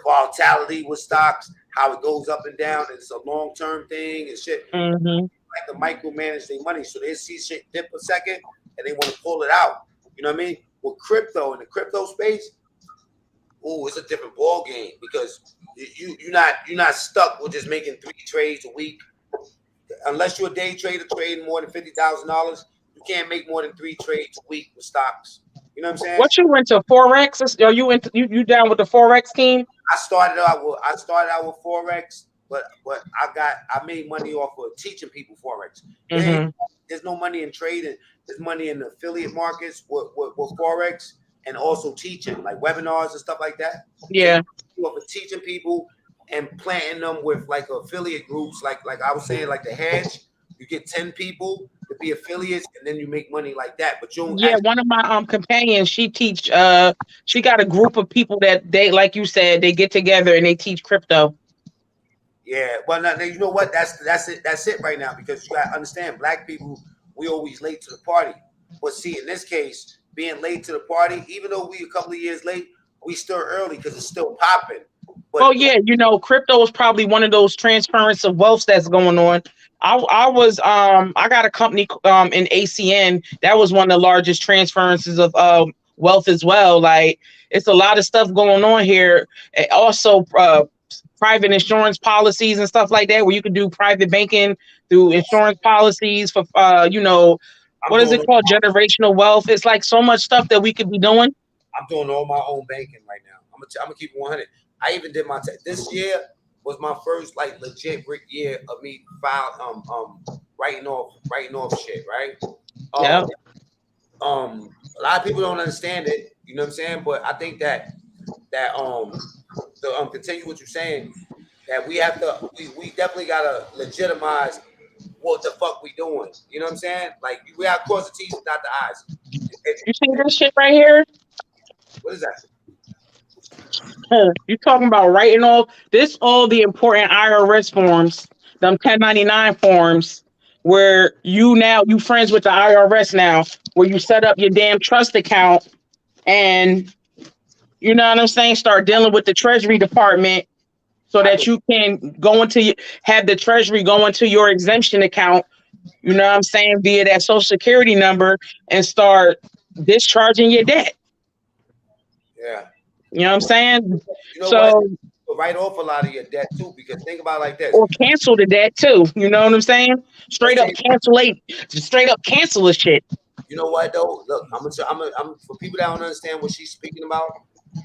volatility with stocks, how it goes up and down, and it's a long-term thing and shit. Mm-hmm. Like to micromanage their money, so they see shit dip a second and they want to pull it out. You know what I mean? With crypto, in the crypto space, it's a different ball game, because you're not stuck with just making 3 trades a week. Unless you're a day trader trading more than $50,000, you can't make more than 3 trades a week with stocks. You know what I'm saying? What you into Forex? Are you into you down with the Forex team? I started out with Forex, but I made money off of teaching people Forex. Mm-hmm. There's no money in trading. There's money in the affiliate markets with Forex, and also teaching, like webinars and stuff like that. Yeah. So for teaching people and planting them with like affiliate groups, like I was saying, like the hedge, you get 10 people to be affiliates, and then you make money like that. But you don't one of my companions, she teach she got a group of people that they, like you said, they get together and they teach crypto. Yeah, well, now, you know what? That's it right now, because you gotta understand, black people, we always late to the party. But see, in this case, being late to the party, even though we a couple of years late, we still early because it's still popping. But yeah, you know, crypto is probably one of those transference of wealth that's going on. I got a company in ACN that was one of the largest transferences of wealth as well. Like, it's a lot of stuff going on here. And also private insurance policies and stuff like that, where you can do private banking through insurance policies for you know, what is it called? Generational wealth. It's like so much stuff that we could be doing. I'm doing all my own banking right now. I'm gonna keep it 100. I even did my this year was my first like legit year of me writing off shit, right? Yeah. A lot of people don't understand it, you know what I'm saying? But I think that to continue what you're saying, that we have to we definitely gotta legitimize what the fuck we doing. You know what I'm saying? Like, we gotta cross the T's and dot the I's. You see this shit right here? What is that? You talking about writing all the important IRS forms, them 1099 forms, where you friends with the IRS now, where you set up your damn trust account, and you know what I'm saying, start dealing with the Treasury Department so that you can have the Treasury go into your exemption account you know what I'm saying, via that social security number and start discharging your debt. Yeah. You know what I'm saying? You know So, what? You'll write off a lot of your debt too, because think about it like this. or cancel the debt too. You know what I'm saying? Straight up cancel the shit. You know what though? Look, I'm for people that don't understand what she's speaking about.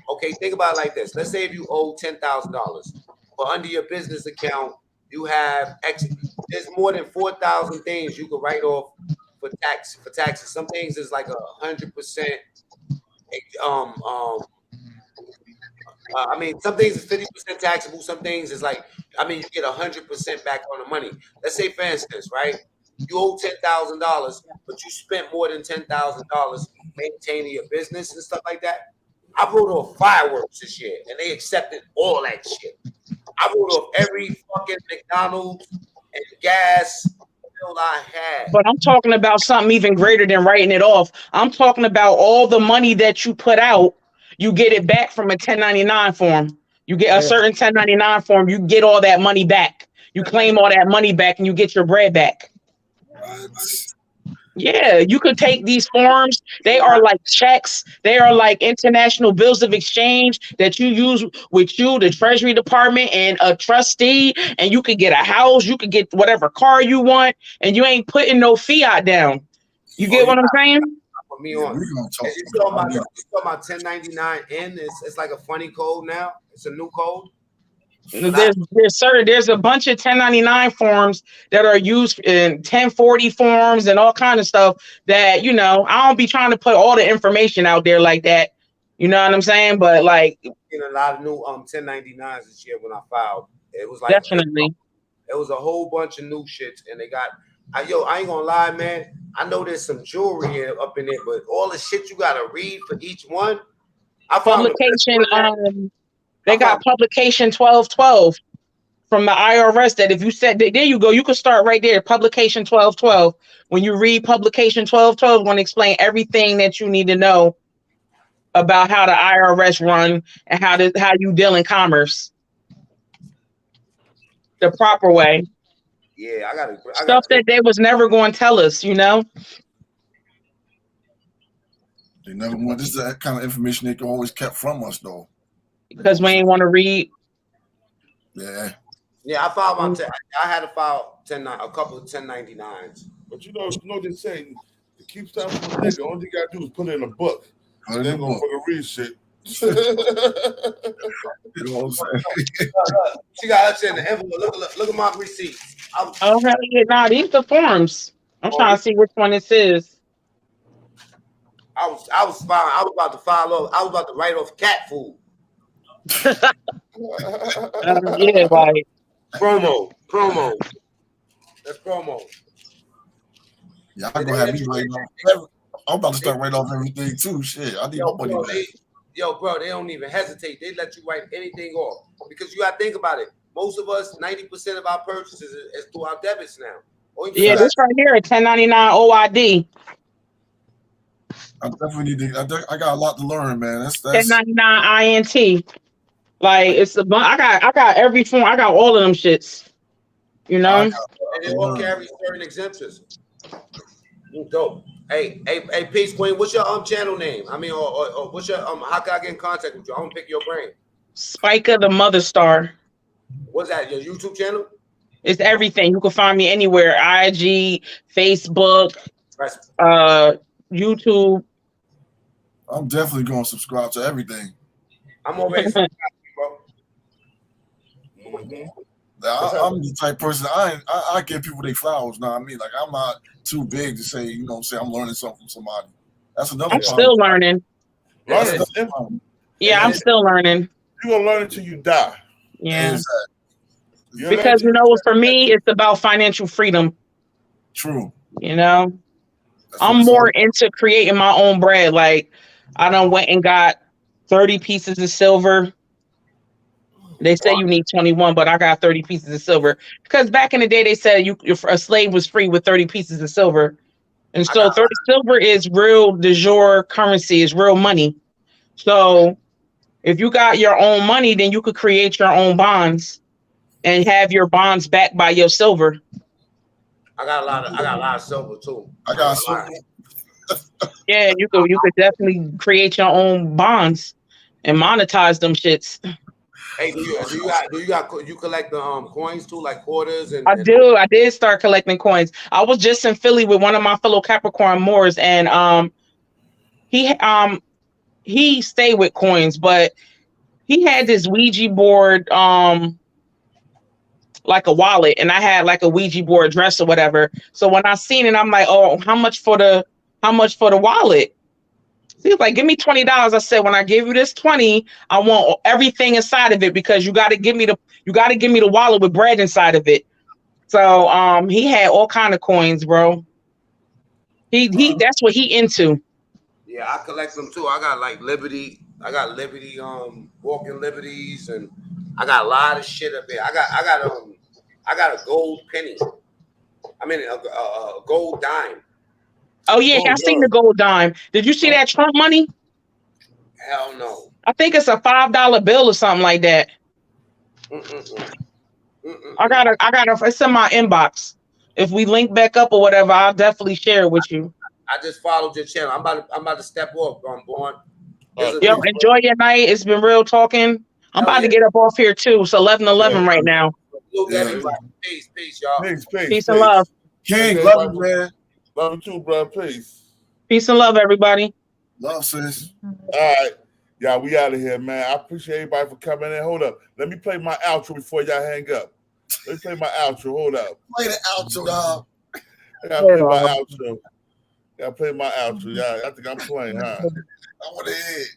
Okay, think about it like this. Let's say if you owe $10,000, but under your business account you have X. There's more than 4,000 things you can write off for taxes. Some things is like 100%. I mean, some things is 50% taxable. Some things is like, I mean, you get 100% back on the money. Let's say, for instance, right? You owe $10,000, but you spent more than $10,000 maintaining your business and stuff like that. I wrote off fireworks this year, and they accepted all that shit. I wrote off every fucking McDonald's and gas bill I had. But I'm talking about something even greater than writing it off. I'm talking about all the money that you put out. You get it back from a 1099 form. You get a certain 1099 form. You get all that money back. You claim all that money back, and you get your bread back. Yeah, you could take these forms. They are like checks. They are like international bills of exchange that you use with you, the Treasury Department, and a trustee. And you could get a house. You could get whatever car you want, and you ain't putting no fiat down. You get what I'm saying? Put me on. You talking about 1099N? It's like a funny code now. It's a new code. There's a bunch of 1099 forms that are used in 1040 forms and all kind of stuff that, you know, I don't be trying to put all the information out there like that. You know what I'm saying? But like, in a lot of new 1099s this year when I filed, it was like definitely it was a whole bunch of new shits, and they got I ain't gonna lie, man. I know there's some jewelry up in there, but all the shit you gotta read for each one. Publication. They got publication 1212 from the IRS that if you said, there you go, you can start right there. Publication 1212. When you read publication 1212, it's going to explain everything that you need to know about how the IRS run and how you deal in commerce the proper way. Yeah, I got stuff that they was never going to tell us, you know. They never want. This is that kind of information they can always kept from us, though. Because we ain't want to read. Yeah. Yeah, I filed I had to file a couple of 1099s. But you know they say to keep stuff from the nigga, all you gotta do is put it in a book. They're gonna put a read shit. You know what I'm saying? She got us in the envelope. Look at my receipts. Okay, nah, these are forms. I'm trying to see which one this is. I was about to file off. I was about to write off cat food. Yeah, like promo. That's promo. Yeah, I'm gonna have you writing off. I'm about to start writing off everything too. Shit, I need my money back. Bro, they don't even hesitate. They let you write anything off because you got to think about it. Most of us, 90% of our purchases is through our debits now. Yeah, this right here, 1099 OID. I definitely need to. I got a lot to learn, man. That's 1099 INT. Like it's a bunch. I got every form. I got all of them shits. You know. And they all carry certain exemptions. Dope. Hey, Peace Queen. What's your channel name? I mean, or what's your how can I get in contact with you? I want to pick your brain. Spiker the Mother Star. What's that? Your YouTube channel? It's everything. You can find me anywhere. IG, Facebook, YouTube. I'm definitely going to subscribe to everything. I'm already subscribed, bro. I'm the type of person I give people their flowers. Now I mean, like I'm not too big to say, you know what I'm saying, I'm learning something from somebody. That's another I'm still learning. Yeah, I'm still learning. You're gonna learn until you die. Yeah. Because you know, for me, it's about financial freedom. True. You know, I'm more into creating my own bread. Like I done went and got 30 pieces of silver. They say you need 21, but I got 30 pieces of silver. Because back in the day, they said a slave was free with 30 pieces of silver. And so 30 silver is real de jure currency, is real money. So if you got your own money, then you could create your own bonds and have your bonds backed by your silver. I got a lot of silver too. I got silver. Yeah, you could definitely create your own bonds and monetize them shits. Hey, do you collect the coins too, like quarters and? I do. I did start collecting coins. I was just in Philly with one of my fellow Capricorn Moors, and he stayed with coins, but he had this Ouija board, like a wallet, and I had like a Ouija board dress or whatever. So when I seen it, I'm like, oh, how much for the wallet? He was like, give me $20. I said, when I give you this 20, I want everything inside of it, because you got to give me the wallet with bread inside of it. So he had all kind of coins, bro. He that's what he into. Yeah, I collect them too. I got like Liberty. I got Liberty, walking Liberties, and I got a lot of shit up there. I got a gold penny. I mean a gold dime. Oh yeah, I seen the gold dime. Did you see that Trump money? Hell no. I think it's a $5 bill or something like that. I got it's in my inbox. If we link back up or whatever, I'll definitely share it with you. I just followed your channel. I'm about to step off. I'm born. Yo, enjoy your night. It's been real talking. I'm about to get up off here too. It's 11:11 right now. Peace, y'all. Peace and love. King, love you, man. Love you too, bro. Peace. Peace and love, everybody. Love, sis. All right. Yeah, we out of here, man. I appreciate everybody for coming in. Hold up. Let me play my outro before y'all hang up. Let me play my outro. Hold up. Play the outro, dog. I gotta play my outro. Gotta play my outro. Yeah, I think I'm playing, huh? I want to hear it.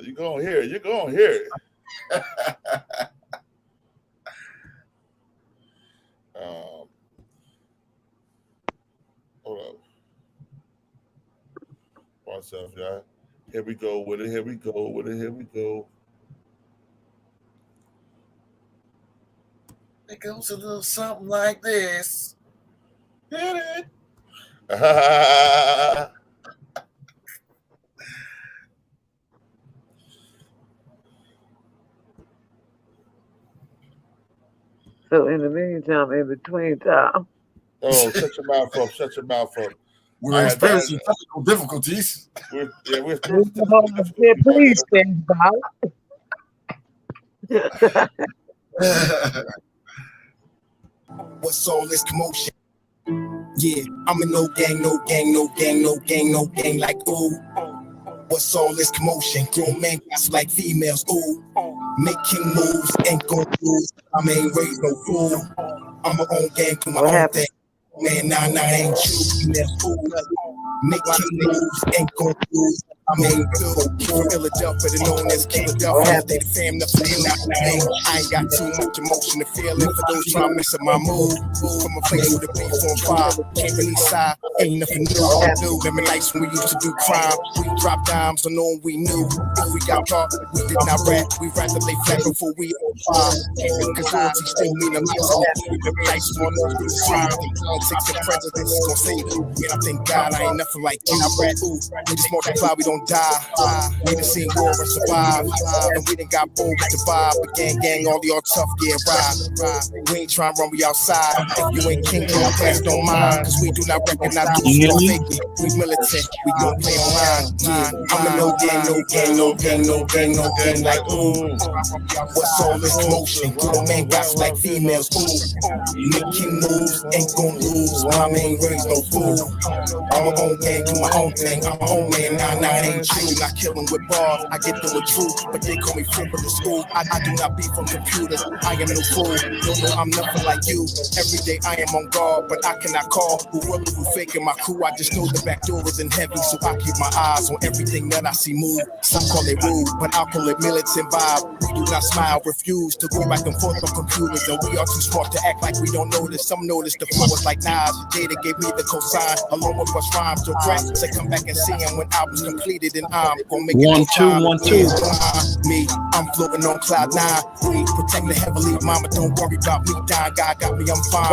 You're going to hear it. You're going to hear it. Hold up. Myself, y'all. Here we go with it. Here we go with it. Here we go. It goes a little something like this. Hit it. So in the meantime, in between time. Oh, shut your mouth up. Shut your mouth up. We're experiencing technical difficulties. We're Please stand by. What's all this commotion? Yeah, I'm in no gang, no gang, no gang, no gang, no gang, like ooh. What's all this commotion? Grown men got like females, ooh. Making moves, ain't gon' lose. I ain't raised no fool. I'm my own gang, do my own thing. Man, nah, ain't you. That fool. Making moves, ain't gon' lose. I mean, from Philadelphia to known as Philadelphia. They fam nothing in that name. I ain't got too much emotion to feel in for those trying to mess up my mood. From a place with the beef on fire, can't really side. Ain't nothing new. Remember nights when we used to do crime. We dropped dimes on knowing we knew. If we got caught, we did not rap. We rather lay flat before we on fire. Cause loyalty still mean a lot. Remember nights when we do crime. The politics and presidents is gon' save you. And I thank God I ain't nothing like you. I rap, ooh, we just multiply, we don't die. We done seen war and survive. And we done got bold with the vibe. But gang, all y'all tough, yeah, ride. We ain't trying to run, we outside. If you ain't king, your plans don't mind. Cause we do not recognize those who don't fake it. We militant, we don't play online. Yeah, I'm a no gang, like ooh. What's all this commotion? Grown men got like females, ooh. Making moves, ain't gon' lose. Mama ain't raised no fool. I'm my own gang, do my own thing. I'm my own man, nah, ain't true. Not killing with bars, I get them with truth. But they call me flipper to school. I do not beef on computers. I am no fool. Don't know I'm nothing like you. Every day I am on guard, but I cannot call. Who really who faking my crew? I just know the back door isn't heavy, so I keep my eyes on everything that I see move. Some call it rude, but I call it militant vibe. We do not smile, refuse to go back and forth on computers, and we are too smart to act like we don't notice. Some notice the flow is like knives. Data gave me the cosign, along with what's rhymes. So tracks say come back and see him when albums completed, and I'm gonna make it 1 2 1 2. Me, I'm floating on cloud 9. We protect the heavenly, mama. Don't worry about me dying. God got me, I'm fine.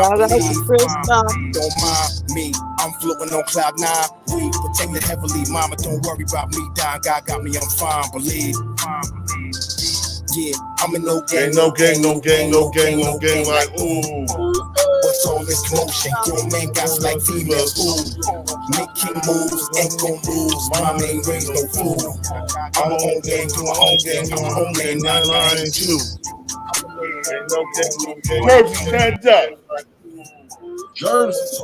Don't mind me, I'm floating on cloud 9. We protect the heavenly, mama. Don't worry about me dying. God got me, I'm fine. Believe. Yeah, I'm in no gang, no gang, like ooh. What's What's all this commotion? Grown man got like females. Ooh, make king moves, ain't gon' lose. Mom ain't raised no fool. I'm my own gang, do my own gang. I'm my own man, 992. Jersey, stand up. Jersey.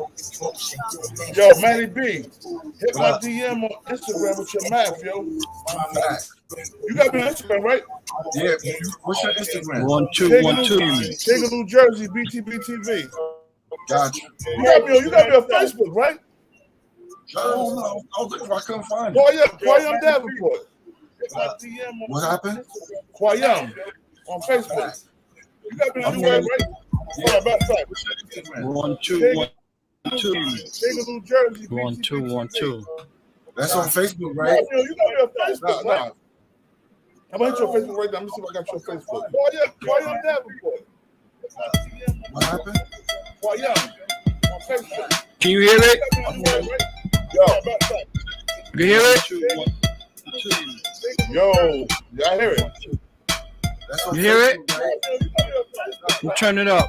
Yo, Manny B, hit my DM on Instagram with your math, yo. You got me on Instagram, right? Yeah. What's your Instagram? 1212. King of New Jersey, Btbtv. Gotcha. You got me on Facebook, right? No, I was looking for, I couldn't find it. Quayam Davenport. What happened? Quayam on Facebook. You got me on your web, right? Yeah, matter of fact. 1212. King of New Jersey, 1212. That's on Facebook, right? You got me on Facebook, right? I'm gonna hit your Facebook right now. Let me see if I got your Facebook. Quayam Davenport. What happened? Quayam on Facebook. Can you hear it? You hear it? Yo, I hear it. That's on You hear it? Facebook, right? You turn it up.